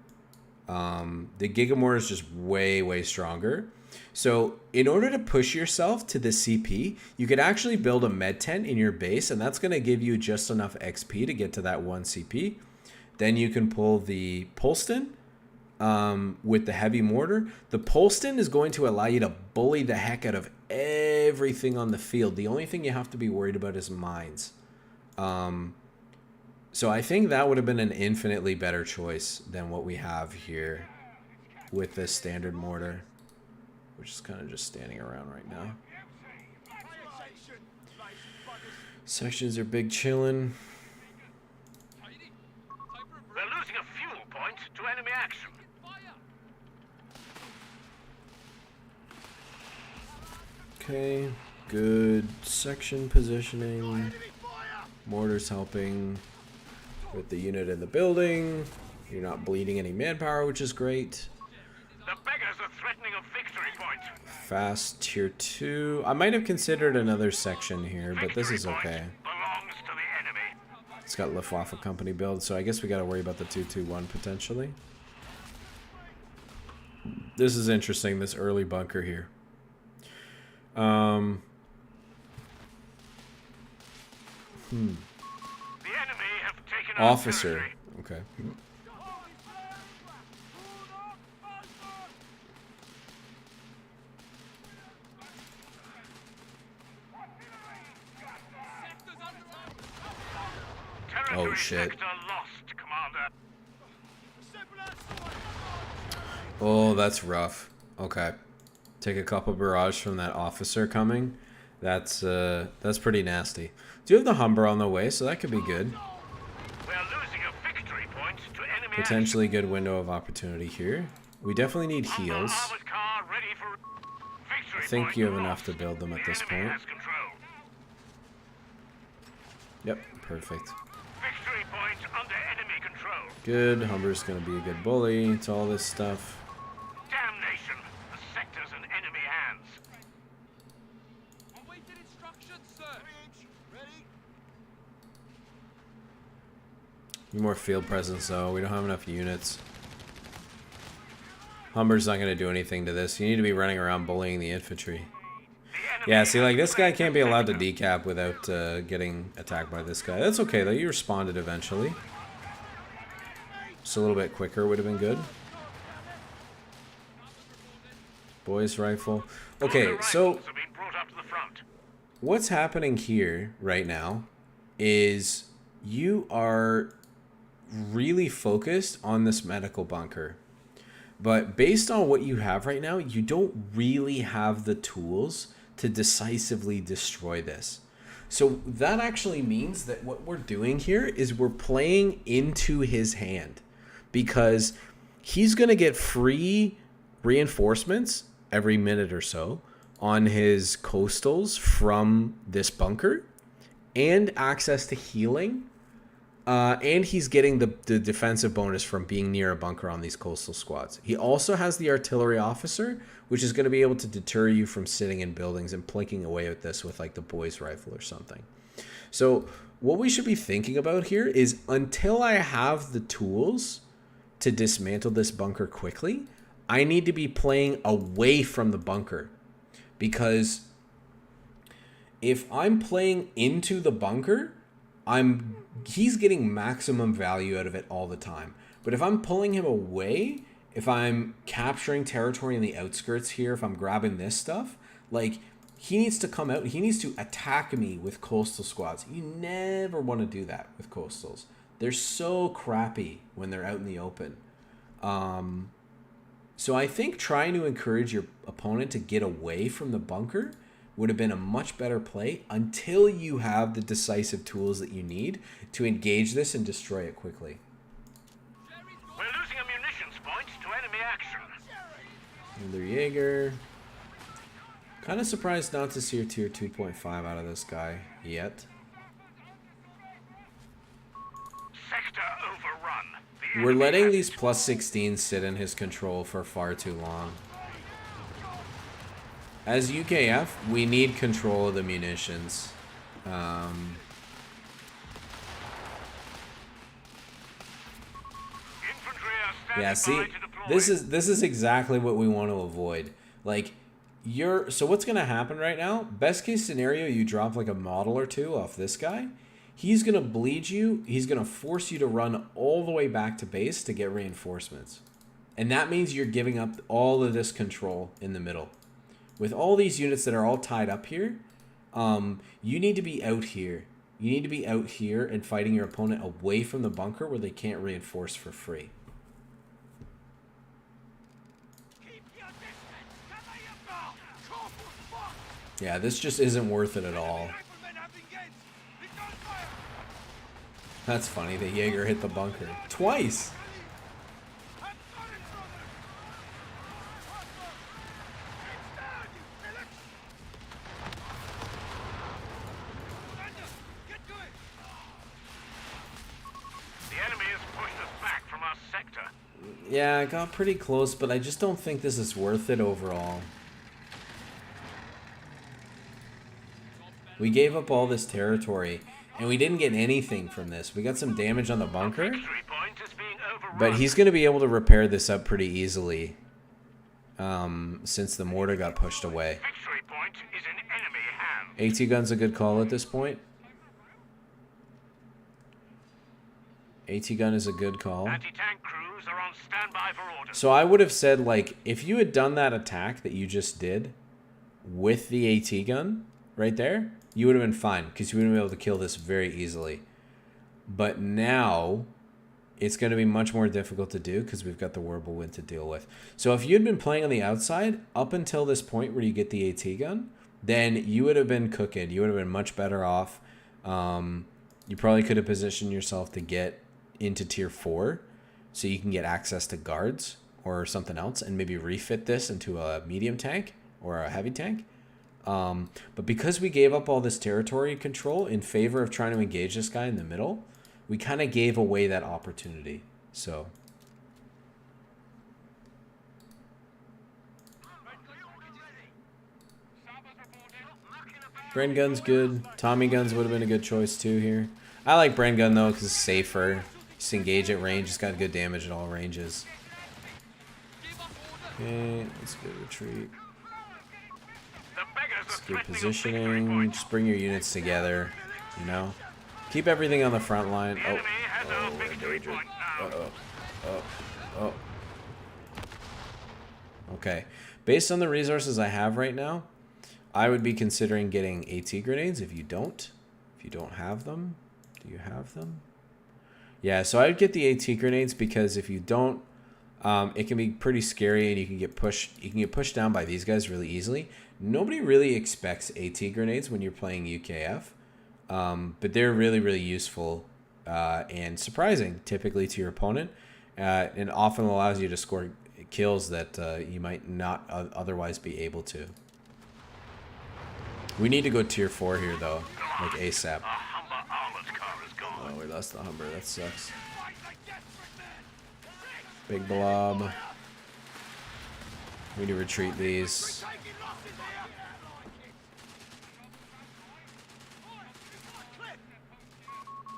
The Giga Mortar is just way stronger. So in order to push yourself to the CP, you could actually build a med tent in your base, and that's going to give you just enough XP to get to that 1 CP. Then you can pull the Polston with the heavy mortar. The Polston is going to allow you to bully the heck out of everything on the field. The only thing you have to be worried about is mines. So I think that would have been an infinitely better choice than what we have here with this standard mortar, which is kind of just standing around right now. Sections are big chillin'. We're losing a fuel point to enemy action. Okay, good section positioning. Mortar's helping with the unit in the building. You're not bleeding any manpower, which is great. The beggars are threatening a victory point. Fast tier 2. I might have considered another section here, but this is okay. Belongs to the enemy. It's got Luftwaffe company build, so I guess we got to worry about the 221 potentially. This is interesting, this early bunker here. The enemy have taken Officer. territory. Okay. Oh shit. Sector lost, Commander. Oh, that's rough. Okay. Take a couple barrage from that officer coming. That's pretty nasty. Do you have the Humber on the way? So that could be good. We're losing a victory point to enemy Potentially good window of opportunity here. We definitely need heals. armored car ready for victory I think point you have lost. enough to build them at this The point. enemy has control. Yep, perfect. Victory point under enemy control. Good. Humber's gonna be a good bully. It's all this stuff. Damnation! The sector's in enemy hands. Awaited instructions, sir. Need more field presence though. We don't have enough units. Humber's not gonna do anything to this. You need to be running around bullying the infantry. Yeah, see, like, this guy can't be allowed to decap without getting attacked by this guy. That's okay, though. You responded eventually. Just a little bit quicker would have been good. Boys rifle. Okay, so Rifles are being brought up to the front. what's happening here right now is you are really focused on this medical bunker. But based on what you have right now, you don't really have the tools to decisively destroy this. So that actually means that what we're doing here is we're playing into his hand, because he's going to get free reinforcements every minute or so on his coastals from this bunker, and access to healing. And he's getting the defensive bonus from being near a bunker on these coastal squads. He also has the artillery officer, which is going to be able to deter you from sitting in buildings and plinking away with this with like the boys rifle or something. So what we should be thinking about here is, until I have the tools to dismantle this bunker quickly, I need to be playing away from the bunker. Because if I'm playing into the bunker, he's getting maximum value out of it all the time. But if I'm pulling him away, if I'm capturing territory in the outskirts here, if I'm grabbing this stuff, like, he needs to come out, he needs to attack me with coastal squads. You never want to do that with coastals. They're so crappy when they're out in the open. So I think trying to encourage your opponent to get away from the bunker would have been a much better play until you have the decisive tools that you need to engage this and destroy it quickly. We're losing a munitions point to enemy action. Another Jaeger. Kind of surprised not to see a tier 2.5 out of this guy yet. Sector overrun. We're letting these plus 16s sit in his control for far too long. As UKF, we need control of the munitions. Yeah, see, this is exactly what we want to avoid. Like, so what's gonna happen right now? Best case scenario, you drop like a model or two off this guy. He's gonna bleed you. He's gonna force you to run all the way back to base to get reinforcements, and that means you're giving up all of this control in the middle. With all these units that are all tied up here, you need to be out here. You need to be out here and fighting your opponent away from the bunker where they can't reinforce for free. Yeah, this just isn't worth it at all. That's funny, the Jaeger hit the bunker. Twice! Yeah, I got pretty close, but I just don't think this is worth it overall. We gave up all this territory, and we didn't get anything from this. We got some damage on the bunker, but he's going to be able to repair this up pretty easily since the mortar got pushed away. AT gun's a good call at this point. AT gun is a good call. Anti-tank crews are on standby for orders. So I would have said, like, if you had done that attack that you just did with the AT gun right there, you would have been fine because you would have been able to kill this very easily. But now it's going to be much more difficult to do because we've got the Whirlwind to deal with. So if you had been playing on the outside up until this point where you get the AT gun, then you would have been cooking. You would have been much better off. You probably could have positioned yourself to get into tier 4 so you can get access to guards or something else and maybe refit this into a medium tank or a heavy tank. But because we gave up all this territory control in favor of trying to engage this guy in the middle, we kind of gave away that opportunity. So Bren gun's good. Tommy guns would have been a good choice too here. I like Bren gun though because it's safer. Just engage at range. It's got good damage at all ranges. Okay, let's go retreat. It's good positioning. Just bring your units together. You know, keep everything on the front line. Oh, we're in danger. Oh. Okay, based on the resources I have right now, I would be considering getting AT grenades. If you don't have them, do you have them? Yeah, so I would get the AT grenades because if you don't, it can be pretty scary and you can get pushed down by these guys really easily. Nobody really expects AT grenades when you're playing UKF, but they're really, really useful and surprising typically to your opponent, and often allows you to score kills that you might not otherwise be able to. We need to go tier 4 here though, like ASAP. Oh, we lost the Humber. That sucks. Big blob. We need to retreat these.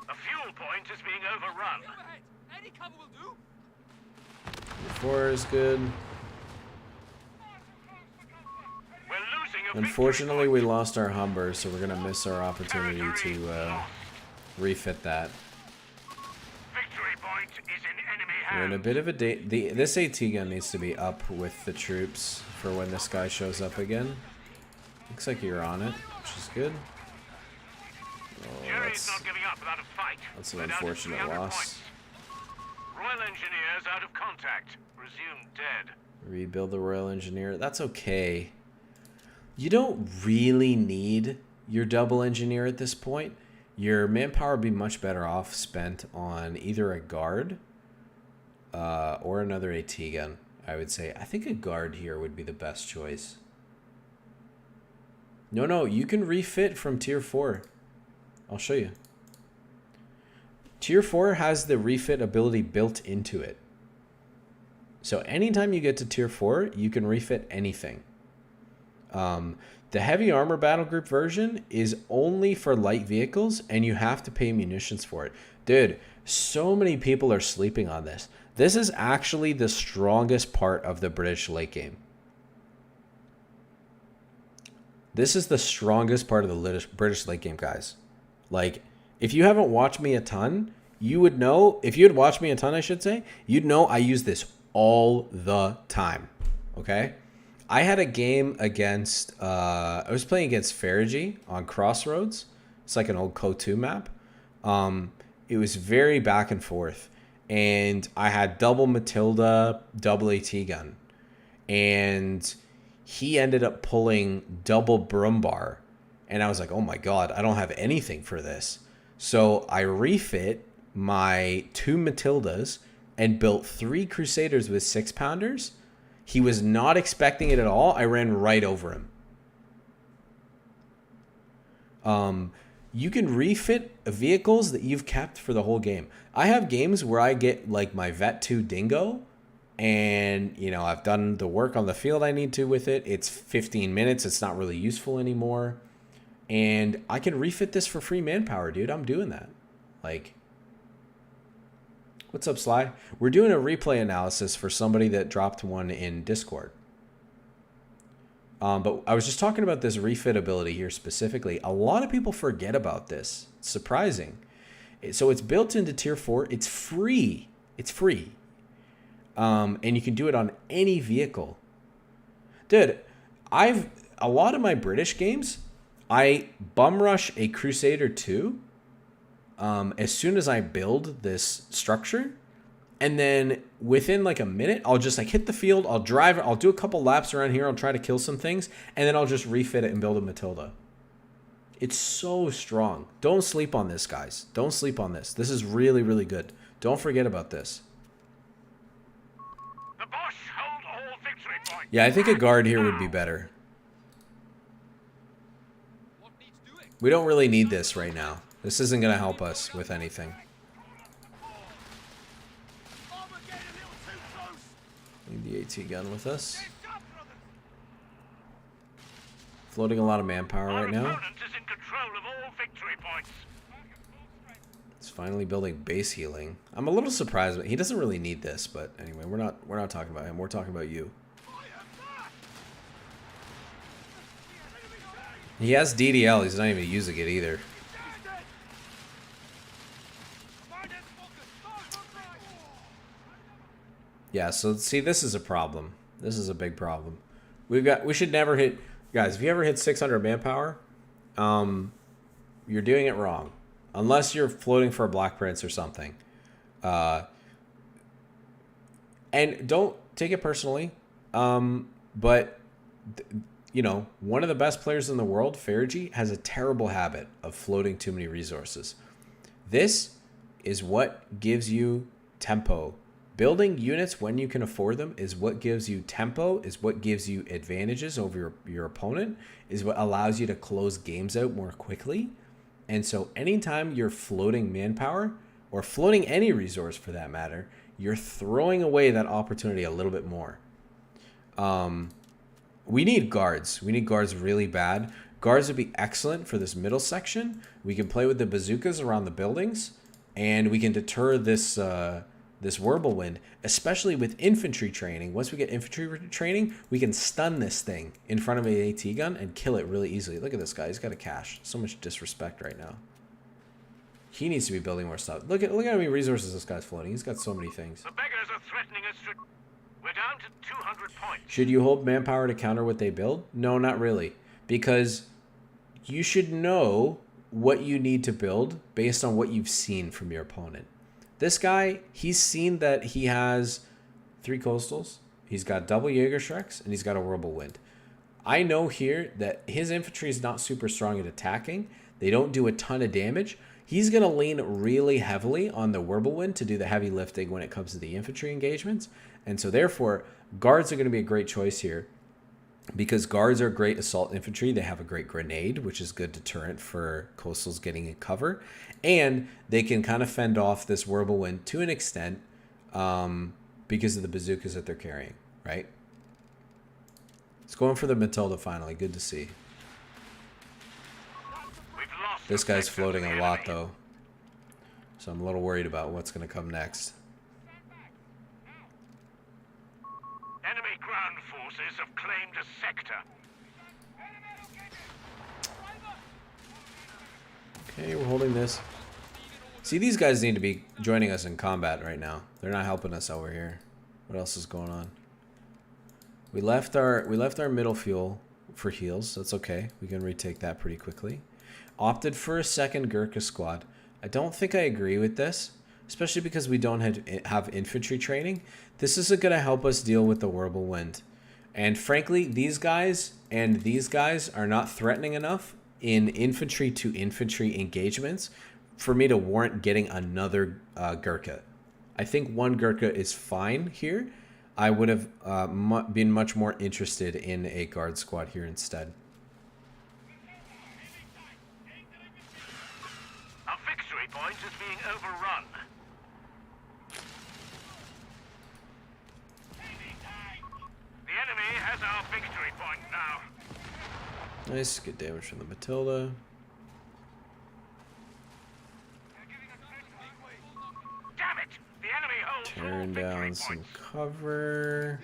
A fuel point is being overrun. 4 is good. Unfortunately, we lost our Humber, so we're gonna miss our opportunity to refit that. We're in a bit of a this AT gun needs to be up with the troops for when this guy shows up again. Looks like you're on it, which is good. Oh, that's an unfortunate loss. Royal Engineers out of contact. Resume dead. Rebuild the Royal Engineer. That's okay. You don't really need your double engineer at this point. Your manpower would be much better off spent on either a guard or another AT gun, I would say. I think a guard here would be the best choice. No, you can refit from tier 4. I'll show you. Tier 4 has the refit ability built into it. So anytime you get to tier 4, you can refit anything. The heavy armor battle group version is only for light vehicles, and you have to pay munitions for it. Dude, so many people are sleeping on this. This is actually the strongest part of the British late game. This is the strongest part of the British late game, guys. Like, if you haven't watched me a ton, you would know. If you had watched me a ton, I should say, you'd know I use this all the time. Okay? I had a game against, I was playing against Fergie on Crossroads. It's like an old COHPE3 map. It was very back and forth. And I had double Matilda, double AT gun. And he ended up pulling double Brumbar. And I was like, oh my God, I don't have anything for this. So I refit my 2 Matildas and built 3 Crusaders with 6-pounders. He was not expecting it at all. I ran right over him. You can refit vehicles that you've kept for the whole game. I have games where I get like my Vet 2 Dingo, and you know, I've done the work on the field I need to with it. It's 15 minutes. It's not really useful anymore. And I can refit this for free manpower, dude. I'm doing that. Like, what's up, Sly? We're doing a replay analysis for somebody that dropped one in Discord. But I was just talking about this refit ability here specifically. A lot of people forget about this. It's surprising. So it's built into tier 4. It's free. It's free. And you can do it on any vehicle. Dude, a lot of my British games, I bum rush a Crusader 2 as soon as I build this structure. And then within like a minute, I'll just like hit the field. I'll drive it. I'll do a couple laps around here. I'll try to kill some things. And then I'll just refit it and build a Matilda. It's so strong. Don't sleep on this, guys. Don't sleep on this. This is really, really good. Don't forget about this. The Bosch hold all victory points. Yeah, I think a guard here would be better. We don't really need this right now. This isn't going to help us with anything. Need the AT gun with us. Floating a lot of manpower right now. It's finally building base healing. I'm a little surprised, but he doesn't really need this. But anyway, we're not talking about him. We're talking about you. He has DDL. He's not even using it either. Yeah, so see, this is a problem. This is a big problem. We should never hit, guys, if you ever hit 600 manpower, you're doing it wrong. Unless you're floating for a Black Prince or something. And don't take it personally. But, you know, one of the best players in the world, Fergie, has a terrible habit of floating too many resources. This is what gives you tempo. Building units when you can afford them is what gives you tempo, is what gives you advantages over your opponent, is what allows you to close games out more quickly. And so anytime you're floating manpower, or floating any resource for that matter, you're throwing away that opportunity a little bit more. We need guards. We need guards really bad. Guards would be excellent for this middle section. We can play with the bazookas around the buildings, and we can deter this this whirlwind, especially with infantry training. Once we get infantry training, we can stun this thing in front of an AT gun and kill it really easily. Look at this guy. He's got a cache. So much disrespect right now. He needs to be building more stuff. Look at how many resources this guy's floating. He's got so many things. The beggars are threatening us. We're down to 200 points. Should you hold manpower to counter what they build? No, not really. Because you should know what you need to build based on what you've seen from your opponent. This guy, he's seen that he has 3 coastals. He's got double Jägerschrecks, and he's got a Whirlwind. I know here that his infantry is not super strong at attacking. They don't do a ton of damage. He's going to lean really heavily on the Whirlwind to do the heavy lifting when it comes to the infantry engagements. And so therefore, guards are going to be a great choice here because guards are great assault infantry. They have a great grenade, which is good deterrent for coastals getting in cover. And they can kind of fend off this Whirlwind to an extent because of the bazookas that they're carrying, right? It's going for the Matilda finally. Good to see. This guy's floating a lot, though. So I'm a little worried about what's going to come next. Enemy ground forces have claimed a sector. Okay, we're holding this. See, these guys need to be joining us in combat right now. They're not helping us over here. What else is going on? We left our middle fuel for heals. That's okay. We can retake that pretty quickly. Opted for a second Gurkha squad. I don't think I agree with this, especially because we don't have infantry training. This isn't going to help us deal with the Whirlwind. And frankly, these guys and these guys are not threatening enough in infantry to infantry engagements for me to warrant getting another Gurkha. I think one Gurkha is fine here. I would have been much more interested in a guard squad here instead. Our victory point is being overrun. The enemy has our victory point now. Nice, good damage from the Matilda. Damn it! The enemy holds Tearing down some cover.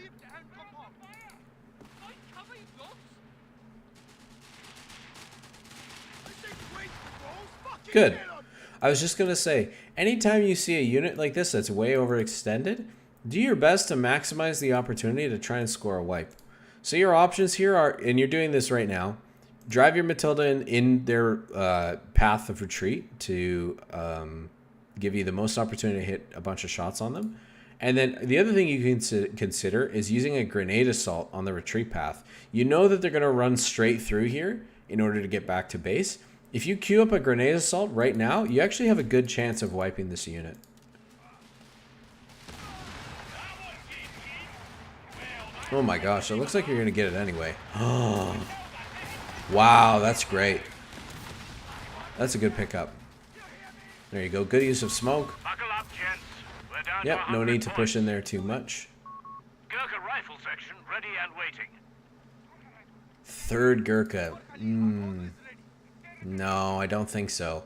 Good. I was just going to say, anytime you see a unit like this that's way overextended, do your best to maximize the opportunity to try and score a wipe. So your options here are, and you're doing this right now, drive your Matilda in their path of retreat to give you the most opportunity to hit a bunch of shots on them. And then the other thing you can consider is using a grenade assault on the retreat path. You know that they're going to run straight through here in order to get back to base. If you queue up a grenade assault right now, you actually have a good chance of wiping this unit. Oh my gosh, it looks like you're going to get it anyway. Oh. Wow, that's great. That's a good pickup. There you go. Good use of smoke. Buckle up, gents. We're down Yep, to no 100 need to push points. in there too much. Gurkha rifle section ready and waiting. Third Gurkha. No, I don't think so.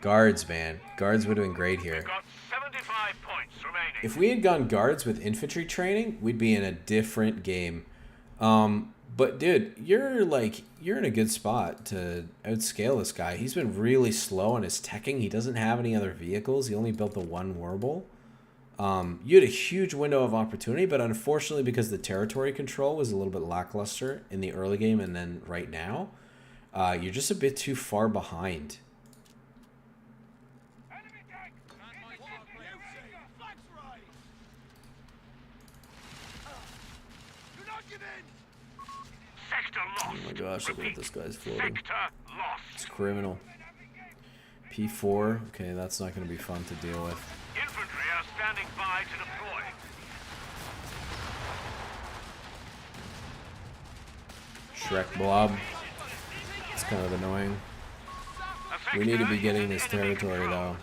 Guards, man. Guards would have been great here. We've got 75 points remaining. If we had gone guards with infantry training, we'd be in a different game. But dude, you're in a good spot to outscale this guy. He's been really slow on his teching. He doesn't have any other vehicles. He only built the one Warble. You had a huge window of opportunity, but unfortunately, because the territory control was a little bit lackluster in the early game and then right now, you're just a bit too far behind. Oh my gosh, look at this guy's floating. It's criminal. P4, okay, that's not going to be fun to deal with. Infantry are standing by to deploy. Shrek Blob. It's kind of annoying. We need to be getting this territory though.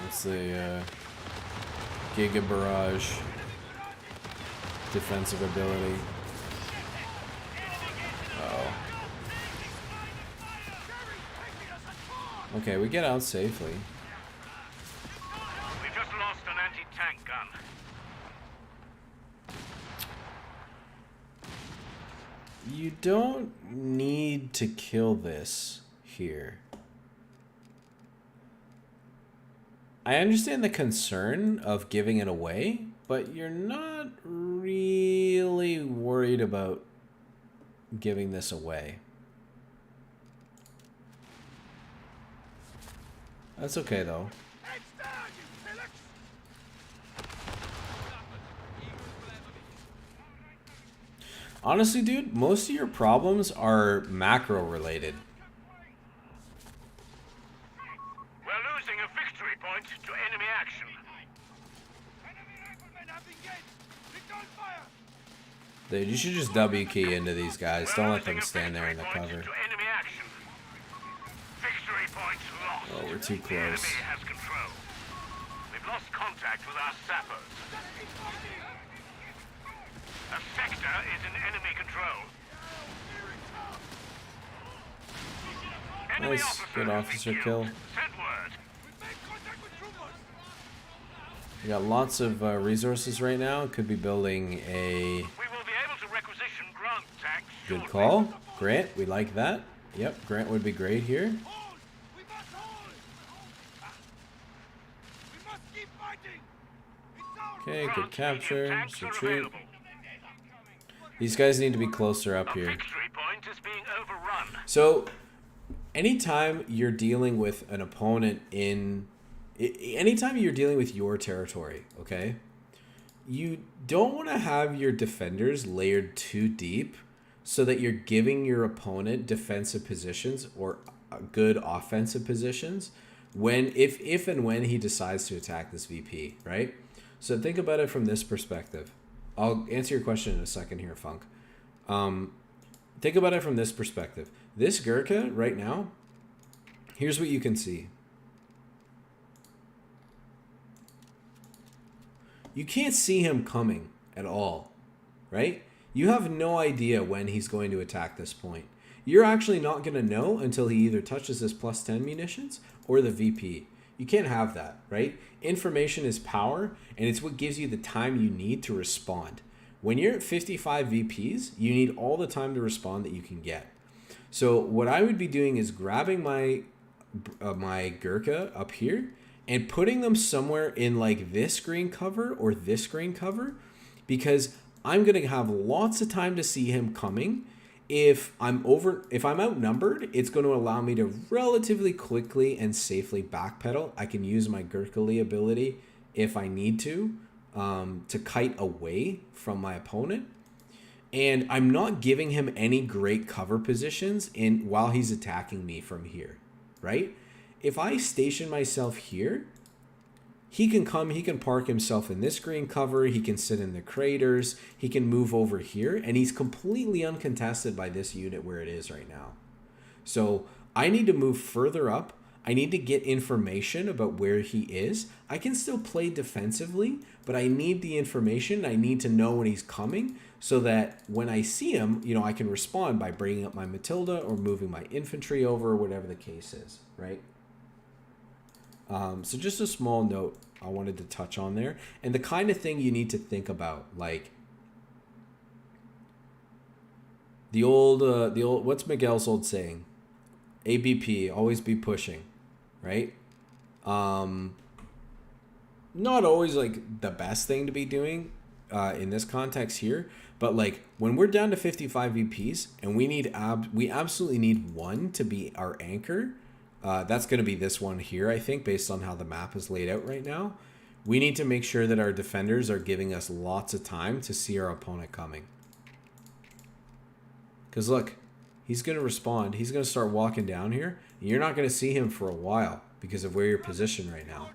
It's the Giga Barrage defensive ability. Oh. Okay, we get out safely. We've just lost an anti-tank gun. You don't need to kill this here. I understand the concern of giving it away, but you're not really worried about giving this away. That's okay though. Honestly, dude, most of your problems are macro related. We're losing a victory point to enemy action. Dude, you should just W key into these guys. Don't let them stand there in the cover. Victory point lost. Oh, we're too close. Enemy has control. We've lost contact with our sappers. A sector is in enemy control. Enemy Nice. Good officer kill. Send word. We got lots of resources right now. Could be building a... We will be able to requisition Grant tanks. Good call. Grant, we like that. Yep, Grant would be great here. Okay, good capture. Let's retreat. These guys need to be closer up here. So, anytime you're dealing with an opponent in... Anytime you're dealing with your territory, okay? You don't want to have your defenders layered too deep so that you're giving your opponent defensive positions or good offensive positions when if and when he decides to attack this VP, right? So think about it from this perspective. I'll answer your question in a second here, Funk. Think about it from this perspective. This Gurkha right now, here's what you can see. You can't see him coming at all, right? You have no idea when he's going to attack this point. You're actually not going to know until he either touches this plus 10 munitions or the VP. You can't have that, right? Information is power, and it's what gives you the time you need to respond. When you're at 55 VPs, you need all the time to respond that you can get. So what I would be doing is grabbing my Gurkha up here and putting them somewhere in like this screen cover or this screen cover, because I'm going to have lots of time to see him coming. If I'm outnumbered, it's going to allow me to relatively quickly and safely backpedal. I can use my Gurkhali ability if I need to kite away from my opponent. And I'm not giving him any great cover positions while he's attacking me from here, right? If I station myself here, he can come, he can park himself in this green cover, he can sit in the craters, he can move over here, and he's completely uncontested by this unit where it is right now. So I need to move further up. I need to get information about where he is. I can still play defensively, but I need the information. I need to know when he's coming so that when I see him, you know, I can respond by bringing up my Matilda or moving my infantry over, whatever the case is, right? So just a small note I wanted to touch on there. And the kind of thing you need to think about, like the old, what's Miguel's old saying? ABP, always be pushing, right? Not always like the best thing to be doing in this context here, but like when we're down to 55 VPs and we absolutely need one to be our anchor. That's going to be this one here, I think, based on how the map is laid out right now. We need to make sure that our defenders are giving us lots of time to see our opponent coming. Because look, he's going to respond. He's going to start walking down here. And you're not going to see him for a while because of where you're positioned right now.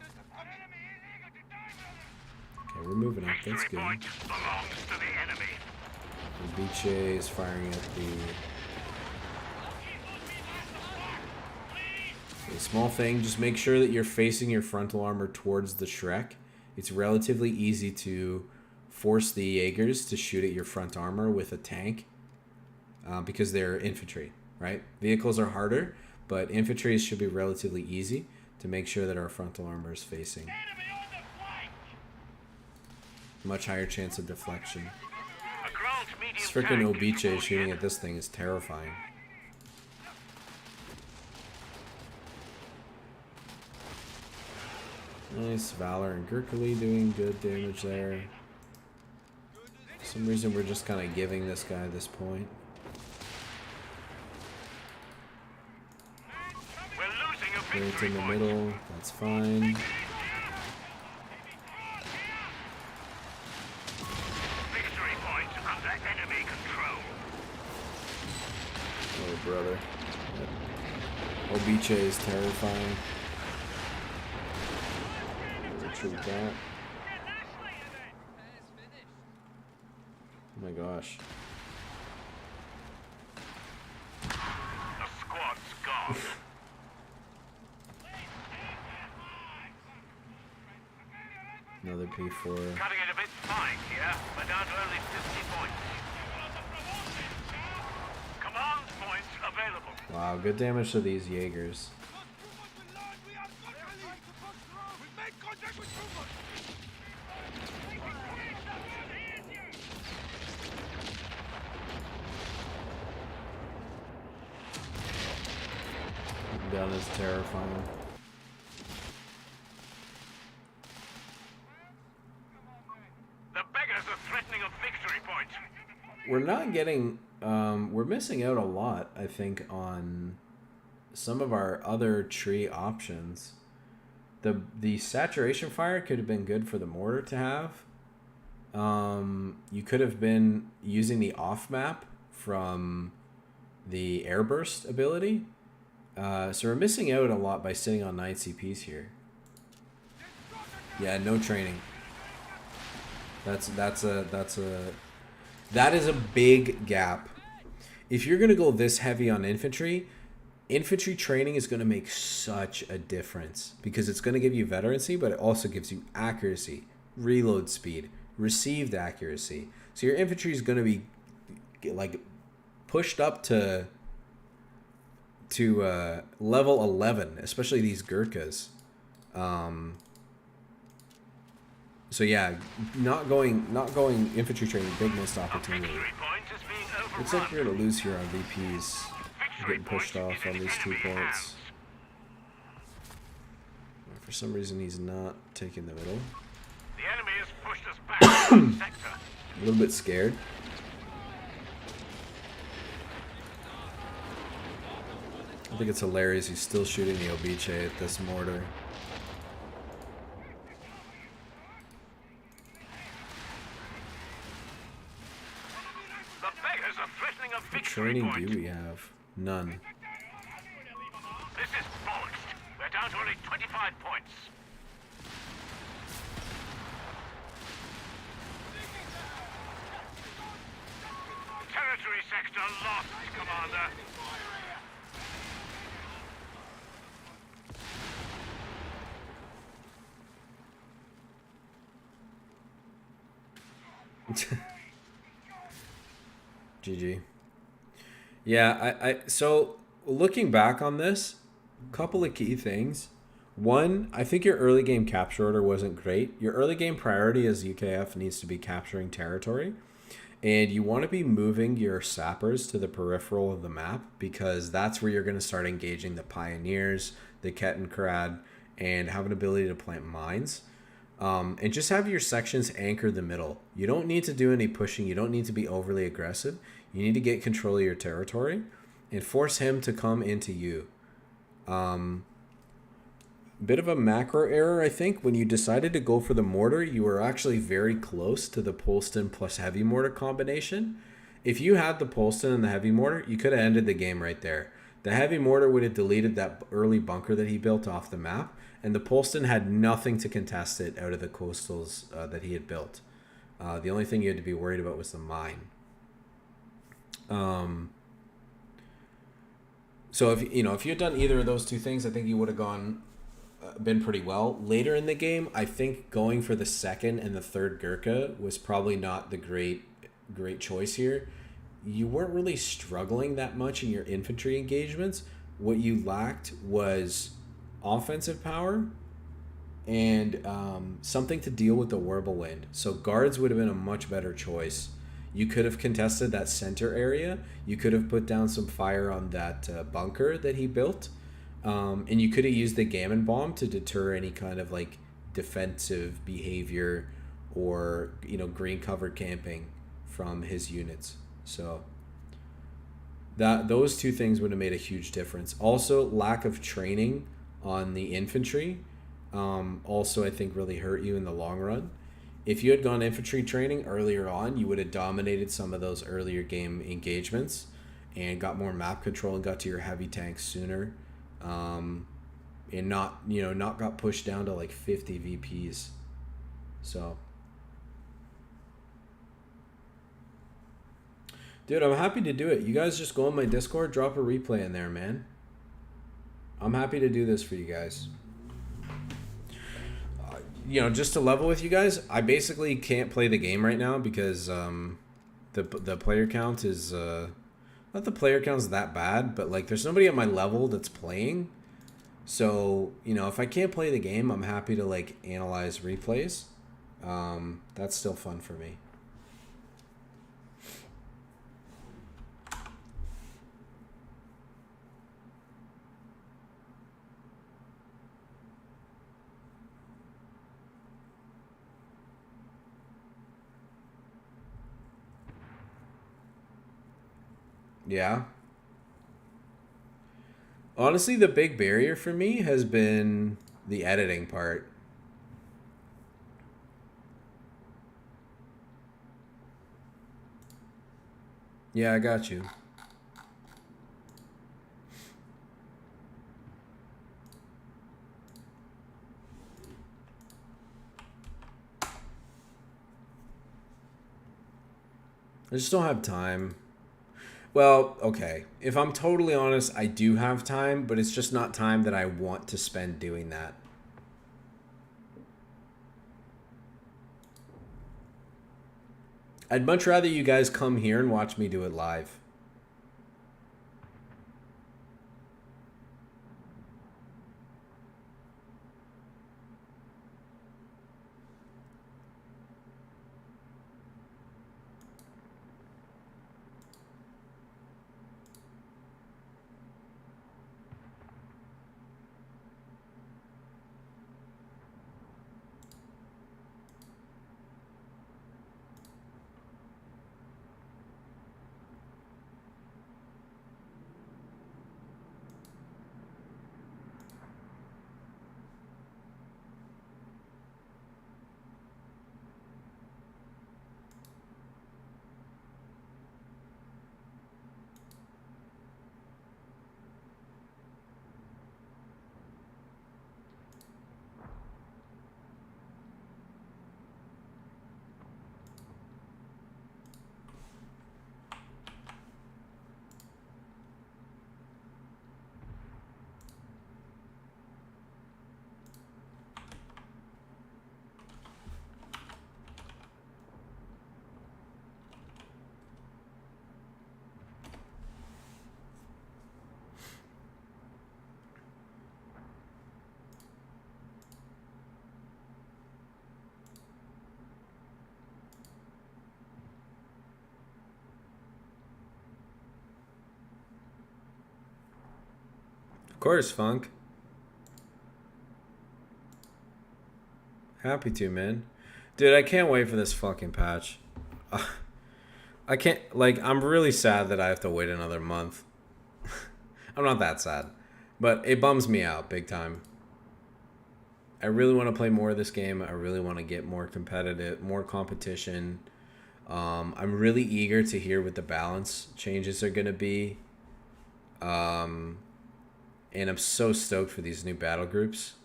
Okay, we're moving up. That's good. The Beach is firing at the... A small thing, just make sure that you're facing your frontal armor towards the Shrek. It's relatively easy to force the Jaegers to shoot at your front armor with a tank because they're infantry, right? Vehicles are harder, but infantry should be relatively easy to make sure that our frontal armor is facing. Much higher chance of deflection. This freaking Obiche shooting at this thing is terrifying. Nice, Valor and Gurkhali doing good damage there. For some reason we're just kind of giving this guy this point. We're losing a Right in the middle. That's fine. Victory point under enemy control. Oh, brother. Yep. Obiche is terrifying. Retreat that. Oh my gosh. The squad's gone. Another P4. Cutting it a bit fine here. We're down to only 50 points. Command points available. Wow, good damage to these Jaegers. Down is terrifying. The beggars are threatening a victory point. We're not getting, we're missing out a lot, I think, on some of our other tree options. The saturation fire could have been good for the mortar to have. You could have been using the off map from the airburst ability. So we're missing out a lot by sitting on 9 CPs here. Yeah, no training. That is a big gap. If you're gonna go this heavy on infantry training is gonna make such a difference because it's gonna give you veterancy, but it also gives you accuracy, reload speed, received accuracy. So your infantry is gonna be like pushed up to level 11, especially these Gurkhas. So yeah, not going infantry training, big missed opportunity. Looks like you're gonna lose here on VPs. You're getting pushed off on these 2 points. For some reason, he's not taking the middle. The enemy has pushed us back to the sector. A little bit scared. I think it's hilarious he's still shooting the Obiche at this mortar. The beggars are threatening a What victory training point. do we have? None. This is bollocksed. We're down to only 25 points. Territory sector lost, Commander. GG. Yeah, so looking back on this, couple of key things. One, I think your early game capture order wasn't great. Your early game priority as UKF needs to be capturing territory. And you want to be moving your sappers to the peripheral of the map because that's where you're going to start engaging the pioneers, the Kettenkrad, and have an ability to plant mines. And just have your sections anchor the middle. You don't need to do any pushing. You don't need to be overly aggressive. You need to get control of your territory and force him to come into you. Bit of a macro error, I think. When you decided to go for the mortar, you were actually very close to the Polston plus heavy mortar combination. If you had the Polston and the heavy mortar, you could have ended the game right there. The heavy mortar would have deleted that early bunker that he built off the map, and the Polston had nothing to contest it out of the coastals that he had built. The only thing you had to be worried about was the mine. So if you had done either of those two things, I think you would have been pretty well. Later in the game, I think going for the second and the third Gurkha was probably not the great choice here. You weren't really struggling that much in your infantry engagements. What you lacked was offensive power and something to deal with the Whirlwind. So guards would have been a much better choice. You could have contested that center area. You could have put down some fire on that bunker that he built. And you could have used the Gammon Bomb to deter any kind of like defensive behavior or, green cover camping from his units. So those two things would have made a huge difference. Also, lack of training on the infantry also, I think, really hurt you in the long run. If you had gone infantry training earlier on, you would have dominated some of those earlier game engagements and got more map control and got to your heavy tanks sooner. And not got pushed down to like 50 VPs. So, dude, I'm happy to do it. You guys just go on my Discord, drop a replay in there, man. I'm happy to do this for you guys. Just to level with you guys, I basically can't play the game right now because the player count is not the player count's that bad, but like there's nobody at my level that's playing. So, if I can't play the game, I'm happy to like analyze replays. That's still fun for me. Yeah. Honestly, the big barrier for me has been the editing part. Yeah, I got you. I just don't have time. Well, okay. If I'm totally honest, I do have time, but it's just not time that I want to spend doing that. I'd much rather you guys come here and watch me do it live. Of course, Funk. Happy to, man. Dude, I can't wait for this fucking patch. I can't, like, I'm really sad that I have to wait another month. I'm not that sad, but it bums me out big time. I really want to play more of this game. I really want to get more competitive, more competition. I'm really eager to hear what the balance changes are going to be. And I'm so stoked for these new battle groups.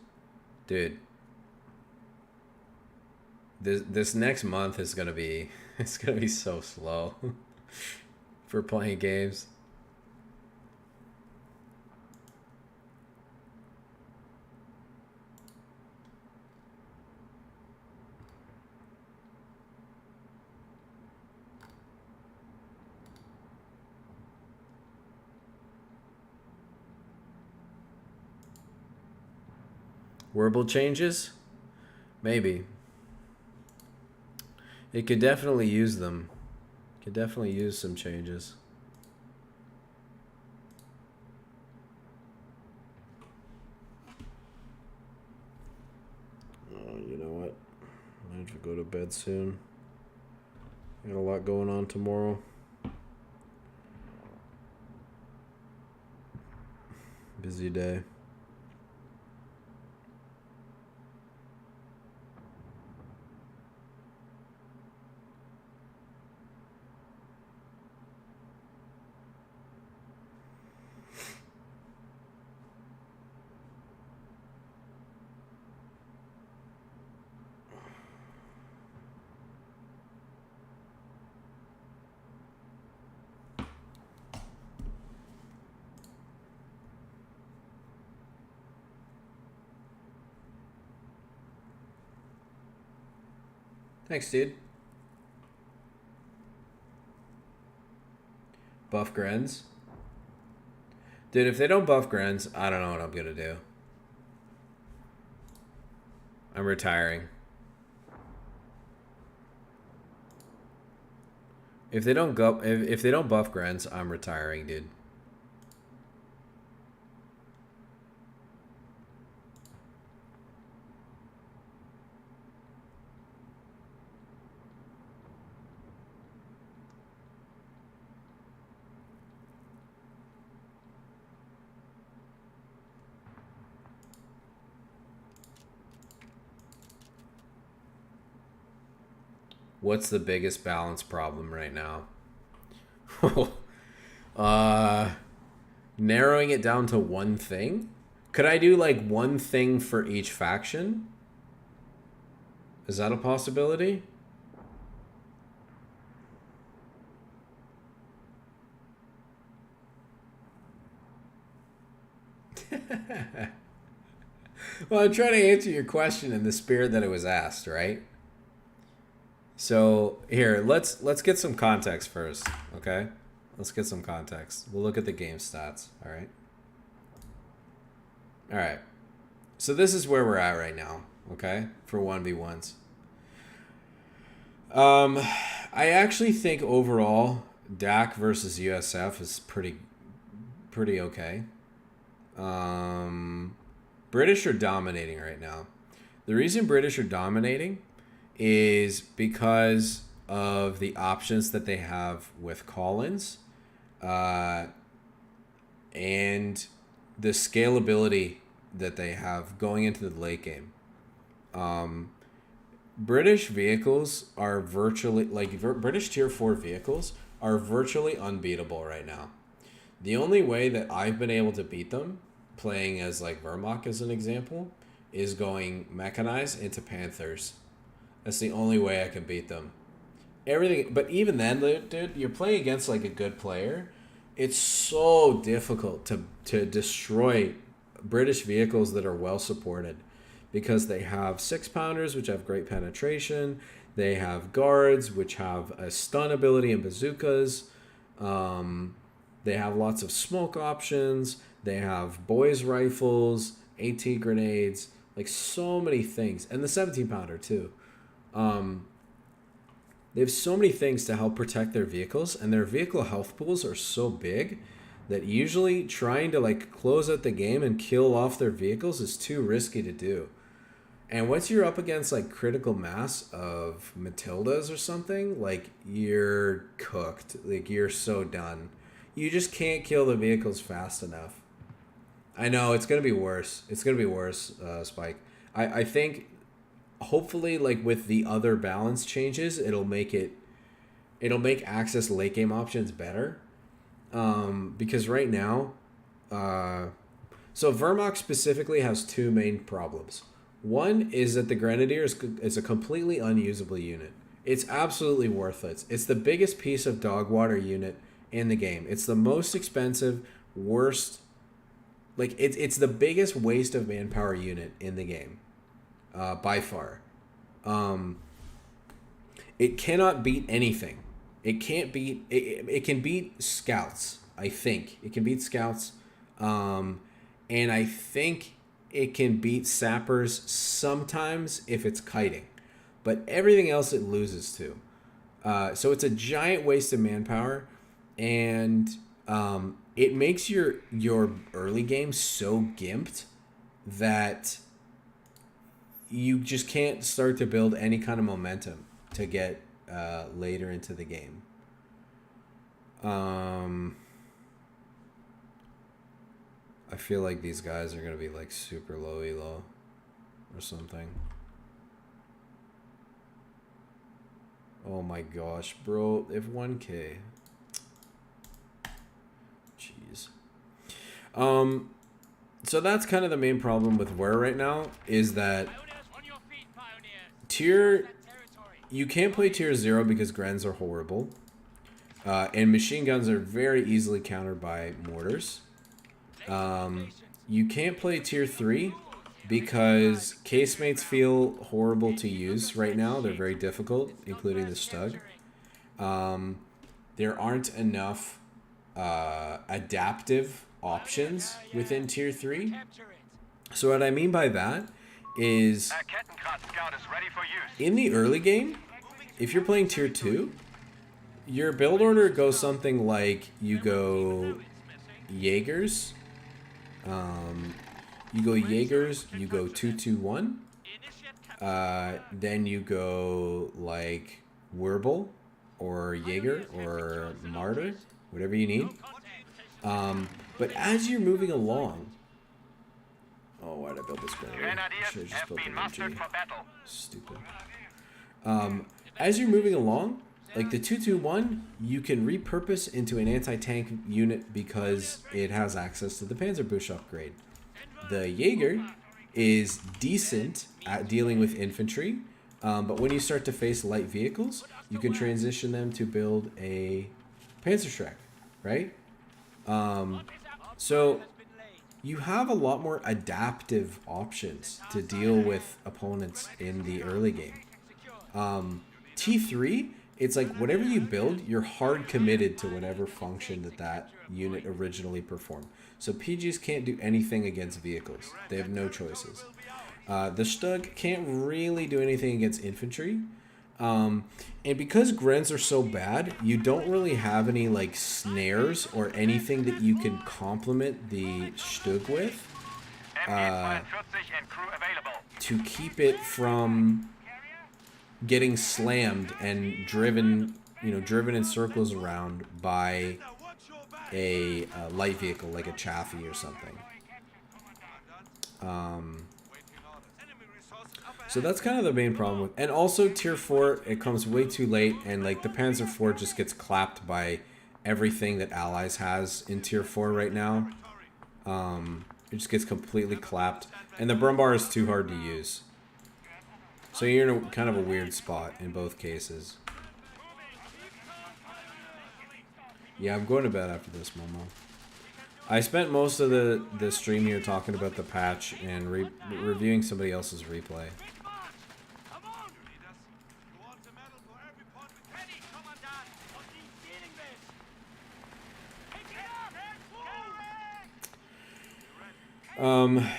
Dude. This next month is going to be, it's going to be so slow for playing games. Wordable changes? Maybe. It could definitely use them. Could definitely use some changes. You know what? I have to go to bed soon. Got a lot going on tomorrow. Busy day. Thanks, dude. Buff Grens. Dude, if they don't buff Grens, I don't know what I'm gonna do. I'm retiring. If they don't go, if they don't buff Grens, I'm retiring, dude. What's the biggest balance problem right now? Narrowing it down to one thing? Could I do like one thing for each faction? Is that a possibility? Well, I'm trying to answer your question in the spirit that it was asked, right? So here, let's get some context first, okay? Let's get some context. We'll look at the game stats, all right? All right. So this is where we're at right now, okay? For 1v1s. I actually think overall DAC versus USF is pretty okay. British are dominating right now. The reason British are dominating is because of the options that they have with Collins and the scalability that they have going into the late game. British vehicles are virtually, British tier 4 vehicles are virtually unbeatable right now. The only way that I've been able to beat them, playing as like Vermach as an example, is going mechanized into Panthers. That's the only way I can beat them. Everything, but even then, dude, you're playing against like a good player. It's so difficult to destroy British vehicles that are well supported because they have 6-pounders, which have great penetration. They have guards, which have a stun ability and bazookas. They have lots of smoke options. They have boys rifles, AT grenades, like so many things, and the 17-pounder too. They have so many things to help protect their vehicles, and their vehicle health pools are so big that usually trying to like close out the game and kill off their vehicles is too risky to do. And once you're up against like critical mass of Matildas or something, like you're cooked. Like you're so done. You just can't kill the vehicles fast enough. I know it's gonna be worse. It's gonna be worse, Spike. I think hopefully like with the other balance changes, it'll make access late game options better. Because right now, so Vermach specifically has two main problems. One is that the Grenadier is a completely unusable unit. It's absolutely worthless. It's the biggest piece of dog water unit in the game. It's the most expensive, worst, like it's the biggest waste of manpower unit in the game, by far. It cannot beat anything. It can't beat. It can beat scouts. I think it can beat scouts, and I think it can beat sappers sometimes if it's kiting, but everything else it loses to. So it's a giant waste of manpower, and it makes your early game so gimped that you just can't start to build any kind of momentum to get later into the game. I feel like these guys are going to be like super low elo or something. Oh my gosh, bro. If 1K. Jeez. So that's kind of the main problem with War right now is that you can't play tier 0 because Grens are horrible. And machine guns are very easily countered by mortars. You can't play tier 3 because casemates feel horrible to use right now. They're very difficult, including the Stug. There aren't enough adaptive options within Tier 3. So what I mean by that is, in the early game, if you're playing Tier 2, your build order goes something like you go Jaegers, you go 2-2-1, then you go like Werble or Jaeger or Martyr, whatever you need. But as you're moving along, oh, why'd I build this grenadier? Should have just built an MG. Stupid. As you're moving along, like the 2-2-1, you can repurpose into an anti-tank unit because it has access to the Panzerbusch upgrade. The Jaeger is decent at dealing with infantry, but when you start to face light vehicles, you can transition them to build a Panzerschreck, right? So you have a lot more adaptive options to deal with opponents in the early game. T3, it's like whatever you build, you're hard committed to whatever function that unit originally performed. So PGs can't do anything against vehicles. They have no choices. The Stug can't really do anything against infantry. And because Grens are so bad, you don't really have any like snares or anything that you can complement the Stug with to keep it from getting slammed and driven in circles around by a light vehicle like a Chaffee or something. So that's kind of the main problem with, and also Tier 4, it comes way too late, and like the Panzer IV just gets clapped by everything that Allies has in Tier 4 right now. It just gets completely clapped, and the Brumbar is too hard to use. So you're in a kind of a weird spot in both cases. Yeah, I'm going to bed after this, Momo. I spent most of the stream here talking about the patch and reviewing somebody else's replay.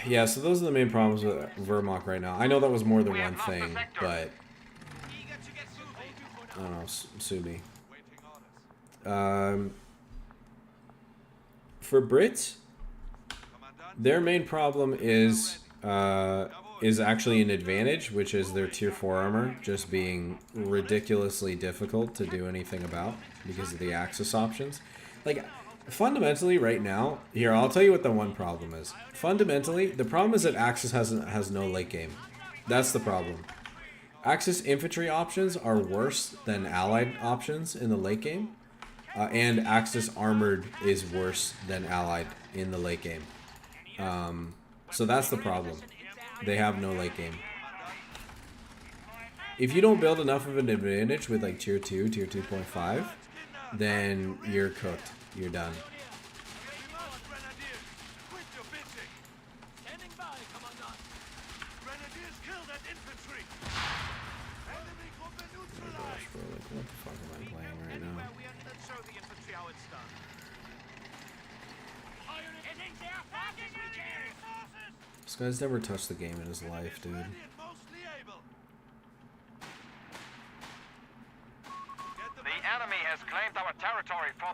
Yeah, so those are the main problems with Wehrmacht right now. I know that was more than one thing, but I don't know, sue me. For Brits, their main problem is actually an advantage, which is their Tier 4 armor just being ridiculously difficult to do anything about because of the Axis options. Like, fundamentally right now, here, I'll tell you what the one problem is. Fundamentally, the problem is that Axis has no late game. That's the problem. Axis infantry options are worse than Allied options in the late game. And Axis armored is worse than Allied in the late game. So that's the problem. They have no late game. If you don't build enough of an advantage with like Tier 2, Tier 2.5, then you're cooked. You're done. What the fuck am I playing right now? This guy's never touched the game in his life, dude.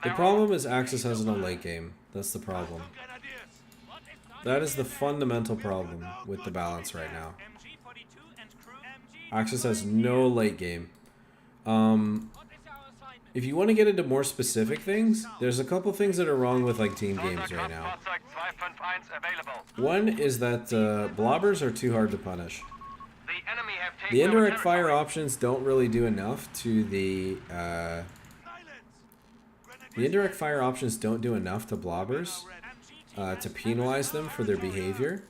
The problem is Axis has no late game. That's the problem. That is the fundamental problem with the balance right now. Axis has no late game. If you want to get into more specific things, there's a couple things that are wrong with like team games right now. One is that blobbers are too hard to punish. The indirect fire options don't really do enough to the indirect fire options don't do enough to blobbers to penalize them for their behavior.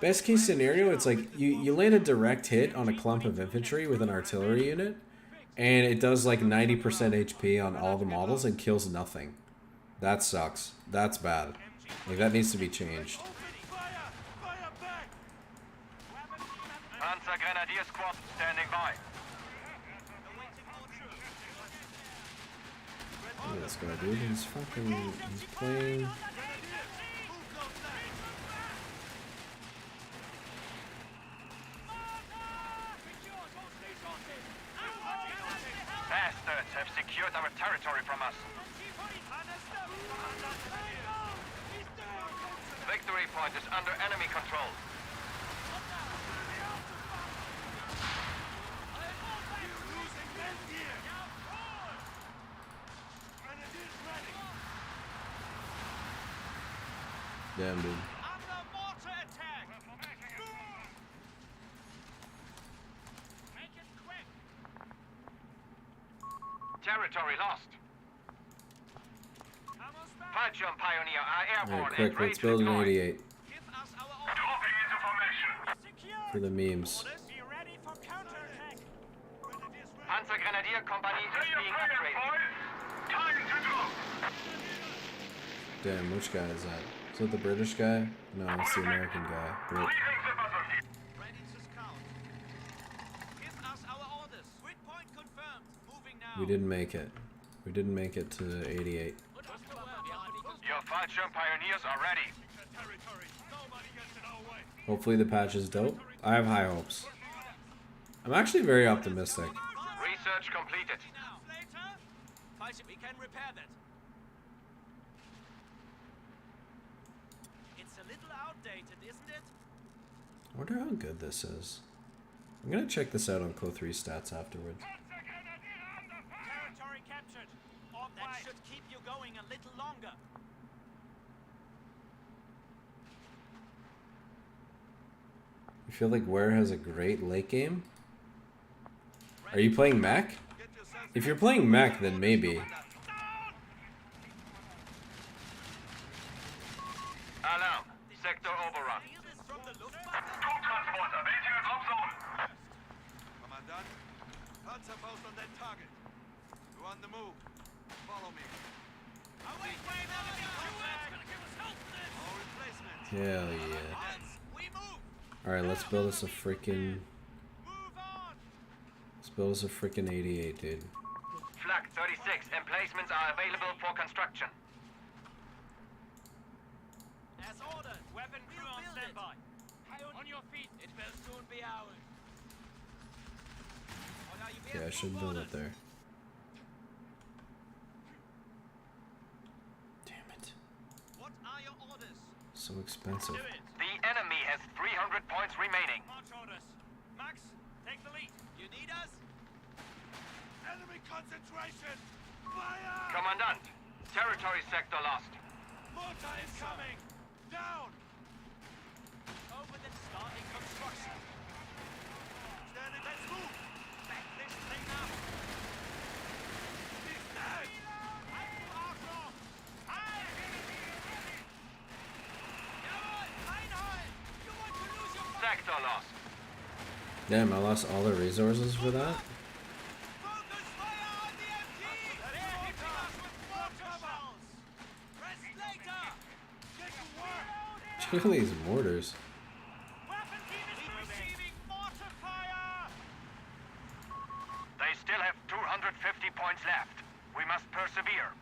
Best case scenario, it's like you land a direct hit on a clump of infantry with an artillery unit, and it does like 90% HP on all the models and kills nothing. That sucks. That's bad. Like, that needs to be changed. Panzer Grenadier Squad standing by. Look at this guy, dude. He's playing. Bastards have secured our territory from us. Victory point is under enemy control. Damn, dude. Territory lost. Pajum Pioneer are airborne. Alright, quick, let's build an 88. For the memes. Panzer Grenadier Company is being upgraded. Damn, which guy is that? Is that the British guy? No, it's the American guy. Brit. We didn't make it. We didn't make it to 88. Your Pajum Pioneers are ready. Hopefully the patch is dope. I have high hopes. I'm actually very optimistic. Research completed. We can repair that. It's a little outdated, isn't it? I wonder how good this is. I'm gonna check this out on COHPE3 stats afterwards. Territory captured. That should keep you going a little longer. You feel like Ware has a great late game? Are you playing mech? If you're playing mech, then maybe. Alarm. Sector overrun. Commandant, Panzer post on that target. We're on the move. Follow me. Hell yeah. Alright, let's build us a freaking... Let's build us a freaking 88, dude. Flak 36. Emplacements are available for construction. As ordered. Weapon crew on standby. On your feet. It will soon be ours. Yeah, I should build it there. Damn it. What are your orders? So expensive. The enemy has 300 points remaining. March orders. Max, take the lead. You need us? Enemy concentration! Fire! Commandant, territory sector lost. Mortar is coming! Down! Open and starting construction. Standing, let's move! Back this thing up. He's dead! Sector lost. Damn, I lost all the resources for that? Look at these mortars. They still have 250 points left. We must persevere.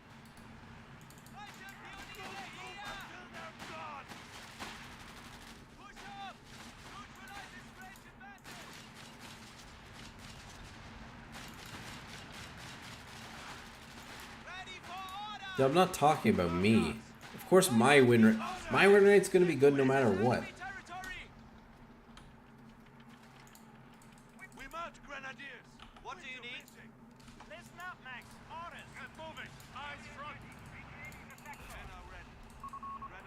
Yeah, I'm not talking about me. Of course my win rate's gonna be good no matter what. We march, Grenadiers! What do you need? Listen up, Max. Orders. Get moving! Eyes front!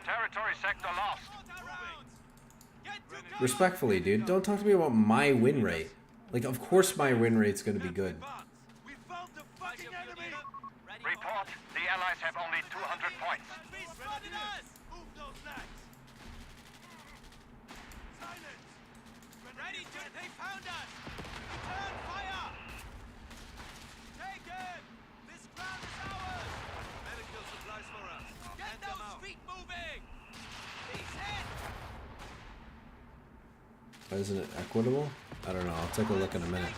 Territory sector lost. Respectfully, dude, don't talk to me about my win rate. Like, of course my win rate's gonna be good. We found the fucking enemy! Report, the Allies have only 200 points. Move those knights! Silence! Ready, dude. They found us. Return fire. Take it. This ground is ours. Medical supplies for us. Get Hand them those out. feet moving. These hit. Why isn't it equitable? I don't know. I'll take a look in a minute.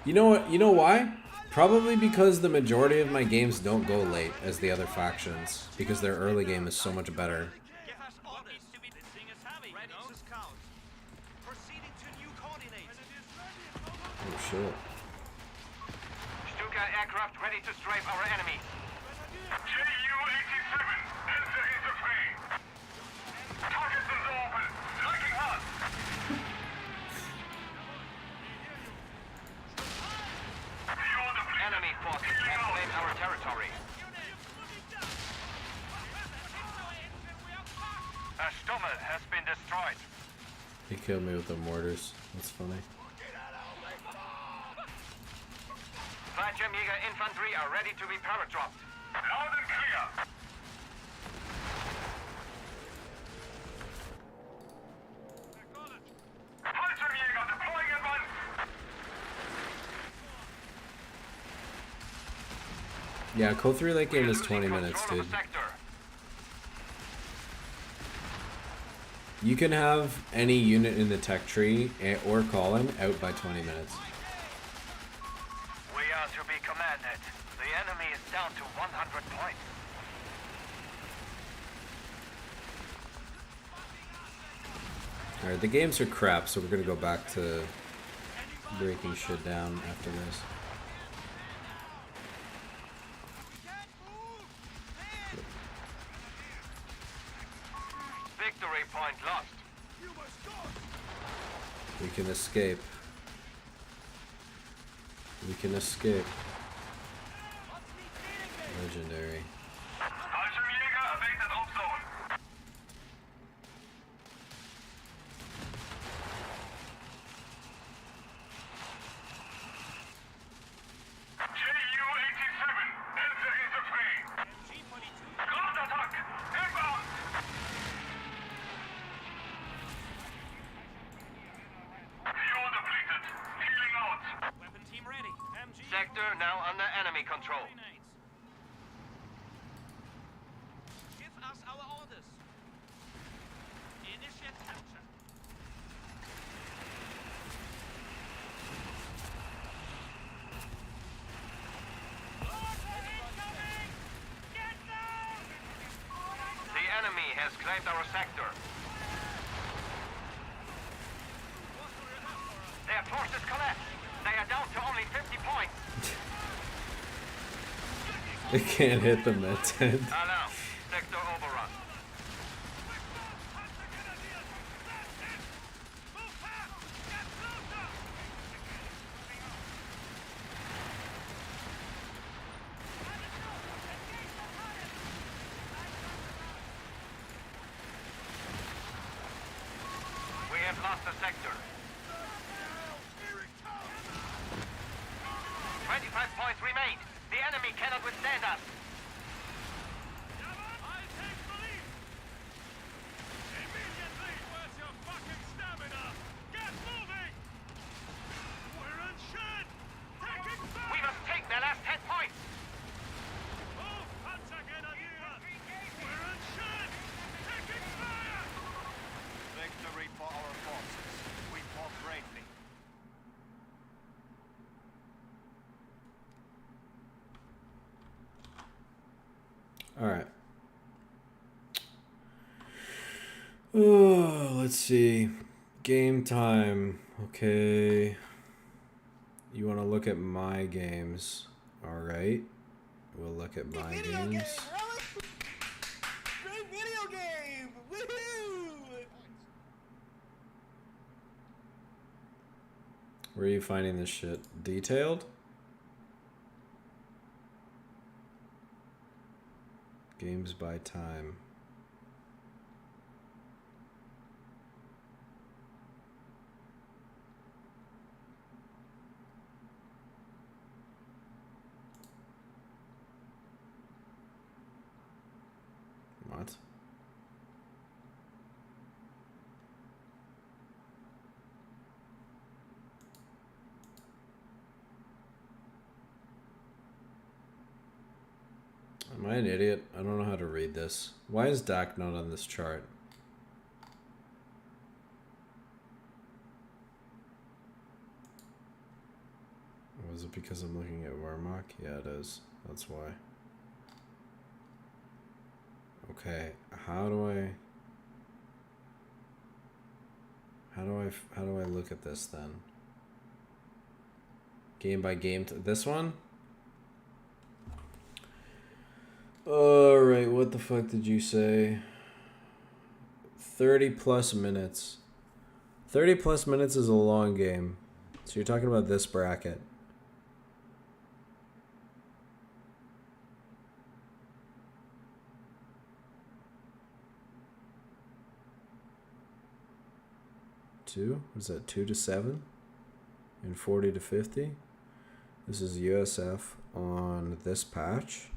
You know what? You know why? Probably because the majority of my games don't go late as the other factions, because their early game is so much better. Give us orders. This thing is heavy, ready to scout. Proceeding to new coordinates. Oh shit. Stuka aircraft ready to strafe our enemy. JU-87, entering the fray. Target is open. Striking hard. Enemy forces have claimed our territory. A Stummel has been destroyed. He killed me with the mortars. That's funny. Fallschirmjäger infantry are ready to be paradropped. Loud and clear. Fallschirmjäger deploying at once. Yeah, COHPE3 late game is 20 minutes, dude. You can have any unit in the tech tree or column out by 20 minutes. We are to be commanded. The enemy is down to 100 points. Alright, the games are crap, so we're gonna go back to breaking shit down after this. Victory point lost. We can escape. We can escape. Legendary. Fallschirmjäger evaded off zone. JU-87, entering the fray. Ground attack, inbound. Fuel depleted, healing out. Weapon team ready. MG. Sector now under enemy control. Give us our orders. Initiate capture. The enemy has claimed our sector. Their forces collapsed. They are down to only 50 points. I can't hit them at 10. Alarm. Sector overrun. We have lost the sector. 25 points remain. The enemy cannot withstand us. I'll take the lead. Immediately. Where's your fucking stamina? Get moving. We're in shed. Taking fire. We must take their last 10 points. Move, Panzergrenadier. We're in shed. Taking fire. Victory for our forces. We fought bravely. Alright. Oh, let's see. Game time. Okay. You want to look at my games. Alright. We'll look at my games. Great video game. Woohoo! Where are you finding this shit? Detailed? Games by time. What? Am I an idiot? I don't know how to read this. Why is DAC not on this chart? Oh, is it because I'm looking at Warmock? Yeah, it is. That's why. Okay, how do I look at this then? Game by game. This one? Alright, what the fuck did you say? 30 plus minutes. 30 plus minutes is a long game. So you're talking about this bracket. Was that 2 to 7? And 40 to 50? This is USF on this patch.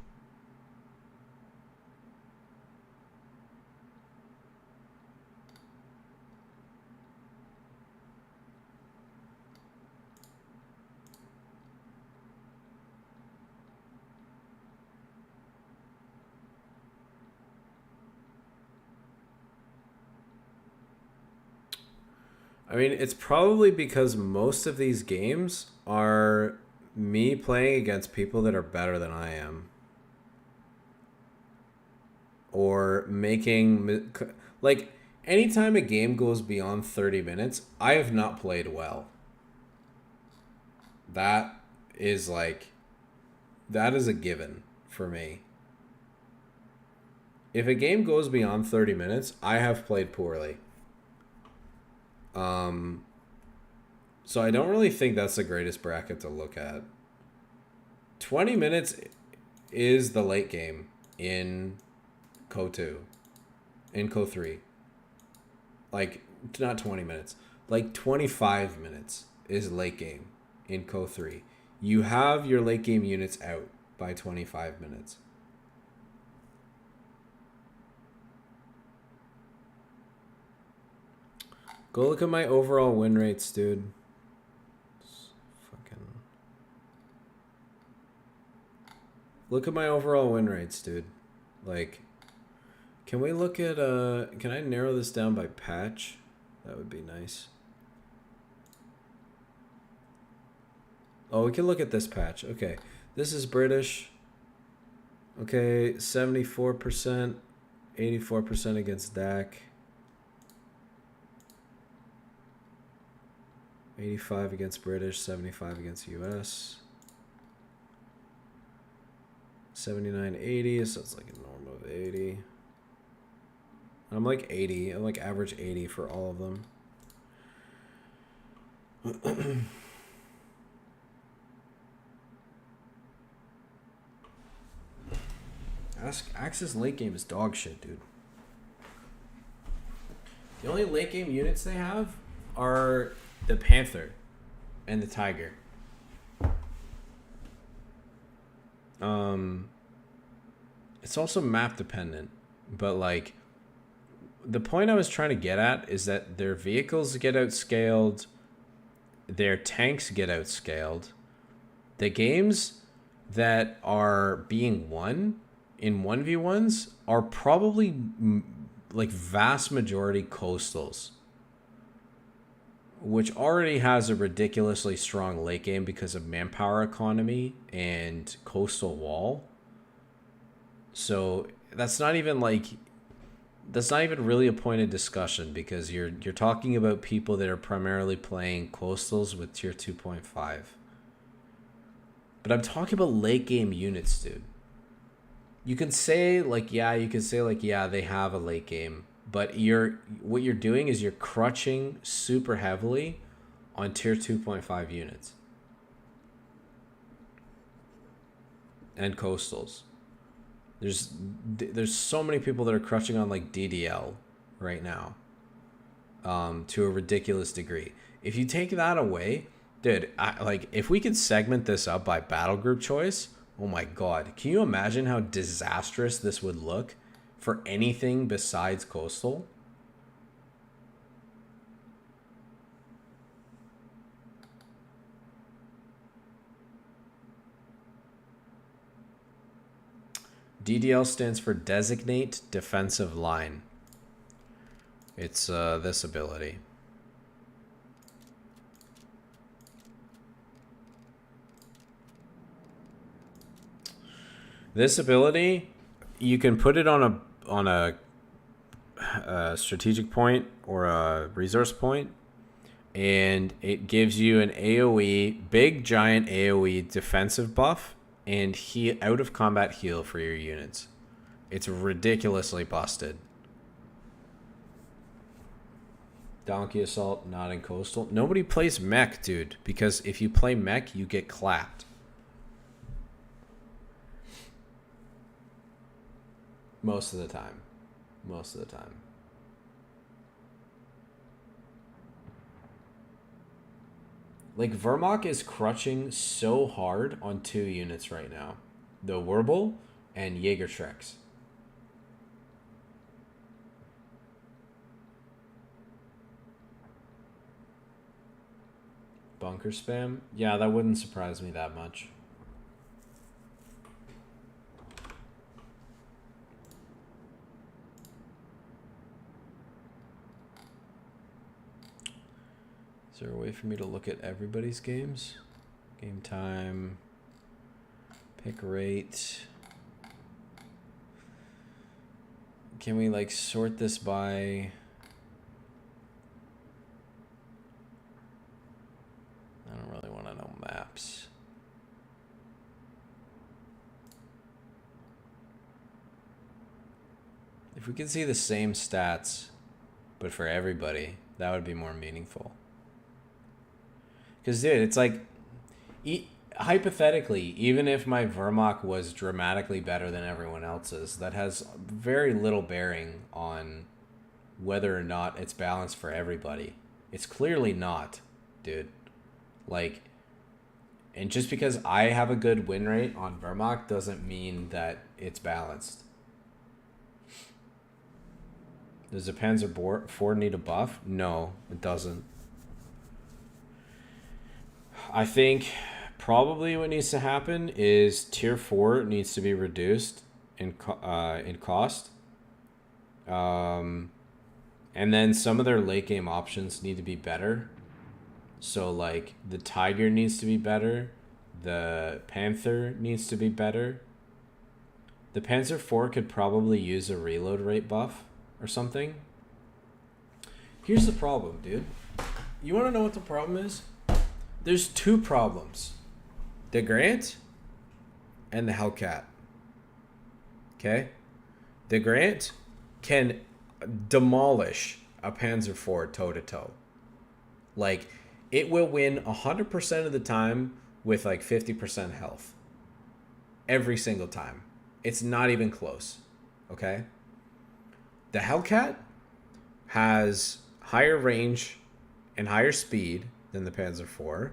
I mean, it's probably because most of these games are me playing against people that are better than I am. Or making... Like, anytime a game goes beyond 30 minutes, I have not played well. That is like... That is a given for me. If a game goes beyond 30 minutes, I have played poorly. So I don't really think that's the greatest bracket to look at. 20 minutes is the late game in COHPE2. In COHPE3. Like, not 20 minutes. Like, 25 minutes is late game in COHPE3. You have your late game units out by 25 minutes. Go look at my overall win rates, dude. Look at my overall win rates, dude. Like, can we look at, can I narrow this down by patch? That would be nice. Oh, we can look at this patch. Okay, this is British. Okay, 74%, 84% against DAC. 85 against British, 75 against US. 79, 80, so it's like a norm of 80. I'm like 80, I'm like average 80 for all of them. Axis late game is dog shit, dude. The only late game units they have are the Panther and the Tiger. It's also map dependent, but like the point I was trying to get at is that their vehicles get outscaled, their tanks get outscaled. The games that are being won in 1v1s are probably like vast majority coastals, which already has a ridiculously strong late game because of manpower economy and coastal wall. So that's not even really a point of discussion because you're talking about people that are primarily playing coastals with tier 2.5. But I'm talking about late game units, dude. You can say yeah, they have a late game, but what you're doing is you're crutching super heavily on tier 2.5 units and coastals. There's so many people that are crutching on like DDL right now, to a ridiculous degree. If you take that away, dude, if we could segment this up by battle group choice, oh my god, can you imagine how disastrous this would look for anything besides coastal? DDL stands for Designate Defensive Line. It's this ability. This ability, you can put it on a strategic point or a resource point, and it gives you an AoE, big giant AoE defensive buff and out of combat heal for your units. It's ridiculously busted. Donkey Assault, not in Coastal. Nobody plays mech, dude, because if you play mech, you get clapped. Most of the time. Most of the time. Like, Vermok is crutching so hard on 2 units right now. The Werble and Jägertrex. Bunker spam? Yeah, that wouldn't surprise me that much. Is there a way for me to look at everybody's games? Game time. Pick rate. Can we like sort this by... I don't really want to know maps. If we could see the same stats, but for everybody, that would be more meaningful. Because, dude, it's like, hypothetically, even if my Vermok was dramatically better than everyone else's, that has very little bearing on whether or not it's balanced for everybody. It's clearly not, dude. Like, and just because I have a good win rate on Vermok doesn't mean that it's balanced. Does the Panzer IV need a buff? No, it doesn't. I think probably what needs to happen is Tier 4 needs to be reduced in cost. And then some of their late game options need to be better. So, like, the Tiger needs to be better. The Panther needs to be better. The Panzer IV could probably use a reload rate buff or something. Here's the problem, dude. You want to know what the problem is? There's 2 problems. The Grant and the Hellcat. Okay? The Grant can demolish a Panzer IV toe-to-toe. Like, it will win 100% of the time with like 50% health. Every single time. It's not even close. Okay? The Hellcat has higher range and higher speed than the Panzer IV.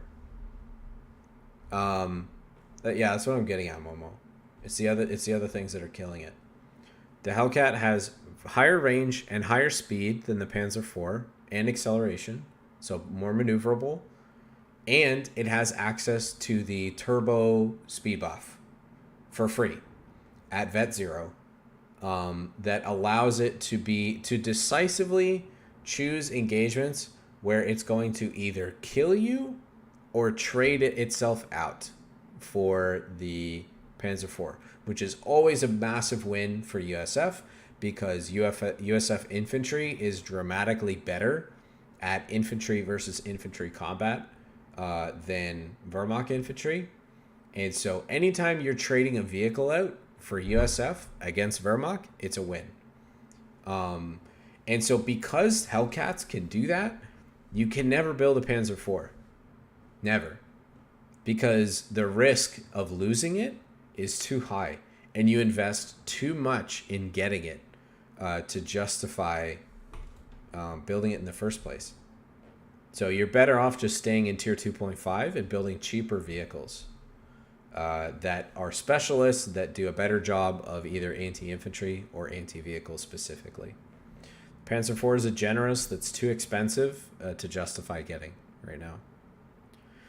Yeah, that's what I'm getting at, Momo. It's the other things that are killing it. The Hellcat has higher range and higher speed than the Panzer IV and acceleration, so more maneuverable, and it has access to the turbo speed buff for free at Vet 0. That allows it to decisively choose engagements where it's going to either kill you or trade it itself out for the Panzer IV, which is always a massive win for USF because USF infantry is dramatically better at infantry versus infantry combat than Wehrmacht infantry. And so anytime you're trading a vehicle out for USF against Wehrmacht, it's a win. And so because Hellcats can do that, you can never build a Panzer IV. Never. Because the risk of losing it is too high. And you invest too much in getting it to justify building it in the first place. So you're better off just staying in Tier 2.5 and building cheaper vehicles that are specialists that do a better job of either anti-infantry or anti-vehicle specifically. Panzer IV is a generous that's too expensive to justify getting right now.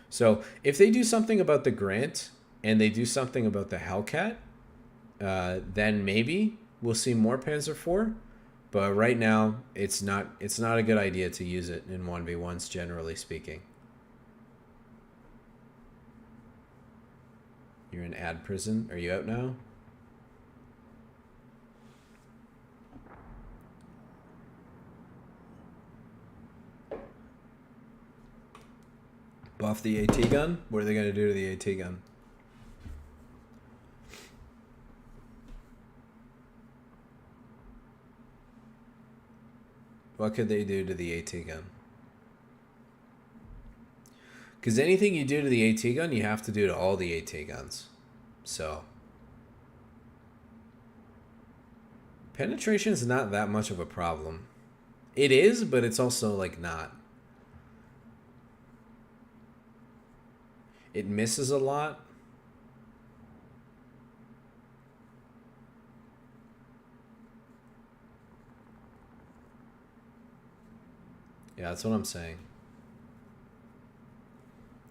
So if they do something about the Grant and they do something about the Hellcat, then maybe we'll see more Panzer IV. But right now, it's not a good idea to use it in 1v1s, generally speaking. You're in ad prison. Are you out now? off the AT gun? What are they going to do to the AT gun? What could they do to the AT gun? Because anything you do to the AT gun, you have to do to all the AT guns. So. Penetration is not that much of a problem. It is, but it's also, like, not. It misses a lot. Yeah, that's what I'm saying.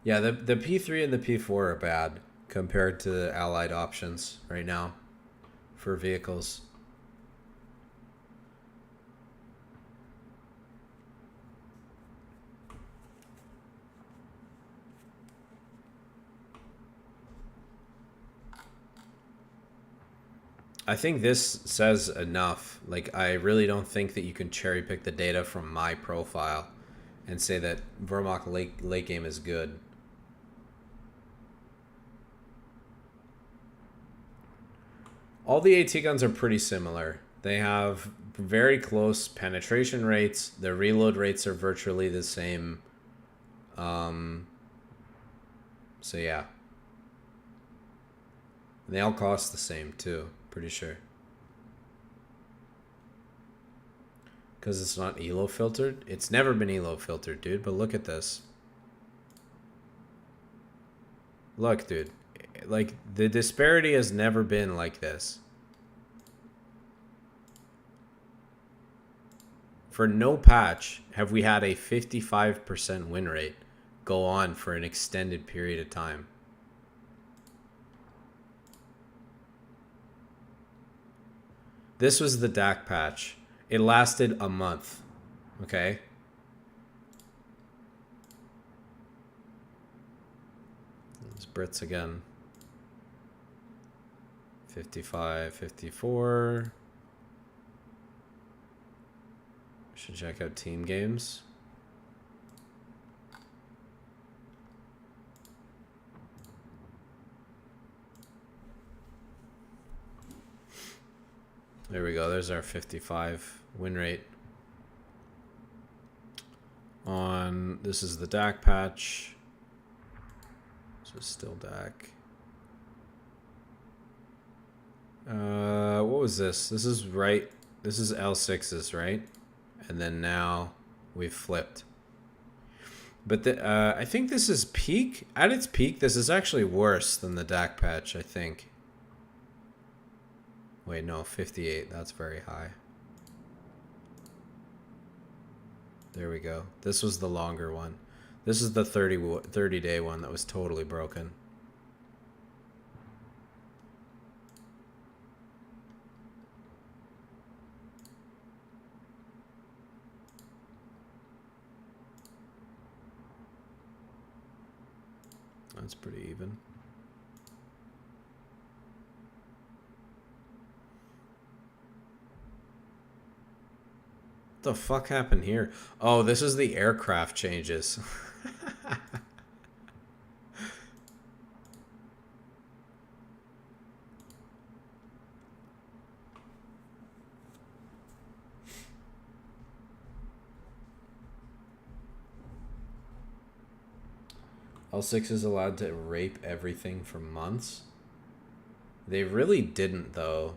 Yeah, the P3 and the P4 are bad compared to the Allied options right now for vehicles. I think this says enough. Like, I really don't think that you can cherry pick the data from my profile and say that Vermont late game is good. All the AT guns are pretty similar. They have very close penetration rates. The reload rates are virtually the same. So yeah. They all cost the same too. Pretty sure. Because it's not ELO filtered? It's never been ELO filtered, dude. But look at this. Look, dude. Like, the disparity has never been like this. For no patch have we had a 55% win rate go on for an extended period of time. This was the DAC patch. It lasted a month. Okay? It's Brits again. 55, 54. Should check out team games. There we go. There's our 55 win rate. On this is the DAC patch. This is still DAC. What was this? This is right. This is L6's, right? And then now we've flipped. But I think this is peak. At its peak, this is actually worse than the DAC patch, I think. Wait, no, 58. That's very high. There we go. This was the longer one. This is the 30-day one that was totally broken. That's pretty even. What the fuck happened here? Oh, this is the aircraft changes. L6 is allowed to rape everything for months. They really didn't, though.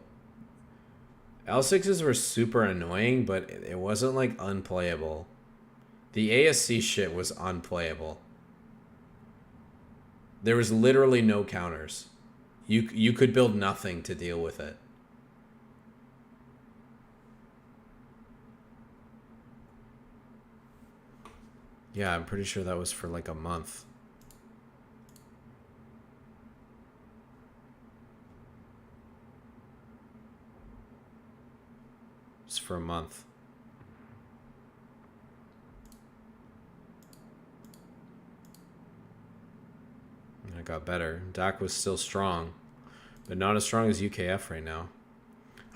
L6s were super annoying, but it wasn't, like, unplayable. The ASC shit was unplayable. There was literally no counters. You could build nothing to deal with it. Yeah, I'm pretty sure that was for, like, a month. For a month. And it got better. DAC was still strong, but not as strong as UKF right now.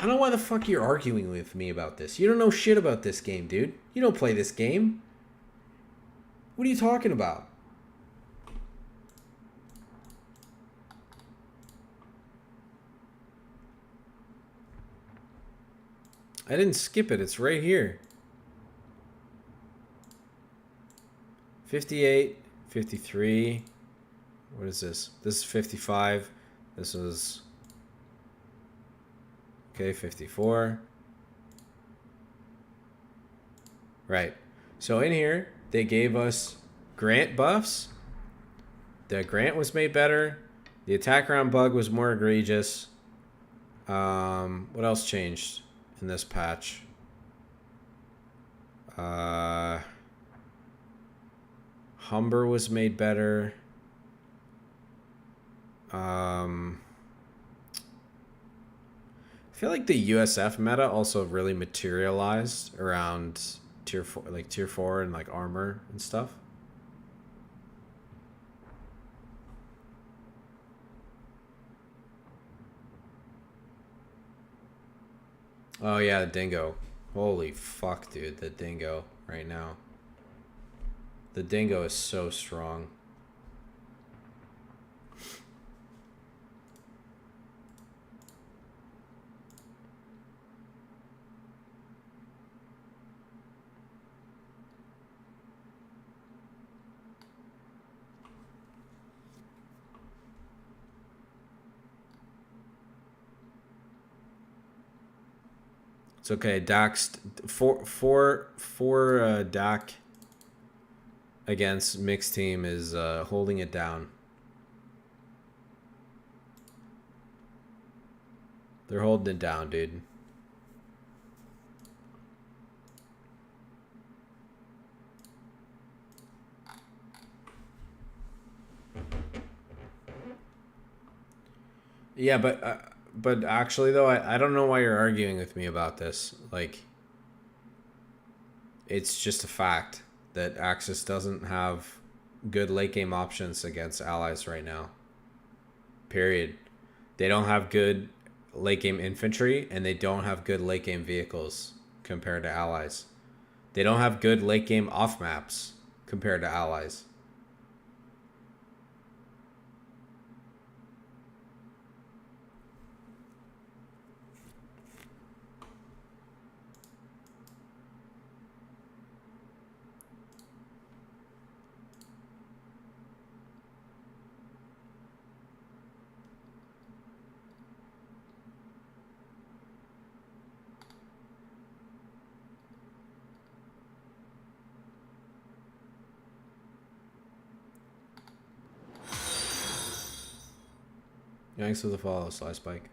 I don't know why the fuck you're arguing with me about this. You don't know shit about this game, dude. You don't play this game. What are you talking about? I didn't skip it. It's right here. 58, 53. What is this? This is 55. This was... Okay, 54. Right. So in here, they gave us Grant buffs. The Grant was made better. The attack round bug was more egregious. What else changed in this patch? Humber was made better. I feel like the USF meta also really materialized around tier 4, like tier 4 and like armor and stuff. Oh yeah, the dingo. Holy fuck, dude, the dingo right now. The dingo is so strong. It's okay. Dax for Dak against mixed team is holding it down. They're holding it down, dude. Yeah, but actually though, I don't know why you're arguing with me about this. Like, it's just a fact that Axis doesn't have good late game options against allies right now. Period. They don't have good late game infantry, and they don't have good late game vehicles compared to allies. They don't have good late game off maps compared to allies. Thanks for the follow, Sly Spike.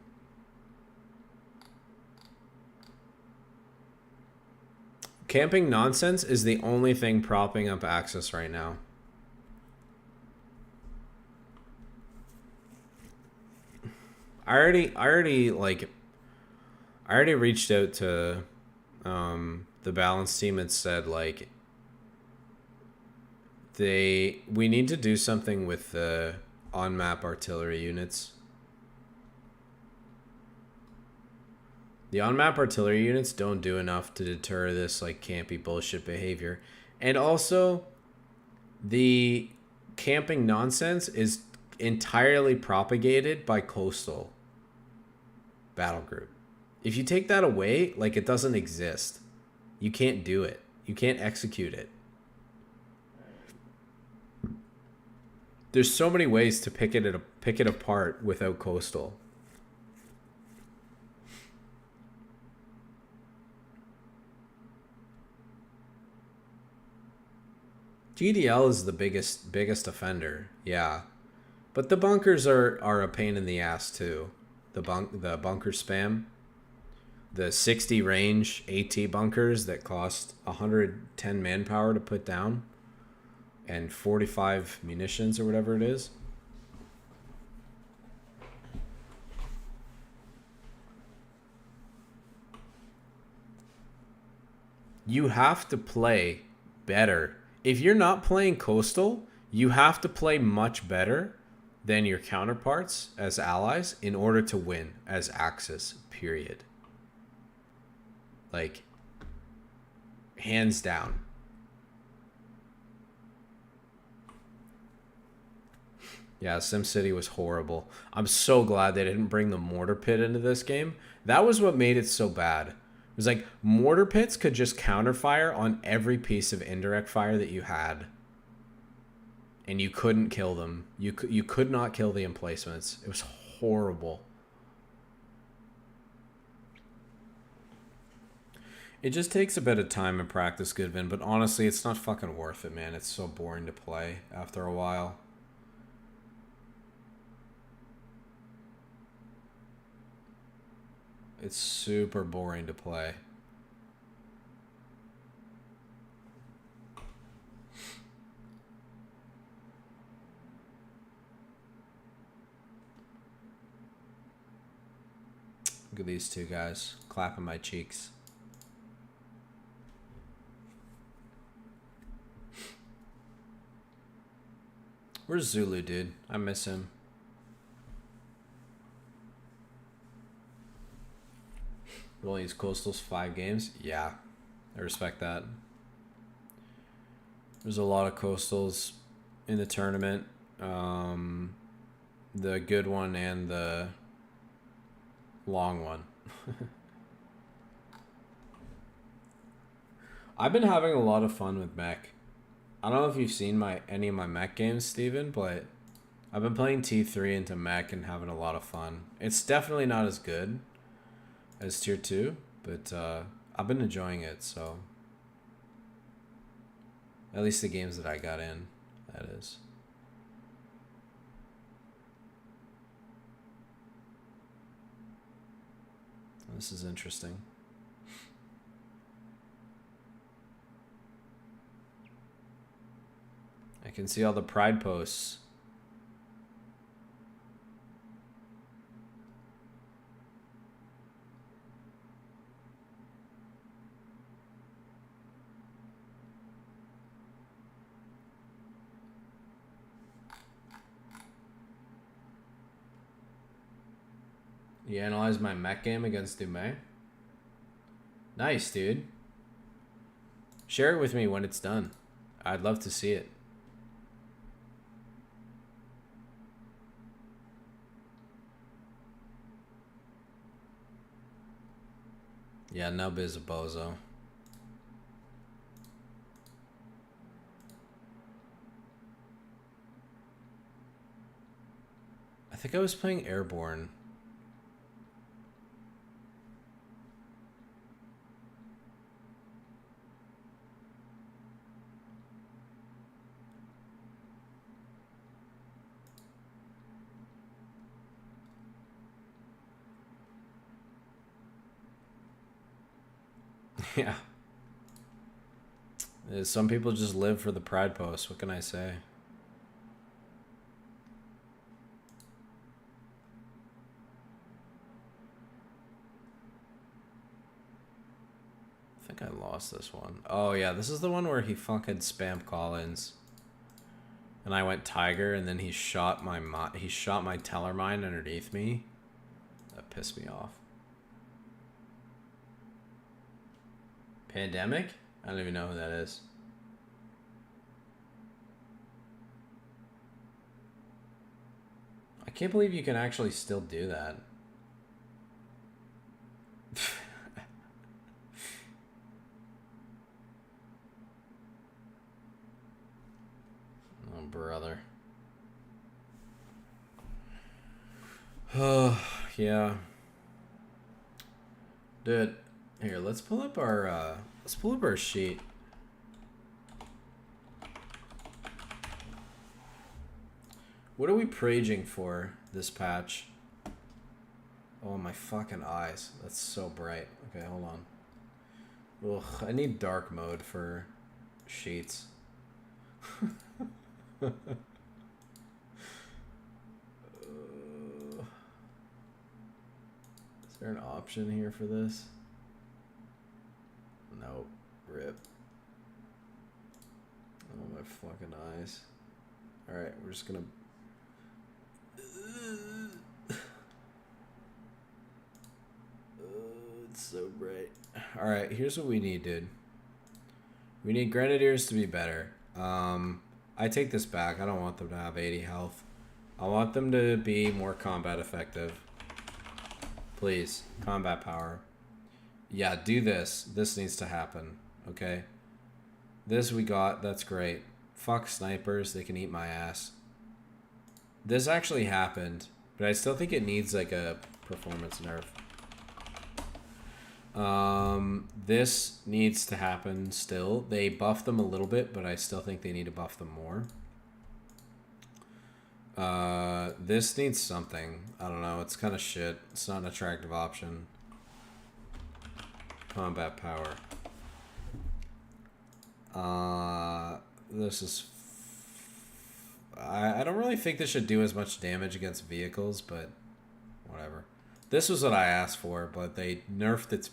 Camping nonsense is the only thing propping up Axis right now. I already reached out to the balance team and said, like, we need to do something with the on-map artillery units. The on-map artillery units don't do enough to deter this like campy bullshit behavior. And also, the camping nonsense is entirely propagated by Coastal Battle Group. If you take that away, like, it doesn't exist. You can't do it. You can't execute it. There's so many ways to pick it apart without Coastal. GDL is the biggest offender, yeah. But the bunkers are a pain in the ass too. The bunker spam. The 60 range AT bunkers that cost 110 manpower to put down. And 45 munitions or whatever it is. You have to play better. If you're not playing Coastal, you have to play much better than your counterparts as allies in order to win as Axis, period. Like, hands down. Yeah, SimCity was horrible. I'm so glad they didn't bring the mortar pit into this game. That was what made it so bad. was like mortar pits could just counterfire on every piece of indirect fire that you had. And you couldn't kill them. You could not kill the emplacements. It was horrible. It just takes a bit of time and practice, Goodvin, but honestly, it's not fucking worth it, man. It's so boring to play after a while. It's super boring to play. Look at these two guys clapping my cheeks. Where's Zulu, dude? I miss him. Rolling these coastals 5 games? Yeah, I respect that. There's a lot of coastals in the tournament. The good one and the long one. I've been having a lot of fun with mech. I don't know if you've seen any of my mech games, Steven, but I've been playing T3 into mech and having a lot of fun. It's definitely not as good as tier 2, but I've been enjoying it, so at least the games that I got in, that is. This is interesting. I can see all the pride posts. You analyzed my mech game against Dumais? Nice, dude. Share it with me when it's done. I'd love to see it. Yeah, Nub is a bozo. I think I was playing Airborne. Yeah. Some people just live for the pride post. What can I say? I think I lost this one. Oh yeah, this is the one where he fucking spammed Collins. And I went Tiger, and then he shot my teller mine underneath me. That pissed me off. Pandemic? I don't even know who that is. I can't believe you can actually still do that. Oh, brother. Oh, yeah. Dude. Here, let's pull up our sheet. What are we praging for this patch? Oh, my fucking eyes. That's so bright. Okay, hold on. Ugh, I need dark mode for sheets. Is there an option here for this? Nope. Rip. Oh, my fucking eyes. Alright, we're just gonna... It's so bright. Alright, here's what we need, dude. We need Grenadiers to be better. I take this back. I don't want them to have 80 health. I want them to be more combat effective. Please. Combat power. Yeah, do this. This needs to happen. Okay? This we got. That's great. Fuck snipers. They can eat my ass. This actually happened, but I still think it needs like a performance nerf. This needs to happen still. They buffed them a little bit, but I still think they need to buff them more. This needs something. I don't know. It's kind of shit. It's not an attractive option. Combat power. This is... I don't really think this should do as much damage against vehicles, but whatever. This was what I asked for, but they nerfed its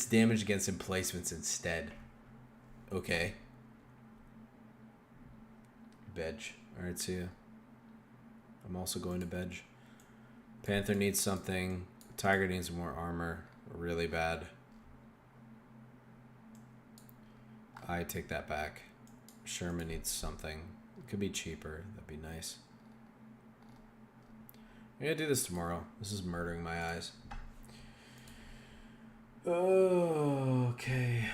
damage against emplacements instead. Okay. Bedge. Alright, see ya. I'm also going to Bedge. Panther needs something. Tiger needs more armor. Really bad. I take that back. Sherman needs something. It could be cheaper. That'd be nice. I'm gonna do this tomorrow. This is murdering my eyes. Oh, okay.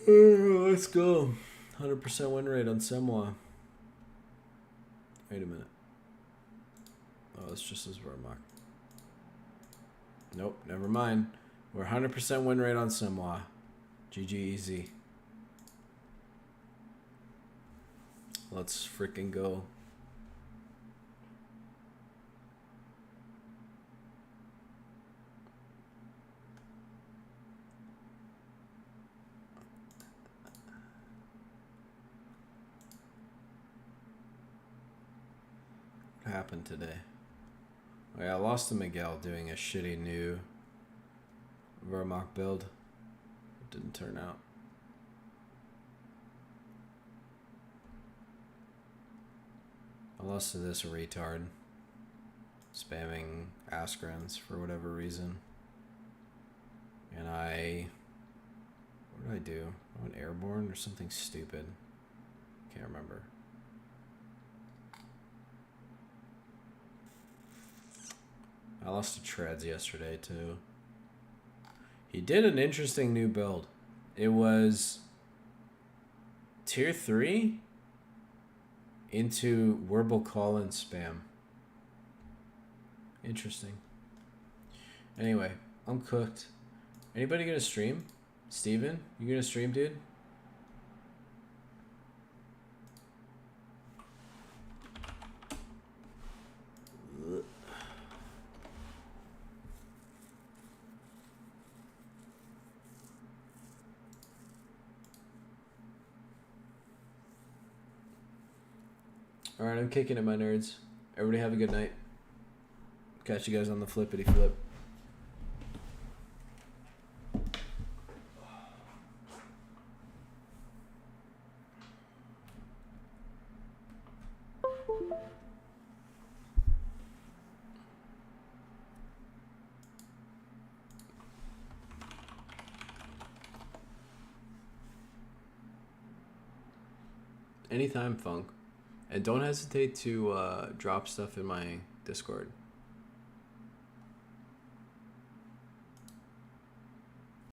Let's go. 100% win rate on Semois. Wait a minute. Oh, it's just as Vermont. Nope, never mind. We're 100% win rate on Semois. GG easy. Let's freaking go. What happened today? Oh, yeah, I lost to Miguel doing a shitty new Vermont build. It didn't turn out. I lost to this retard. Spamming Askrans for whatever reason. And what did I do? I went airborne or something stupid. Can't remember. I lost to Treads yesterday too. He did an interesting new build. It was tier 3 into Werble Call-in spam. Interesting. Anyway, I'm cooked. Anybody gonna stream? Steven, you gonna stream, dude? Alright, I'm kicking it, my nerds. Everybody have a good night. Catch you guys on the flippity flip. Anytime, Funk. And don't hesitate to drop stuff in my Discord.